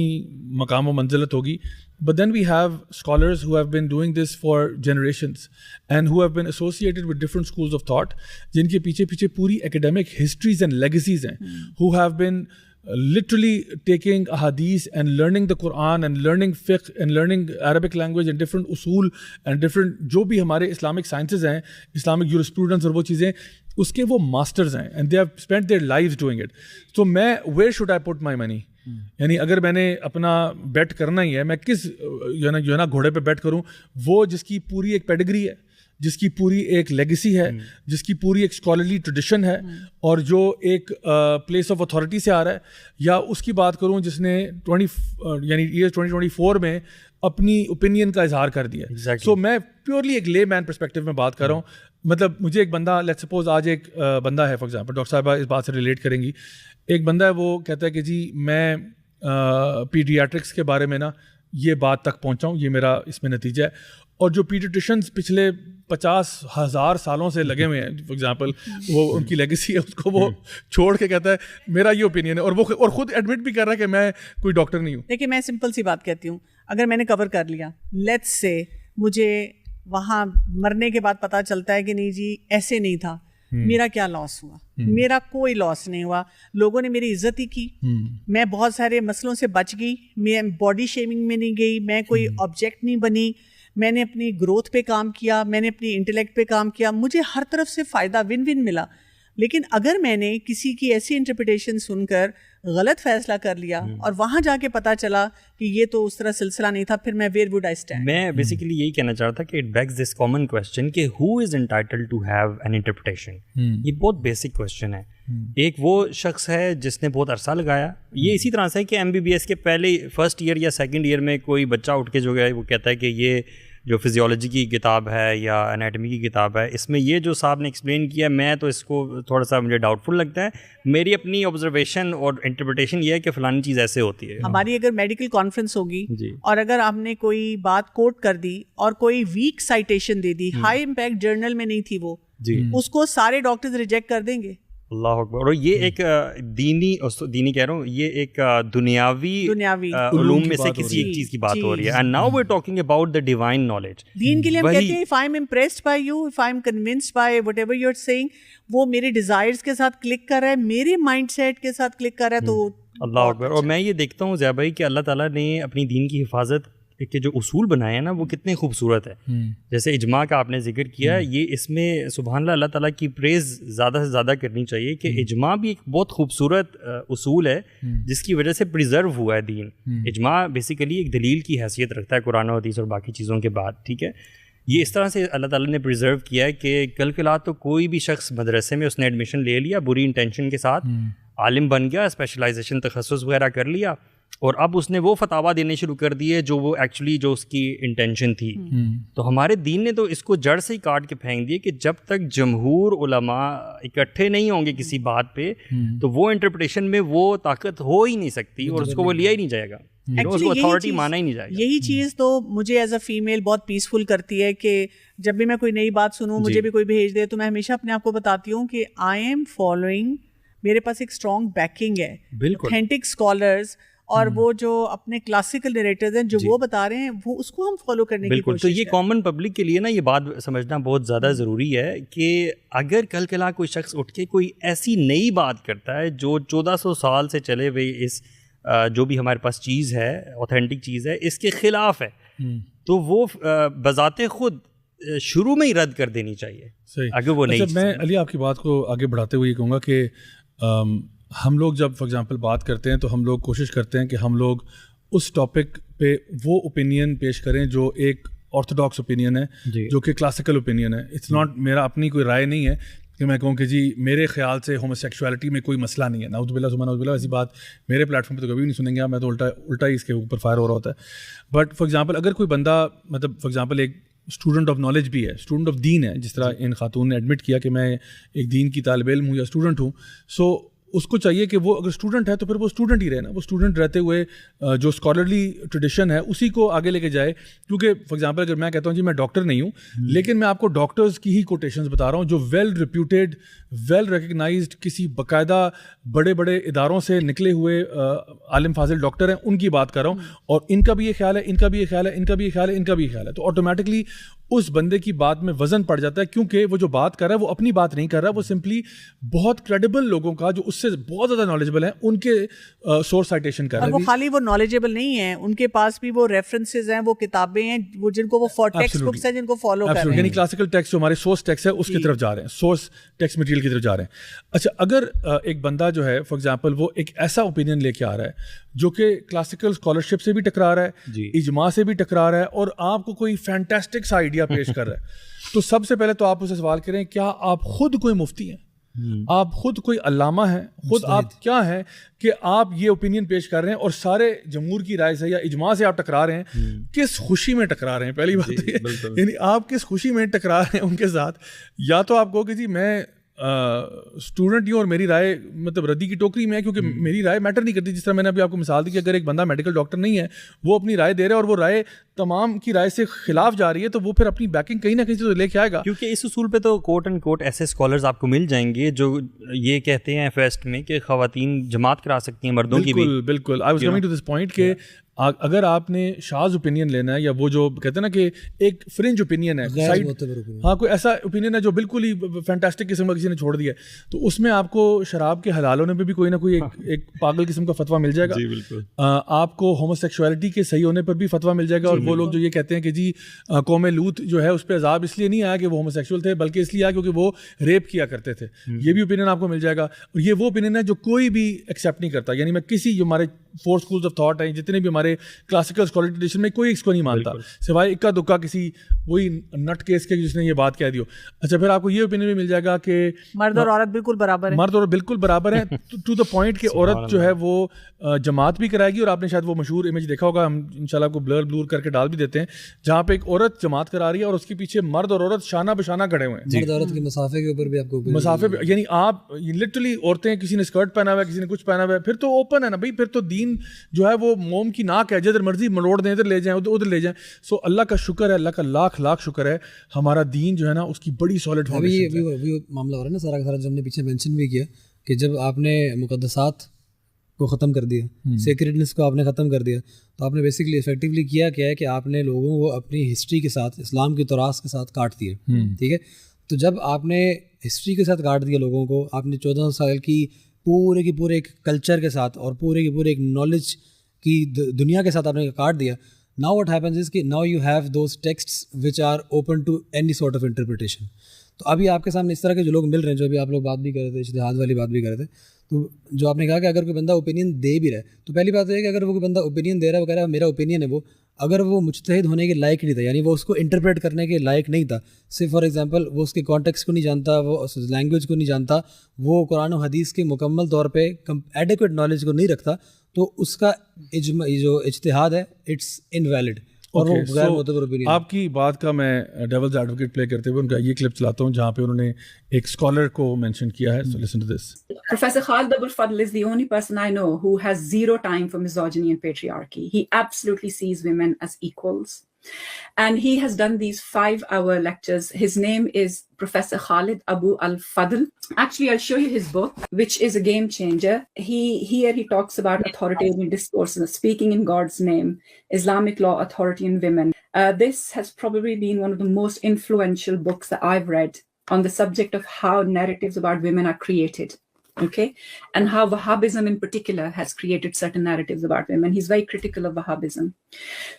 مقام و منزلت ہوگی. But then we have scholars who have been doing this for generations and who have been associated with different schools of thought, جن کے پیچھے پوری academic histories and legacies ہیں, who have been literally taking ahadith and learning the Quran and learning fiqh and learning Arabic language and different usul and different جو بھی ہمارے Islamic sciences ہیں, Islamic jurisprudence اور وہ چیزیں, اس کے وہ ماسٹرز ہیں and they have spent their lives doing it. تو میں where should I put my money? یعنی اگر میں نے اپنا بیٹ کرنا ہی ہے, میں کس جو ہے نا گھوڑے پہ بیٹ کروں, وہ جس کی پوری ایک پیڈگری ہے, جس کی پوری ایک لیگیسی ہے, جس کی پوری ایک اسکالرلی ٹریڈیشن ہے, اور جو ایک پلیس آف اتھارٹی سے آ رہا ہے, یا اس کی بات کروں جس نے 2024 میں اپنی اوپینین کا اظہار کر دیا. سو میں پیورلی ایک لے مین پرسپیکٹو میں بات کر رہا ہوں. مطلب مجھے ایک بندہ, لیٹ سپوز آج ایک بندہ ہے فار ایگزامپل, ڈاکٹر صاحبہ اس بات سے ریلیٹ کریں گی, ایک بندہ ہے وہ کہتا ہے کہ جی میں پیڈیاٹرکس کے بارے میں نا یہ بات تک پہنچا ہوں, یہ میرا اس میں نتیجہ ہے, اور جو پیڈیٹریشنز پچھلے 50,000 سالوں سے لگے ہوئے ہیں, فار ایگزامپل وہ ان کی لیگیسی ہے, اس کو وہ چھوڑ کے کہتا ہے میرا یہ اوپینین ہے, اور وہ اور خود ایڈمٹ بھی کر رہا ہے کہ میں کوئی ڈاکٹر نہیں ہوں.
دیکھیے میں سمپل سی بات کہتی ہوں, اگر میں نے کور کر لیا, لیٹس سے مجھے وہاں مرنے کے بعد پتہ چلتا ہے کہ نہیں جی ایسے نہیں تھا, میرا کیا لاس ہوا؟ میرا کوئی لاس نہیں ہوا, لوگوں نے میری عزت ہی کی, میں بہت سارے مسئلوں سے بچ گئی, میں باڈی شیمنگ میں نہیں گئی, میں کوئی آبجیکٹ نہیں بنی, میں نے اپنی گروتھ پہ کام کیا, میں نے اپنی انٹلیکٹ پہ کام کیا, مجھے ہر طرف سے فائدہ ون ون ملا. لیکن اگر میں نے کسی کی ایسی انٹرپریٹیشن سن کر غلط فیصلہ کر لیا اور وہاں جا کے پتہ چلا کہ یہ تو اس طرح سلسلہ نہیں تھا, پھر میں ویئر وڈ آئی اسٹینڈ.
میں بیسیکلی یہی کہنا چاہ رہا تھا کہ it begs this common question کہ who is entitled to have an interpretation. یہ بہت بیسک کویسچن ہے. ایک وہ شخص ہے جس نے بہت عرصہ لگایا, یہ اسی طرح سے کہ MBBS کے پہلے فرسٹ ایئر یا سیکنڈ ایئر میں کوئی بچہ اٹھ کے جو ہے وہ کہتا ہے کہ یہ جو فزیولوجی کی کتاب ہے یا انیٹمی کی کتاب ہے, اس میں یہ جو صاحب نے ایکسپلین کیا, میں تو اس کو تھوڑا سا مجھے ڈاؤٹ فل لگتا ہے. میری اپنی آبزرویشن اور انٹرپریٹیشن یہ ہے کہ فلانی چیز ایسے ہوتی ہے.
ہماری اگر میڈیکل کانفرنس ہوگی اور اگر آپ نے کوئی بات کوٹ کر دی اور کوئی ویک سائٹیشن دے دی, ہائی امپیکٹ جرنل میں نہیں تھی وہ, اس کو سارے ڈاکٹرز ریجیکٹ کر دیں گے.
اللہ اکبر. اور یہ ایک دینی کہہ رہا ہوں, یہ ایک دنیاوی علوم میں سے کسی ایک چیز کی بات ہو رہی ہے. And now we are talking about the divine knowledge.
دین کے لیے ہم کہتے ہیں if I am impressed by you, if I am convinced by whatever you are saying, وہ میرے ڈیزائرز کے ساتھ کلک کر رہا ہے, میرے مائنڈ سیٹ کے ساتھ کلک کر رہا ہے, تو
اللہ اکبر. اور میں یہ دیکھتا ہوں ضیاء بھائی کہ اللہ تعالیٰ نے اپنی دین کی حفاظت کے جو اصول بنائے ہیں نا وہ کتنے خوبصورت ہے. جیسے اجماع کا آپ نے ذکر کیا, یہ اس میں سبحان اللہ اللہ تعالیٰ کی پریز زیادہ سے زیادہ کرنی چاہیے کہ اجماع بھی ایک بہت خوبصورت اصول ہے جس کی وجہ سے پریزرو ہوا ہے دین. اجماع بیسیکلی ایک دلیل کی حیثیت رکھتا ہے قرآن و حدیث اور باقی چیزوں کے بعد. ٹھیک ہے, یہ اس طرح سے اللہ تعالیٰ نے پریزرو کیا ہے کہ کل فی تو کوئی بھی شخص مدرسے میں اس نے ایڈمیشن لے لیا بری انٹینشن کے ساتھ, عالم بن گیا, اسپیشلائزیشن تخصص وغیرہ کر لیا, اور اب اس نے وہ فتاویٰ دینے شروع کر دیے جو وہ ایکچولی جو اس کی انٹینشن تھی. تو ہمارے دین نے تو اس کو جڑ سے ہی کاٹ کے پھینک دیے کہ جب تک جمہور علماء اکٹھے نہیں ہوں گے کسی بات پہ تو وہ انٹرپریٹیشن میں وہ طاقت ہو ہی نہیں سکتی, اور اس کو وہ لیا ہی نہیں جائے گا, اس کو اتھارٹی مانا ہی نہیں جائے گا.
یہی چیز تو مجھے ایز اے فیمیل بہت پیسفل کرتی ہے کہ جب بھی میں کوئی نئی بات سنوں, مجھے بھی کوئی بھیج دے, تو میں ہمیشہ اپنے آپ کو بتاتی ہوں کہ آئی ایم فالوئنگ, میرے پاس ایک اسٹرانگ بیکنگ ہے, اوتھینٹک اسکالرز, اور وہ جو اپنے کلاسیکل نریٹرز ہیں جو وہ بتا رہے ہیں وہ اس کو ہم فالو کرنے کی کوشش.
تو یہ کامن پبلک کے لیے نا یہ بات سمجھنا بہت زیادہ ضروری ہے کہ اگر کل کلا کوئی شخص اٹھ کے کوئی ایسی نئی بات کرتا ہے جو 1400 سال سے چلے ہوئے اس جو بھی ہمارے پاس چیز ہے, اوتھینٹک چیز ہے, اس کے خلاف ہے, تو وہ بذات خود شروع میں ہی رد کر دینی چاہیے. اگر وہ نہیں.
میں علی آپ کی بات کو آگے بڑھاتے ہوئے یہ کہوں گا کہ ہم لوگ جب فار ایگزامپل بات کرتے ہیں تو ہم لوگ کوشش کرتے ہیں کہ ہم لوگ اس ٹاپک پہ وہ اوپینین پیش کریں جو ایک آرتھوڈاکس اوپینین ہے, جو کہ کلاسیکل اوپینین ہے. اٹس ناٹ میرا اپنی کوئی رائے نہیں ہے کہ میں کہوں کہ جی میرے خیال سے ہوموسیکشولیٹی میں کوئی مسئلہ نہیں ہے. نعوذ باللہ ثم نعوذ باللہ, ایسی بات میرے پلیٹ فارم پہ تو کبھی نہیں سنیں گے آپ, میں تو الٹا ہی اس کے اوپر فائر ہو رہا ہوتا ہے. بٹ فار ایگزامپل اگر کوئی بندہ مطلب فار ایگزامپل ایک اسٹوڈنٹ آف نالج بھی ہے, اسٹوڈنٹ آف دین ہے, جس طرح ان خاتون نے ایڈمٹ کیا کہ میں ایک دین کی طالب علم ہوں یا اسٹوڈنٹ ہوں, سو اس کو چاہیے کہ وہ اگر اسٹوڈنٹ ہے تو پھر وہ اسٹوڈنٹ ہی رہے نا, وہ اسٹوڈنٹ رہتے ہوئے جو اسکالرلی ٹریڈیشن ہے اسی کو آگے لے کے جائے. کیونکہ فار ایگزامپل اگر میں کہتا ہوں جی میں ڈاکٹر نہیں ہوں, لیکن میں آپ کو ڈاکٹرز کی ہی کوٹیشنز بتا رہا ہوں جو ویل ریپیوٹیڈ, ویل ریکگنائزڈ, کسی باقاعدہ بڑے بڑے اداروں سے نکلے ہوئے عالم فاضل ڈاکٹر ہیں, ان کی بات کر رہا ہوں, اور ان کا بھی یہ خیال ہے, ان کا بھی یہ خیال ہے, ان کا بھی یہ خیال ہے, ان کا بھی یہ خیال ہے, تو آٹومیٹکلی اس بندے کی بات میں وزن پڑ جاتا ہے, کیونکہ وہ جو بات کر رہا ہے وہ اپنی بات نہیں کر رہا, وہ سمپلی بہت کریڈیبل لوگوں کا جو اس سے بہت زیادہ نالجبل ہیں ان کے سورس سائٹیشن کر رہا ہے.
وہ خالی وہ نالجبل نہیں ہیں, ان کے پاس بھی وہ ریفرنسز ہیں, وہ کتابیں ہیں وہ جن کو وہ ٹیکسٹ بکس ہیں جن کو فالو کر رہے ہیں,
یعنی کلاسیکل ٹیکسٹ جو ہمارے سورس ٹیکسٹ ہے اس کی طرف جا رہے ہیں, سورس ٹیکسٹ مٹیریل کی طرف جا رہے ہیں. اچھا, اگر ایک بندہ جو ہے فار ایگزامپل وہ ایک ایسا اوپینین لے کے آ رہا ہے جو کہ کلاسیکل اسکالرشپ سے بھی ٹکرا رہا ہے, اجماع سے بھی ٹکرا رہا ہے, اور آپ کو کوئی فینٹاسٹک سا آئیڈیا پیش کر رہا ہے, تو سب سے پہلے تو آپ اسے سوال کریں کیا آپ خود کوئی مفتی ہیں, آپ خود کوئی علامہ ہیں, خود آپ کیا ہیں کہ آپ یہ اوپینین پیش کر رہے ہیں اور سارے جمہور کی رائے سے یا اجماع سے آپ ٹکرا رہے ہیں, کس خوشی میں ٹکرا رہے ہیں؟ پہلی بات یعنی آپ کس خوشی میں ٹکرا رہے ہیں ان کے ساتھ. یا تو آپ کہو کہ جی میں اسٹوڈنٹ ہوں اور میری رائے مطلب ردی کی ٹوکری میں ہے, کیونکہ میری رائے میٹر نہیں کرتی. جس طرح میں نے ابھی آپ کو مثال دی کہ اگر ایک بندہ میڈیکل ڈاکٹر نہیں ہے, وہ اپنی رائے دے رہا ہے اور وہ رائے تمام کی رائے سے خلاف جا رہی ہے, تو وہ پھر اپنی بیکنگ کہیں نہ کہیں سے تو لے کے آئے گا.
کیونکہ اس اصول پہ تو کوٹ اینڈ کوٹ ایسے اسکالرز آپ کو مل جائیں گے جو یہ کہتے ہیں فیسٹ میں کہ خواتین جماعت کرا سکتی ہیں مردوں کی بھی.
بالکل بالکل. I was coming to this point کہ اگر آپ نے شاذ اوپینین لینا ہے, یا وہ جو کہتے ہیں نا کہ ایک فرنج اوپینین ہے, ہاں کوئی ایسا اوپینین ہے جو بالکل ہی فینٹاسٹک قسم کا کسی نے چھوڑ دیا ہے, تو اس میں آپ کو شراب کے حلال ہونے پہ بھی کوئی نہ کوئی ایک پاگل قسم کا فتویٰ مل جائے گا.
جی بالکل.
آپ کو ہومو سیکشولیٹی کے صحیح ہونے پر بھی فتویٰ مل جائے گا. اور وہ لوگ جو یہ کہتے ہیں کہ جی قوم لوط جو ہے اس پہ عذاب اس لیے نہیں آیا کہ وہ ہومو سیکشول تھے, بلکہ اس لیے آیا کیونکہ وہ ریپ کیا کرتے تھے, یہ بھی اوپینین آپ کو مل جائے گا. اور یہ وہ اوپینین ہے جو کوئی بھی ایکسیپٹ نہیں کرتا. یعنی میں کسی جو ہمارے 4 schools آف تھاٹ ہیں, جتنے بھی ہمارے کلاسیکل اسکالر ٹریڈیشن میں, کوئی اس کو نہیں مانتا سوائے اکا دکا کسی وہی نٹ کیس کے جس نے یہ بات کہہ دی ہو. اچھا پھر آپ کو یہ اوپینین بھی مل جائے گا کہ
مرد اور عورت بالکل برابر ہیں,
مرد اور بالکل برابر ہیں, ٹو دا پوائنٹ کہ عورت جو ہے وہ جماعت بھی کرائے گی. اور آپ نے شاید وہ مشہور امیج دیکھا ہوگا, ہم انشاءاللہ کو بلور کر کے ڈال بھی دیتے ہیں, جہاں پہ ایک عورت جماعت کرا رہی ہے اور اس کے پیچھے مرد اور عورت شانہ بشانہ کھڑے ہوئے ہیں.
مرد عورت کے مسافے کے اوپر بھی آپ کو
مسافے پہ, یعنی آپ لٹرلی عورتیں, کسی نے اسکرٹ پہنا ہوا ہے, کسی نے کچھ پہنا ہوا ہے, پھر تو اوپن ہے نا بھائی, پھر تو دین جو ہے وہ موم کی ناک ہے, جدھر مرضی مروڑ دیں, ادھر لے جائیں ادھر لے جائیں. سو اللہ کا شکر ہے, اللہ کا لاکھ لاکھ شکر ہے, ہمارا دین جو ہے نا اس کی بڑی سالڈ فاؤنڈیشن ہے.
ابھی معاملہ ہو رہا ہے نا سارا کا سارا, جو ہم نے پیچھے مینشن بھی کیا کہ جب آپ نے مقدسات کو ختم کر دیا, سیکریٹنس کو آپ نے ختم کر دیا, تو آپ نے بیسکلی افیکٹولی کیا ہے کہ آپ نے لوگوں کو اپنی ہسٹری کے ساتھ, اسلام کی تراث کے ساتھ کاٹ دیا. ٹھیک ہے, تو جب آپ نے ہسٹری کے ساتھ کاٹ دیا لوگوں کو, آپ نے 14 سال کی پورے ایک کلچر کے ساتھ اور پورے ایک نالج کی دنیا کے ساتھ آپ نے کاٹ دیا. Now what happens is کہ now you have those texts which are open to any sort of interpretation. تو ابھی آپ کے سامنے اس طرح کے جو لوگ مل رہے ہیں, جو ابھی آپ لوگ بات بھی کر رہے تھے, اجتہاد والی بات بھی کر رہے تھے, تو جو آپ نے کہا کہ اگر کوئی بندہ اوپینین دے بھی رہا ہے, تو پہلی بات یہ ہے کہ اگر وہ کوئی بندہ اوپینین دے رہا ہے, وہ کہہ رہا ہے میرا اوپینین ہے, وہ اگر وہ مجتہد ہونے کے لائق نہیں تھا, یعنی وہ اس کو انٹرپریٹ کرنے کے لائق نہیں تھا, صرف فار ایگزامپل وہ اس کے کانٹیکسٹ کو نہیں جانتا, وہ اس لینگویج کو نہیں جانتا, وہ قرآن و حدیث کے مکمل طور پہ ایڈیکویٹ نالج کو نہیں رکھتا, تو اس کا جو اجتہاد ہے اٹس انویلڈ.
آپ کی بات کا میں ڈیولز ایڈوکیٹ پلے کرتے ہوئے ان کا یہ کلپ چلاتا ہوں جہاں پہ انہوں نے ایک اسکالر کو مینشن کیا ہے. So listen to this.
Professor Khalid Abul Fadl is the only person I know who has zero time for misogyny and patriarchy. He absolutely sees women as equals. And he has done these 5-hour lectures. His name is Professor Khalid Abu Al-Fadl. Actually, I'll show you his book, which is a game changer. He talks about authoritarian discourse, speaking in God's name, Islamic law, authority and women. This has probably been one of the most influential books that I've read on the subject of how narratives about women are created. Okay, and how Wahhabism in particular has created certain narratives about women. He's very critical of Wahhabism.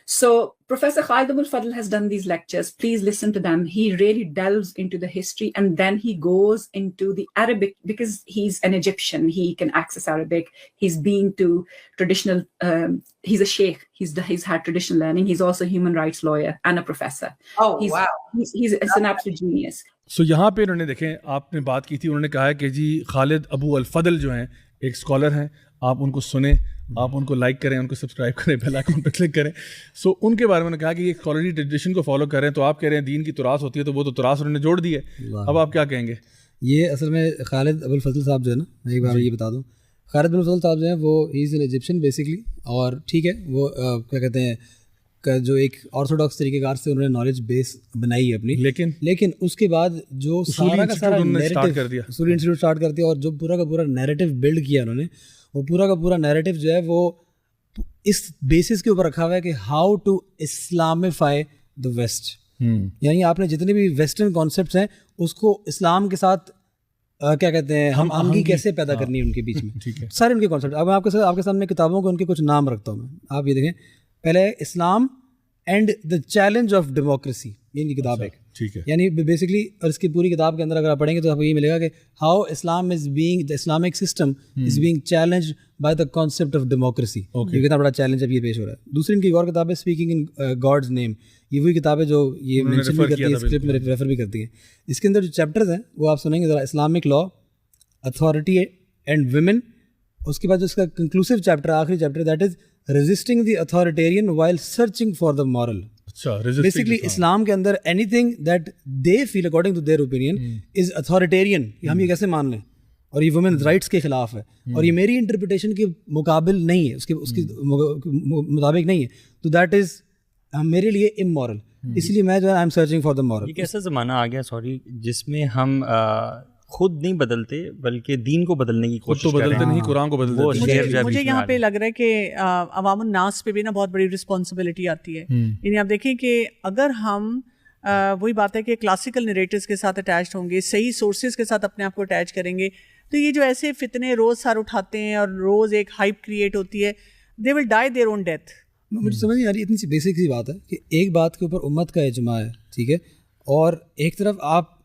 So Professor Khalid Abul Fadl has done these lectures. Please listen to them. He really delves into the history, and then he goes into the Arabic, because he's an Egyptian. He can access Arabic. He's been to traditional, he's a sheikh. He's had traditional learning. He's also a human rights lawyer and a professor.
Oh, wow.
He's an absolute genius.
سو یہاں پہ انہوں نے دیکھیں, آپ نے بات کی تھی, انہوں نے کہا ہے کہ جی خالد ابو الفضل جو ہیں ایک اسکالر ہیں, آپ ان کو سنیں, آپ ان کو لائک کریں, ان کو سبسکرائب کریں, بیل آئکن پہ کلک کریں. سو ان کے بارے میں انہوں نے کہا کہ یہ اسکالری ٹریڈیشن کو فالو کر رہے ہیں, تو آپ کہہ رہے ہیں دین کی تراث ہوتی ہے, تو وہ تو تراث انہوں نے جوڑ دی ہے. اب آپ کیا کہیں گے؟
یہ اصل میں خالد ابو الفضل صاحب جو ہے نا, میں ایک بار یہ بتا دوں, خالد ابو الفضل صاحب جو ہیں وہ ہی از این ایجپشین بیسکلی, اور ٹھیک ہے وہ کیا کہتے ہیں جو ایک آرتھوڈاکس طریقے کار سے انہوں نے نالج بیس بنائی ہے اپنی, لیکن اس کے بعد جو سارا کا سارا نیریٹو اصولی انسٹیٹیوٹ اسٹارٹ کر دیا, اور جو پورا کا پورا نیریٹو بلڈ کیا انہوں نے, وہ پورا کا پورا نیریٹو جو ہے وہ اس بیسس کے اوپر رکھا ہوا ہے کہ ہاؤ ٹو اسلامفائی دا ویسٹ. یعنی آپ نے جتنے بھی ویسٹرن کانسیپٹس ہیں اس کو اسلام کے ساتھ کیا کہتے ہیں ہم آہنگی کیسے پیدا کرنی ہے ان کے بیچ میں, سارے ان کے کانسیپٹ. اب میں آپ کے سامنے کتابوں کو ان کے کچھ نام رکھتا ہوں میں, آپ یہ دیکھیں. پہلے Islam and the challenge of democracy, یہ ان کی کتاب ہے,
ٹھیک ہے.
یعنی بیسکلی, اور اس کی پوری کتاب کے اندر اگر آپ پڑھیں گے تو آپ کو یہ ملے گا کہ how Islam is being, the Islamic system is being challenge by the concept of democracy. یہ کتنا بڑا چیلنج اب یہ پیش ہو رہا ہے. دوسری ان کی ایک اور کتاب ہے اسپیکنگ ان گاڈز نیم, یہ وہی کتاب ہے جو یہ مینشن بھی کرتی ہے, اسکرپٹ میں ریفر بھی کرتی ہے. اس کے اندر جو چیپٹرز ہیں وہ آپ سنیں گے ذرا, Islamic law, authority and women. اس کے بعد جو اس کا کنکلوسیو چیپٹر, آخری chapter, that is resisting the authoritarian while searching for the moral. Basically اسلام کے اندر anything that they feel according to their opinion is authoritarian, ہم یہ کیسے مان لیں، اور یہ وومن رائٹس کے خلاف ہے، اور یہ میری انٹرپریٹیشن کے مقابل نہیں ہے، اس کے مطابق نہیں ہے، تو دیٹ از میرے لیے امورل. اس لیے میں جو ہے I am searching for the moral.
ایک ایسا زمانہ آ گیا سوری جس میں ہم خود نہیں بدلتے بلکہ دین کو بدلنے کی کوشش کر رہے ہیں،
نہیں قرآن کو بدلتے.
مجھے یہاں پہ لگ رہا ہے کہ عوام الناس پہ بھی نا بہت بڑی رسپانسبلٹی آتی ہے. یعنی آپ دیکھیں کہ اگر ہم وہی بات ہے کہ کلاسیکل نریٹیوز کے ساتھ اٹیچڈ ہوں گے، صحیح سورسز کے ساتھ اپنے آپ کو اٹیچ کریں گے، تو یہ جو ایسے فتنے روز سر اٹھاتے ہیں اور روز ایک ہائپ کریٹ ہوتی ہے، دے ول ڈائی دیئر اون ڈیتھ.
مجھے سمجھ نہیں آ رہی، اتنی سی بیسک سی بات ہے کہ ایک بات کے اوپر امت کا اجماع ہے، ٹھیک ہے، اور ایک طرف آپ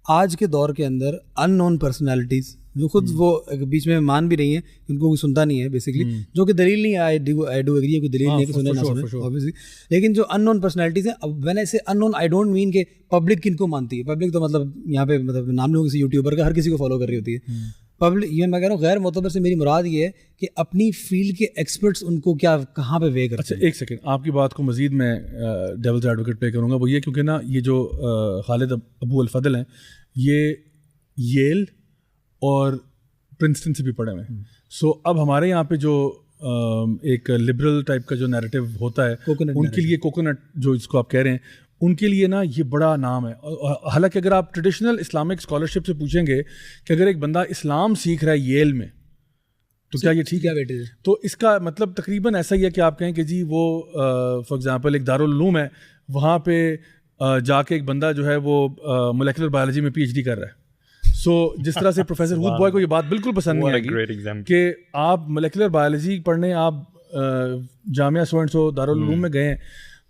آج کے دور کے اندر ان نون پرسنالٹیز جو خود وہ بیچ میں مان بھی رہی ہیں، ان کو کوئی سنتا نہیں ہے بیسکلی، جو کہ دلیل نہیں ہے، آئی ڈو ایگری ہے، کوئی دلیل نہیں ہے کہ سنیں نہ سنیں اوبویسلی، لیکن جو ان نون پرسنالٹیز ہیں، اب میں نے اسے ان نون آئی ڈونٹ مین کہ پبلک کن کو مانتی ہے، پبلک تو مطلب یہاں پہ مطلب نام لوں کسی یوٹیوبر کا، ہر کسی کو فالو کر رہی ہوتی ہے پبلک. یہ میں کہہ رہا ہوں غیر معتبر سے میری مراد یہ ہے کہ اپنی فیلڈ کے ایکسپرٹس ان کو کیا کہاں پہ وے کرتے ہیں.
اچھا ایک سیکنڈ، آپ کی بات کو مزید میں ڈیولز ایڈوکیٹ پہ کروں گا، وہ یہ کیونکہ نا یہ جو خالد ابو الفضل ہیں یہ ییل اور پرنسٹن سے بھی پڑھے ہوئے ہیں. سو اب ہمارے یہاں پہ جو ایک لبرل ٹائپ کا جو نیریٹو ہوتا ہے ان کے لیے کوکونٹ جو اس کو آپ کہہ رہے ہیں، ان کے لیے نا یہ بڑا نام ہے. حالانکہ اگر آپ ٹریڈیشنل اسلامک اسکالرشپ سے پوچھیں گے کہ اگر ایک بندہ اسلام سیکھ رہا ہے ییل میں تو کیا یہ ٹھیک ہے بیٹے؟ تو اس کا مطلب تقریباً ایسا ہی ہے کہ آپ کہیں کہ جی وہ فار ایگزامپل ایک دارالعلوم ہے، وہاں پہ جا کے ایک بندہ جو ہے وہ مولیکولر بایولوجی میں پی ایچ ڈی کر رہا ہے. سو جس طرح سے پروفیسر ہود بوائے کو یہ بات بالکل پسند نہیں آئے گی کہ آپ مولیکولر بایولوجی پڑھنے آپ جامعہ سو اینڈ سو دارالعلوم میں گئے ہیں،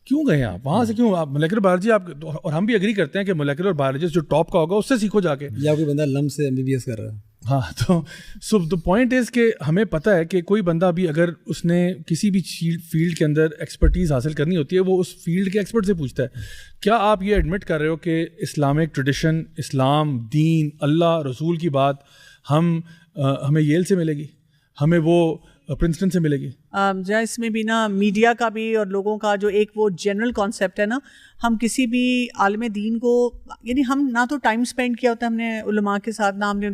کیوں گئے ہیں آپ وہاں سے، کیوں آپ مولیکولر بایولوجی آپ، اور ہم بھی اگری کرتے ہیں کہ مولیکولر بایولوجسٹ جو ٹاپ کا ہوگا اس سے سیکھو جا کے،
یا کوئی بندہ لم سے MBBS کر رہا ہے.
ہاں تو سو دا پوائنٹ از کہ ہمیں پتہ ہے کہ کوئی بندہ بھی اگر اس نے کسی بھی فیلڈ کے اندر ایکسپرٹیز حاصل کرنی ہوتی ہے وہ اس فیلڈ کے ایکسپرٹ سے پوچھتا ہے. کیا آپ یہ ایڈمٹ کر رہے ہو کہ اسلامک ٹریڈیشن، اسلام، دین، اللہ، رسول کی بات ہمیں ییل سے ملے گی، ہمیں وہ پرنسٹن سے ملے گی؟
جہاں اس میں بھی نا میڈیا کا بھی اور لوگوں کا جو ایک وہ جنرل کانسیپٹ ہے نا، ہم کسی بھی عالم دین کو، یعنی ہم نہ تو ٹائم اسپینڈ کیا ہوتا ہے ہم نے علماء کے ساتھ، نہ ہم نے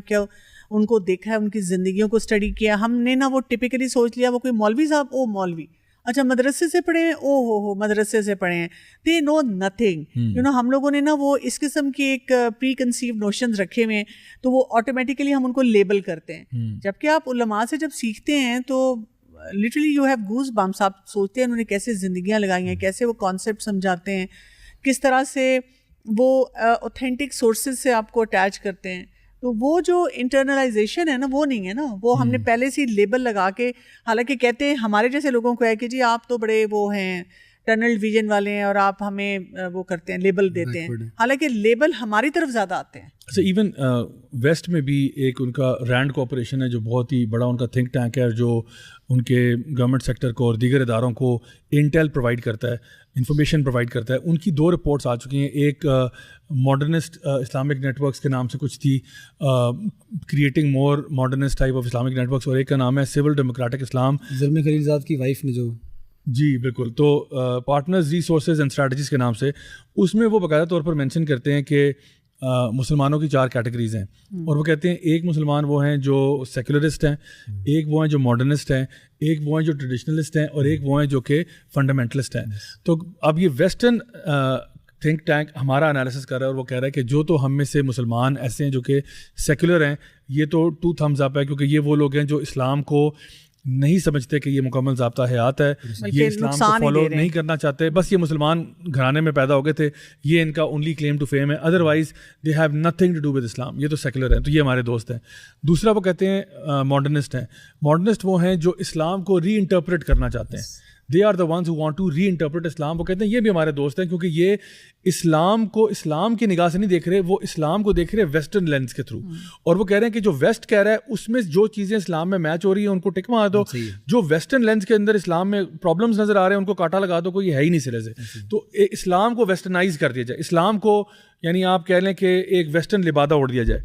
ان کو دیکھا ہے، ان کی زندگیوں کو اسٹڈی کیا. ہم نے نا وہ ٹپکلی سوچ لیا وہ کوئی مولوی صاحب، او مولوی، اچھا مدرسے سے پڑھے ہیں، او ہو مدرسے سے پڑھے ہیں، دے نو نتھنگ. یو نو ہم لوگوں نے نا وہ اس قسم کی ایک پری کنسیو نوشنز رکھے ہوئے ہیں، تو وہ آٹومیٹیکلی ہم ان کو لیبل کرتے ہیں. جبکہ آپ علماء سے جب سیکھتے ہیں تو literally you have goes bumps. آپ سوچتے ہیں انہوں نے کیسے زندگیاں لگائی ہیں، کیسے وہ کانسیپٹ سمجھاتے ہیں، کس طرح سے وہ اوتھینٹک سورسز سے آپ کو اٹیچ کرتے ہیں. تو وہ جو انٹرنلائزیشن ہے نا وہ نہیں ہے نا، وہ ہم نے پہلے سے لیبل لگا کے، حالانکہ کہتے ہیں ہمارے جیسے لوگوں کو ہے کہ جی آپ تو بڑے وہ ہیں ٹنل ویژن والے ہیں اور آپ ہمیں وہ کرتے ہیں، لیبل دیتے ہیں، حالانکہ لیبل ہماری طرف زیادہ آتے ہیں.
اچھا ایون ویسٹ میں بھی ایک ان کا رینڈ کوآپریشن ہے جو بہت ہی بڑا ان کا تھنک ٹینک ہے، جو ان کے گورنمنٹ سیکٹر کو اور دیگر اداروں کو انٹیل پرووائڈ کرتا ہے، انفارمیشن پرووائڈ کرتا ہے. ان کی 2 رپورٹس آ چکی ہیں، ایک ماڈرنسٹ اسلامک نیٹ ورکس کے نام سے کچھ تھی، creating more modernist type of Islamic networks, اور ایک کا نام ہے سول ڈیموکریٹک اسلام،
زلمے خلیلزاد کی وائف نے جو،
جی بالکل. تو پارٹنرز ریسورسز اینڈ اسٹریٹجیز کے نام سے اس میں وہ باقاعدہ طور پر مینشن کرتے ہیں کہ مسلمانوں کی 4 کیٹیگریز ہیں، اور وہ کہتے ہیں ایک مسلمان وہ ہیں جو سیکولرسٹ ہیں، ایک وہ ہیں جو ماڈرنسٹ ہیں، ایک وہ ہیں جو ٹریڈیشنلسٹ ہیں، اور ایک وہ ہیں جو کہ فنڈامنٹلسٹ ہیں. تو اب یہ ویسٹرن تھنک ٹینک ہمارا انالیسس کر رہا ہے اور وہ کہہ رہا ہے کہ جو تو ہم میں سے مسلمان ایسے ہیں جو کہ سیکولر ہیں، یہ تو 2 thumbs up ہے، کیونکہ یہ وہ لوگ ہیں جو اسلام کو نہیں سمجھتے کہ یہ مکمل ضابطہ حیات ہے، یہ اسلام کو فالو نہیں کرنا چاہتے، بس یہ مسلمان گھرانے میں پیدا ہو گئے تھے، یہ ان کا اونلی کلیم ٹو فیم ہے، otherwise they have nothing to do with Islam, یہ تو سیکولر ہیں، تو یہ ہمارے دوست ہیں. دوسرا وہ کہتے ہیں ماڈرنسٹ ہیں. ماڈرنسٹ وہ ہیں جو اسلام کو ری انٹرپریٹ کرنا چاہتے ہیں، they are the ones who want to reinterpret Islam. وہ کہتے ہیں یہ بھی ہمارے دوست ہیں، کیونکہ یہ اسلام کو اسلام کی نگاہ سے نہیں دیکھ رہے، وہ اسلام کو دیکھ رہے ویسٹرن لینس کے تھرو، اور وہ کہہ رہے ہیں کہ جو ویسٹ کہہ رہا ہے اس میں جو چیزیں اسلام میں میچ ہو رہی ہیں ان کو ٹک مار دو، جو ویسٹرن لینس کے اندر اسلام میں پرابلمس نظر آ رہے ہیں ان کو کاٹا لگا دو، کوئی ہے ہی نہیں سرے سے. تو اسلام کو ویسٹرنائز کر دیا جائے، اسلام کو یعنی آپ کہہ لیں کہ ایک ویسٹرن لبادہ اوڑھ دیا جائے,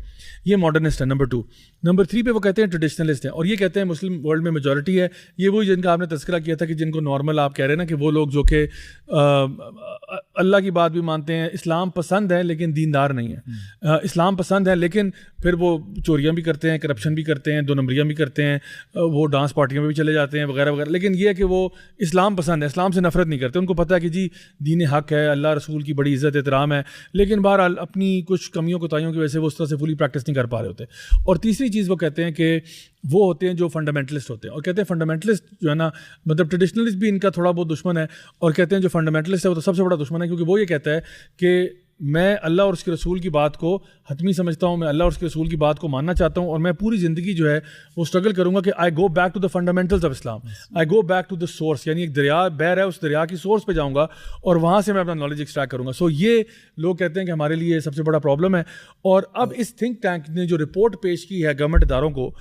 یہ ماڈرنسٹ ہے. نمبر 2. نمبر 3 پہ وہ کہتے ہیں ٹریڈیشنلسٹ ہیں, اور یہ کہتے ہیں مسلم ورلڈ میں میجورٹی ہے. یہ وہی جن کا آپ نے تذکرہ کیا تھا کہ جن کو نارمل آپ کہہ رہے ہیں نا کہ وہ لوگ جو کہ اللہ کی بات بھی مانتے ہیں, اسلام پسند ہے لیکن دیندار نہیں ہیں, اسلام پسند ہے لیکن پھر وہ چوریاں بھی کرتے ہیں, کرپشن بھی کرتے ہیں, 2 نمبریاں بھی کرتے ہیں, وہ ڈانس پارٹیوں میں بھی چلے جاتے ہیں وغیرہ وغیرہ. لیکن یہ ہے کہ وہ اسلام پسند ہے, اسلام سے نفرت نہیں کرتے. ان کو پتہ ہے کہ جی دین حق ہے, اللہ رسول کی بڑی عزت احترام ہے, لیکن بہرحال اپنی کچھ کمیوں کوتاہیوں کی وجہ سے وہ اس طرح سے فلی پریکٹس نہیں کر پا رہے ہوتے. اور تیسری چیز وہ کہتے ہیں کہ وہ ہوتے ہیں جو فنڈامنٹلسٹ ہوتے ہیں, اور کہتے ہیں فنڈامنٹلسٹ جو ہے نا, مطلب ٹریڈیشنلسٹ بھی ان کا تھوڑا بہت دشمن ہے, اور کہتے ہیں جو فنڈامنٹلسٹ ہے وہ تو سب سے بڑا دشمن ہے, کیونکہ وہ یہ کہتا ہے کہ میں اللہ اور اس کے رسول کی بات کو حتمی سمجھتا ہوں, میں اللہ اور اس کے رسول کی بات کو ماننا چاہتا ہوں, اور میں پوری زندگی جو ہے وہ اسٹرگل کروں گا کہ I go back to the fundamentals of Islam, I go back to the source, یعنی ایک دریا بہہ رہا ہے, اس دریا کی سورس پہ جاؤں گا اور وہاں سے میں اپنا نالج ایکسٹریکٹ کروں گا. سو یہ لوگ کہتے ہیں کہ ہمارے لیے سب سے بڑا پرابلم ہے. اور اب اس تھنک ٹینک نے جو رپورٹ پیش کی ہے گورنمنٹ اداروں کو,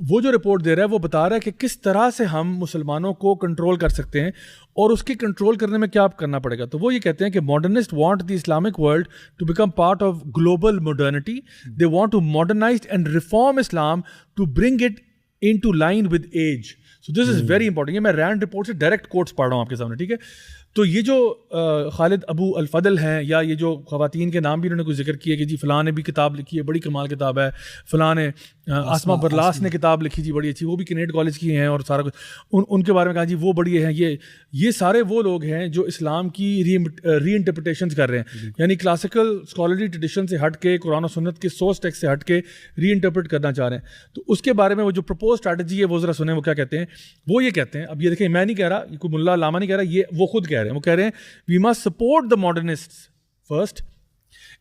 وہ جو رپورٹ دے رہا ہے وہ بتا رہا ہے کہ کس طرح سے ہم مسلمانوں کو کنٹرول کر سکتے ہیں, اور اس کی کنٹرول کرنے میں کیا کرنا پڑے گا. تو وہ یہ کہتے ہیں کہ modernist want the Islamic world to become part of global modernity, they want to modernize and reform Islam to bring it into line with age. So this is very important. یہ میں Rand report سے direct quotes پڑھ رہا ہوں آپ کے سامنے, ٹھیک ہے. تو یہ جو خالد ابو الفضل ہیں, یا یہ جو خواتین کے نام بھی انہوں نے کوئی ذکر کیا کہ جی فلاں نے بھی کتاب لکھی ہے, بڑی کمال کتاب ہے, فلاں نے آسما برلاس نے کتاب لکھی جی بڑی اچھی, وہ بھی کینیڈ کالج کی ہیں, اور سارا کچھ ان کے بارے میں کہا جی وہ بڑی ہیں. یہ سارے وہ لوگ ہیں جو اسلام کی ری انٹرپریٹیشنز کر رہے ہیں, یعنی کلاسیکل اسکالرلی ٹریڈیشن سے ہٹ کے, قرآن و سنت کے سورس ٹیکسٹ سے ہٹ کے ری انٹرپریٹ کرنا چاہ رہے ہیں. تو اس کے بارے میں وہ جو پرپوز اسٹریٹجی ہے وہ ذرا سنیں, وہ کیا کہتے ہیں. وہ یہ کہتے ہیں, اب یہ دیکھیں میں نہیں کہہ رہا, یہ کوئی ملا علامہ نہیں کہہ رہا, یہ وہ خود کہہ رہے ہیں. وہ کہہ رہے ہیں we must support the modernists first,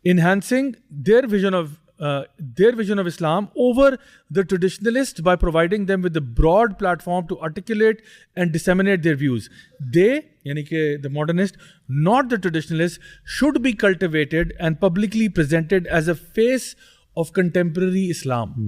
enhancing their vision of Islam over the traditionalists by providing them with a broad platform to articulate and disseminate their views. They, yani ke the modernists, not the traditionalists, should be cultivated and publicly presented as a face of contemporary Islam.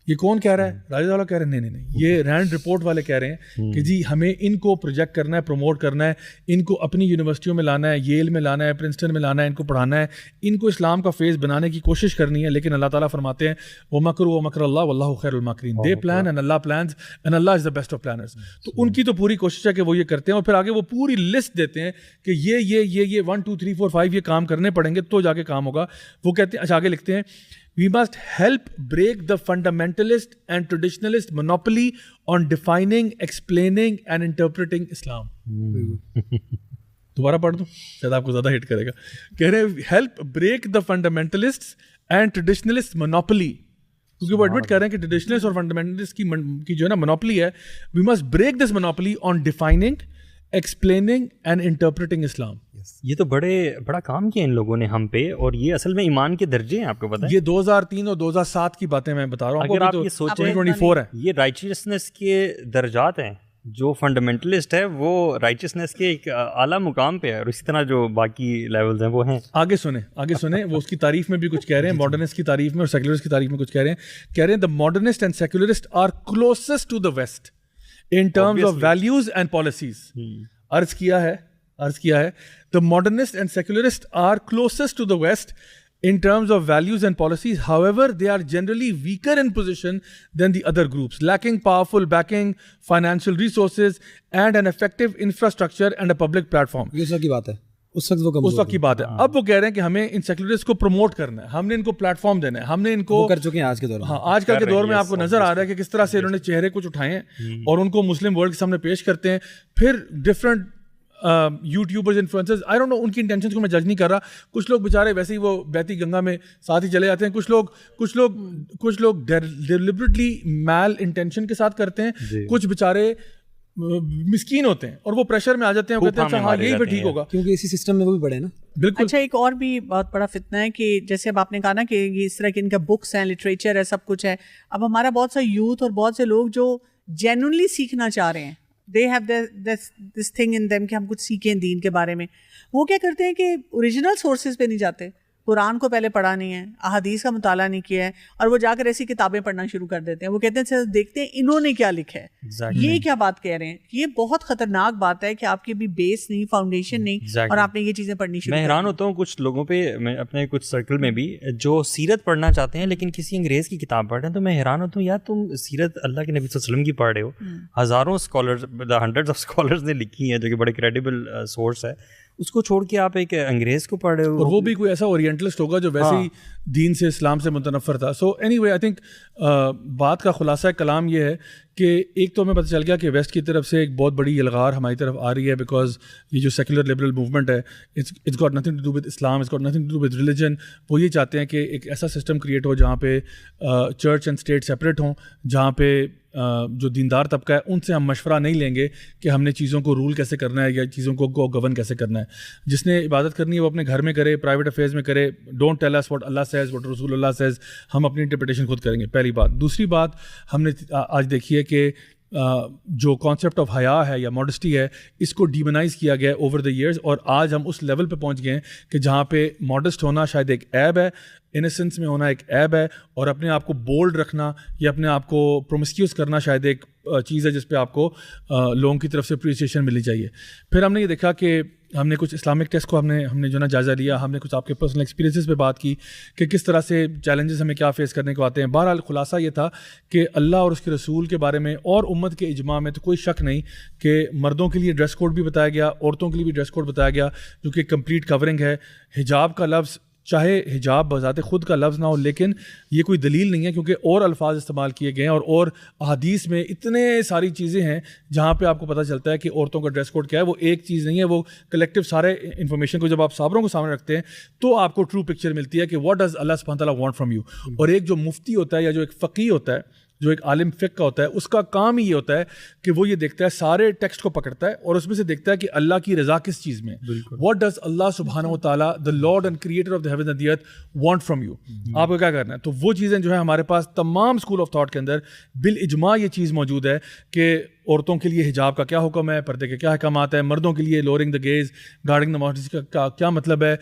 یہ کون کہہ رہا ہے؟ راجد والا کہہ رہے ہیں نہیں, یہ رینڈ رپورٹ والے کہہ رہے ہیں کہ جی ہمیں ان کو پروجیکٹ کرنا ہے, پروموٹ کرنا ہے, ان کو اپنی یونیورسٹیوں میں لانا ہے, ییل میں لانا ہے, پرنسٹن میں لانا ہے, ان کو پڑھانا ہے, ان کو اسلام کا فیس بنانے کی کوشش کرنی ہے. لیکن اللہ تعالیٰ فرماتے ہیں وَمَكْرُوا وَمَكْرَ اللَّهُ وَاللَّهُ خَيْرُ الْمَاكِرِينَ. They plan and Allah plans and Allah is the best of planners. تو ان کی تو پوری کوشش ہے کہ وہ یہ کرتے ہیں, اور پھر آگے وہ پوری لسٹ دیتے ہیں کہ یہ 1 2 3 4 5 یہ کام کرنے پڑیں گے تو جا کے کام ہوگا. وہ کہتے ہیں, اچھا آگے لکھتے ہیں we must help break the fundamentalist and traditionalist monopoly on defining, explaining and interpreting Islam. دوبارہ پڑھ دوں, شاید آپ کو زیادہ ہٹ کرے گا. کہہ رہے ہیں help break the fundamentalists and traditionalist monopoly, کیونکہ وہ ایڈمٹ کر رہے ہیں کہ ٹریڈیشنلسٹ اور فنڈامنٹلسٹ کی جو ہے نا منوپلی ہے. we must break this monopoly on defining, explaining and interpreting Islam.
یہ تو بڑا کام کیا ان لوگوں نے ہم پہ, اور یہ اصل میں ایمان کے درجے ہیں, آپ کو پتہ ہے.
یہ 2003 اور 2007 کی باتیں میں بتا رہا ہوں.
اگر آپ یہ سوچیں
2024 ہے,
یہ رائچیسنس کے درجات ہیں. جو فنڈامنٹلسٹ ہے وہ رائچیسنس کے ایک اعلیٰ مقام پہ ہے, اور اسی طرح جو باقی لیولز ہیں وہ ہیں.
آگے سنیں وہ اس کی تعریف میں بھی کچھ کہہ رہے ہیں, ماڈرنسٹ کی تعریف میں اور سیکولرسٹ کی تعریف میں کچھ کہہ رہے ہیں. The modernist and secularist are closest to the west in terms of values and policies. عرض کیا ہے the modernists and secularists are closest to the West in terms of values and policies. However, they are generally weaker in position than the other groups, lacking powerful backing, financial resources, and an effective infrastructure and a public platform.
یہ سب کی بات ہے, اس وقت
کی بات ہے. اب وہ کہہ رہے ہیں کہ ہمیں ان سیکولرسٹ کو پروموٹ کرنا ہے, ہم نے ان کو پلیٹ فارم دینا ہے, ہم نے ان کو
کر چکے ہیں آج کے دور میں.
ہاں, آج کل کے دور میں آپ کو نظر آ رہا ہے کہ کس طرح سے انہوں نے چہرے کچھ اٹھائے ہیں اور ان کو مسلم ورلڈ کے سامنے پیش کرتے ہیں. پھر different YouTubers, influencers, I don't know ان کی انٹینشنس کو میں جج نہیں کر رہا. کچھ لوگ بیچارے ویسے ہی وہ بہتی گنگا میں ساتھ ہی چلے جاتے ہیں, کچھ لوگ ڈیلیبریٹلی میل انٹینشن کے ساتھ کرتے ہیں, کچھ بیچارے مسکین ہوتے ہیں اور وہ پریشر میں آ جاتے ہیں, کہتے ہیں اچھا ہاں یہی پہ ٹھیک ہوگا,
کیونکہ اسی سسٹم میں وہ بھی پڑے نا.
بالکل.
اچھا, ایک اور بھی بہت بڑا فتنہ ہے کہ جیسے اب آپ نے کہا نا کہ یہ اس طرح کے ان کا بکس ہیں, لٹریچر ہے, سب کچھ ہے. اب ہمارا بہت سا یوتھ اور بہت سے لوگ جو جینونلی سیکھنا چاہ رہے ہیں, they have this thing in them کہ ہم کچھ سیکھیں دین کے بارے میں, وہ کیا کرتے ہیں کہ اوریجنل سورسز پہ نہیں جاتے, قرآن کو پہلے پڑھا نہیں ہے, احادیث کا مطالعہ نہیں کیا ہے, اور وہ جا کر ایسی کتابیں پڑھنا شروع کر دیتے ہیں. وہ کہتے ہیں دیکھتے ہیں انہوں نے کیا لکھا ہے, یہ کیا بات کہہ رہے ہیں. یہ بہت خطرناک بات ہے کہ آپ کی بھی بیس نہیں, فاؤنڈیشن نہیں, اور آپ نے یہ چیزیں پڑھنی شروع.
میں حیران ہوتا ہوں کچھ لوگوں پہ, میں اپنے کچھ سرکل میں بھی جو سیرت پڑھنا چاہتے ہیں لیکن کسی انگریز کی کتاب پڑھ رہے ہیں, تو میں حیران ہوتا ہوں یار تم سیرت اللہ کے نبی صلی اللہ علیہ وسلم کی پڑھ رہے ہو, ہزاروں اسکالرز, ہنڈریڈز آف اسکالرز نے لکھی ہیں جو کہ بڑے کریڈیبل سورس ہے, اس کو چھوڑ کے آپ ایک انگریز کو پڑھ رہے ہو,
اور وہ بھی کوئی ایسا اورینٹلسٹ ہوگا جو ویسے ہی دین سے, اسلام سے متنفر تھا. So any way I think بات کا خلاصہ کلام یہ ہے کہ ایک تو ہمیں پتہ چل گیا کہ ویسٹ کی طرف سے ایک بہت بڑی الغار ہماری طرف آ رہی ہے, بیکاز یہ جو سیکولر لبرل موومنٹ ہے it's got nothing to do with Islam, it's got nothing to do with religion. وہ یہ چاہتے ہیں کہ ایک ایسا سسٹم کریٹ ہو جہاں پہ چرچ اینڈ اسٹیٹ سپریٹ ہوں, جہاں پہ جو دیندار طبقہ ہے ان سے ہم مشورہ نہیں لیں گے کہ ہم نے چیزوں کو رول کیسے کرنا ہے یا چیزوں کو گورن کیسے کرنا ہے. جس نے عبادت کرنی ہے وہ اپنے گھر میں کرے, پرائیویٹ افیئرز میں کرے. Don't tell us what Allah says, what رسول اللہ سیز. ہم اپنی انٹرپریٹیشن خود کریں گے, پہلی بات. دوسری بات ہم نے آج دیکھی ہے کہ جو کانسیپٹ آف حیا ہے یا ماڈسٹی ہے, اس کو ڈیمونائز کیا گیا ہے اوور دا ایئرز, اور آج ہم اس لیول پہ پہنچ گئے ہیں کہ جہاں پہ ماڈسٹ ہونا شاید ایک عیب ہے, انسنس میں ہونا ایک عیب ہے, اور اپنے آپ کو بولڈ رکھنا یا اپنے آپ کو پرومسکیوس کرنا شاید ایک چیز ہے جس پہ آپ کو لوگوں کی طرف سے اپریسیشن ملنی چاہیے. پھر ہم نے یہ دیکھا کہ ہم نے کچھ اسلامک ٹیکسٹ کو ہم نے جو نا جائزہ لیا, ہم نے کچھ آپ کے پرسنل ایکسپیرینسز پہ بات کی کہ کس طرح سے چیلنجز ہمیں کیا فیس کرنے کو آتے ہیں. بہرحال خلاصہ یہ تھا کہ اللہ اور اس کے رسول کے بارے میں اور امت کے اجماع میں تو کوئی شک نہیں کہ مردوں کے لیے ڈریس کوڈ بھی بتایا گیا, عورتوں کے لیے بھی ڈریس کوڈ بتایا گیا, جو کہ کمپلیٹ کورنگ ہے. حجاب کا لفظ, چاہے حجاب بذات خود کا لفظ نہ ہو, لیکن یہ کوئی دلیل نہیں ہے کیونکہ اور الفاظ استعمال کیے گئے ہیں, اور احادیث میں اتنے ساری چیزیں ہیں جہاں پہ آپ کو پتہ چلتا ہے کہ عورتوں کا ڈریس کوڈ کیا ہے. وہ ایک چیز نہیں ہے, وہ کلیکٹیو سارے انفارمیشن کو جب آپ صابروں کو سامنے رکھتے ہیں تو آپ کو ٹرو پکچر ملتی ہے کہ واٹ ڈز اللہ سبحانہ تعالیٰ وانٹ فرام یو. اور ایک جو مفتی ہوتا ہے یا جو ایک فقیہ ہوتا ہے, جو ایک عالم فقہ کا ہوتا ہے, اس کا کام ہی یہ ہوتا ہے کہ وہ یہ دیکھتا ہے, سارے ٹیکسٹ کو پکڑتا ہے اور اس میں سے دیکھتا ہے کہ اللہ کی رضا کس چیز میں, واٹ ڈز اللہ سبحانہ و تعالیٰ the Lord and creator of the heaven and the earth want from you. آپ کو کیا کرنا ہے. تو وہ چیزیں جو ہے ہمارے پاس تمام اسکول آف تھاٹ کے اندر بالاجماع یہ چیز موجود ہے کہ عورتوں کے لیے حجاب کا کیا حکم ہے, پردے کے کیا احکامات ہیں, مردوں کے لیے لوورنگ دا گیز, گارڈنگ دا ماڈسٹی کا کیا مطلب ہے.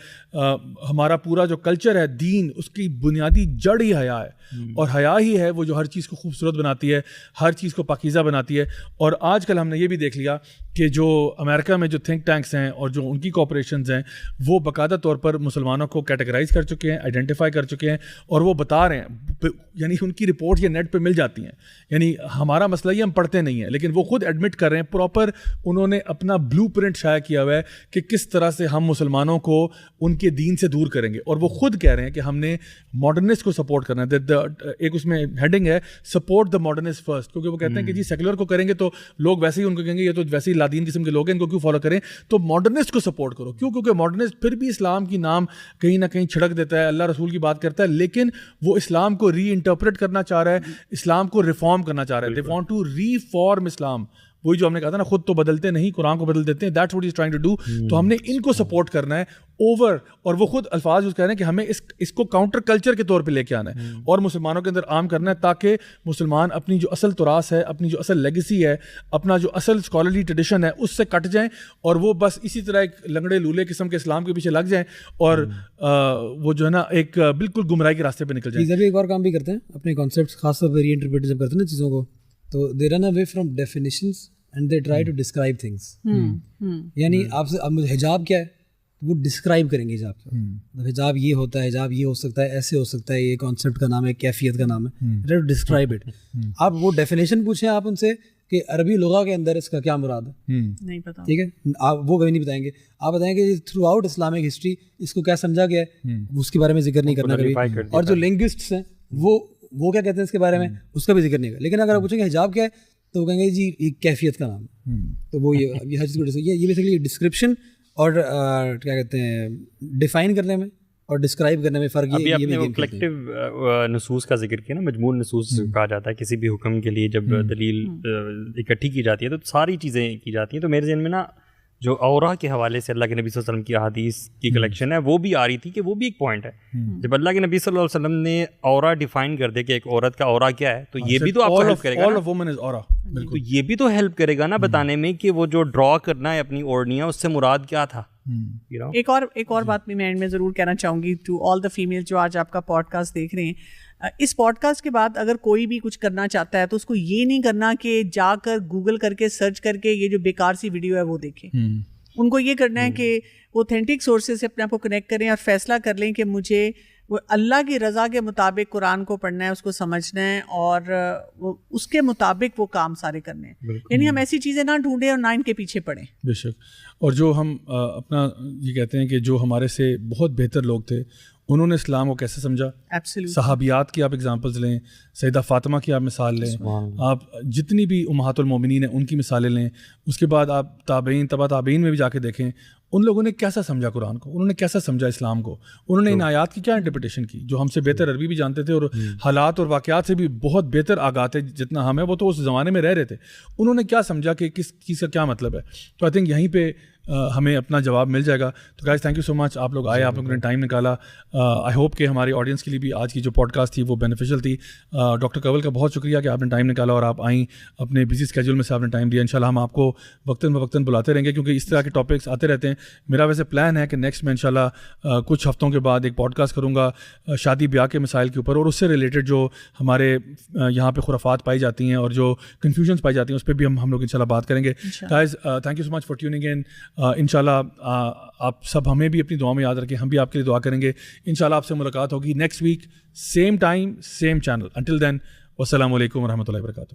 ہمارا پورا جو کلچر ہے, دین, اس کی بنیادی جڑ ہی حیا ہے, اور حیا ہی ہے وہ جو ہر چیز کو خوبصورت بناتی ہے, ہر چیز کو پاکیزہ بناتی ہے. اور آج کل ہم نے یہ بھی دیکھ لیا کہ جو امریکہ میں جو تھنک ٹینکس ہیں اور جو ان کی کوپریشنز ہیں, وہ باقاعدہ طور پر مسلمانوں کو کیٹیگرائز کر چکے ہیں, آئیڈینٹیفائی کر چکے ہیں, اور وہ بتا رہے ہیں, یعنی ان کی رپورٹ یہ نیٹ پہ مل جاتی ہیں. یعنی ہمارا مسئلہ یہ ہم پڑھتے نہیں ہیں, لیکن وہ خود ایڈمٹ کر رہے ہیں, پراپر انہوں نے اپنا بلو پرنٹ شائع کیا ہوا ہے کہ کس طرح سے ہم مسلمانوں کو ان کے دین سے دور کریں گے. اور وہ خود کہہ رہے ہیں کہ ہم نے ماڈرنسٹ کو سپورٹ کرنا ہے. ایک اس میں ہیڈنگ ہے سپورٹ دا ماڈرنسٹ فرسٹ, کیونکہ وہ کہتے ہیں کہ جی سیکولر کو کریں گے تو لوگ ویسے ہی ان کو کہیں گے یہ تو ویسے ہی لادین قسم کے لوگ ہیں, ان کو کیوں فالو کریں. تو ماڈرنسٹ کو سپورٹ کرو. کیوں؟ کیونکہ ماڈرنسٹ پھر بھی اسلام کی نام کہیں نہ کہیں چھڑک دیتا ہے, اللہ رسول کی بات کرتا ہے, لیکن وہ اسلام کو ری انٹرپریٹ کرنا چاہ رہا ہے, اسلام کو ریفارم کرنا چاہ رہا ہے. دے وانٹ ٹو ریفارم اسلام. وہی جو ہم نے کہا تھا نا, خود تو بدلتے نہیں, قرآن کو بدل دیتے ہیں. That's what he is trying to do. تو ہم نے ان کو سپورٹ کرنا ہے اوور, اور وہ خود الفاظ یوز کر رہے ہیں کہ ہمیں اس کو کاؤنٹر کلچر کے طور پہ لے کے آنا ہے اور مسلمانوں کے اندر عام کرنا ہے, تاکہ مسلمان اپنی جو اصل تراث ہے, اپنی جو اصل لیگیسی ہے, اپنا جو اصل اسکالرلی ٹریڈیشن ہے, اس سے کٹ جائیں, اور وہ بس اسی طرح ایک لنگڑے لولے قسم کے اسلام کے پیچھے لگ جائیں, اور وہ جو ہے نا ایک بالکل گمراہی کے راستے پہ نکل جائیں.
ایک اور کام بھی کرتے ہیں, اپنے کانسیپٹس خاص طور پہ ری انٹرپریٹ جب کرتے ہیں نا چیزوں کو, تو they run away from definitions and they try to describe things. یعنی آپ سے اب حجاب کیا ہے, وہ ڈسکرائب کریں گے حجاب سے. حجاب یہ ہوتا ہے, حجاب یہ ہو سکتا ہے, ایسے ہو سکتا ہے, یہ کانسیپٹ کا نام ہے, کیفیت کا نام ہے, ڈسکرائب اٹ. آپ وہ ڈیفینیشن پوچھیں آپ ان سے کہ عربی لغہ کے اندر اس کا کیا مراد ہے,
نہیں پتا, ٹھیک
ہے, آپ وہ کبھی نہیں بتائیں گے. آپ بتائیں گے تھرو آؤٹ اسلامک ہسٹری اس کو کیا سمجھا گیا ہے, اس کے بارے میں ذکر نہیں کرنا کبھی. اور جو لنگوسٹس ہیں وہ کیا کہتے ہیں اس کے بارے میں, اس کا بھی ذکر نہیں کرنا. لیکن اگر آپ پوچھیں گے حجاب کیا ہے, تو وہ کہیں گے جی یہ کیفیت کا نام ہے. تو وہ یہ ہر چیز کو یہ بیسیکلی ڈسکرپشن اور کیا کہتے ہیں ڈیفائن کرنے میں اور ڈسکرائب کرنے میں فرق.
یہ اپنے وہ کلیکٹیو نصوص کا ذکر کیا نا, مجموع نصوص کہا جاتا ہے کسی بھی حکم کے لیے. جب دلیل اکٹھی کی جاتی ہے تو ساری چیزیں کی جاتی ہیں. تو میرے ذہن میں نا جو اورا کے حوالے سے اللہ کے نبی صلی اللہ علیہ وسلم کی احادیث کی کلیکشن ہے, وہ بھی آ رہی تھی کہ وہ بھی ایک پوائنٹ ہے. جب اللہ کے نبی صلی اللہ علیہ وسلم نے اورا ڈیفائن کر دے کہ ایک عورت کا اورا کیا ہے, تو یہ بھی تو آپ کو ہیلپ کرے گا, تو یہ بھی تو ہیلپ کرے گا نا بتانے میں کہ وہ جو ڈرا کرنا ہے اپنی اوڑھنیاں, اس سے مراد کیا تھا. you know.
ایک اور بات بھی میں اینڈ میں ضرور کہنا چاہوں گی ٹو آل دا فیمیل جو آج آپ کا پوڈ کاسٹ دیکھ رہے ہیں. اس پوڈ کاسٹ کے بعد اگر کوئی بھی کچھ کرنا چاہتا ہے تو اس کو یہ نہیں کرنا کہ جا کر گوگل کر کے سرچ کر کے یہ جو بیکار سی ویڈیو ہے وہ دیکھیں. ان کو یہ کرنا ہے کہ وہ اوتھینٹک سورسز سے اپنے آپ کو کنیکٹ کریں اور فیصلہ کر لیں کہ مجھے وہ اللہ کی رضا کے مطابق قرآن کو پڑھنا ہے, اس کو سمجھنا ہے اور اس کے مطابق وہ کام سارے کرنے ہیں. یعنی ہم ایسی چیزیں نہ ڈھونڈیں اور نہ ان کے پیچھے پڑیں.
بے شک. اور جو ہم اپنا یہ کہتے ہیں کہ جو ہمارے سے بہت بہتر لوگ تھے انہوں نے اسلام کو کیسے سمجھا, صحابیات کی آپ اگزامپلز لیں, سیدہ فاطمہ کی آپ مثال لیں, آپ جتنی بھی امہات المومنین ہیں ان کی مثالیں لیں, اس کے بعد آپ تابعین تبع تابعین میں بھی جا کے دیکھیں ان لوگوں نے کیسا سمجھا قرآن کو, انہوں نے کیسا سمجھا اسلام کو, انہوں نے ان آیات کی کیا انٹرپریٹیشن کی. جو ہم سے بہتر عربی بھی جانتے تھے اور حالات اور واقعات سے بھی بہت بہتر آگاہ تھے جتنا ہم ہیں, وہ تو اس زمانے میں رہ رہے تھے, انہوں نے کیا سمجھا کہ کس چیز کا کیا مطلب ہے. تو آئی تھنک یہیں پہ ہمیں اپنا جواب مل جائے گا. تو گائز تھینک یو سو مچ, آپ لوگ آئے, آپ لوگوں نے ٹائم نکالا. آئی ہوپ کہ ہماری آڈینس کے لیے بھی آج کی جو پوڈ کاسٹ تھی وہ بینیفیشیل تھی. ڈاکٹر کنول کا بہت شکریہ کہ آپ نے ٹائم نکالا اور آپ آئیں, اپنے بزی اسکیجول میں سے آپ نے ٹائم دیا. انشاءاللہ ہم آپ کو وقتاً فوقتاً بلاتے رہیں گے کیونکہ اس طرح کے ٹاپکس آتے رہتے ہیں. میرا ویسے پلان ہے کہ نیکسٹ میں انشاءاللہ کچھ ہفتوں کے بعد ایک پوڈ کاسٹ کروں گا شادی بیاہ کے مسائل کے اوپر, اور اس سے ریلیٹڈ جو ہمارے یہاں پہ خرافات پائی جاتی ہیں اور جو کنفیوژنس پائی جاتی ہیں اس پہ بھی ہم لوگ انشاءاللہ بات کریں گے. Guys thank you so much for tuning in. انشاءاللہ آپ سب ہمیں بھی اپنی دعا میں یاد رکھیں, ہم بھی آپ کے لیے دعا کریں گے. انشاءاللہ آپ سے ملاقات ہوگی next week, same time same channel. Until then والسلام علیکم ورحمۃ اللہ وبرکاتہ.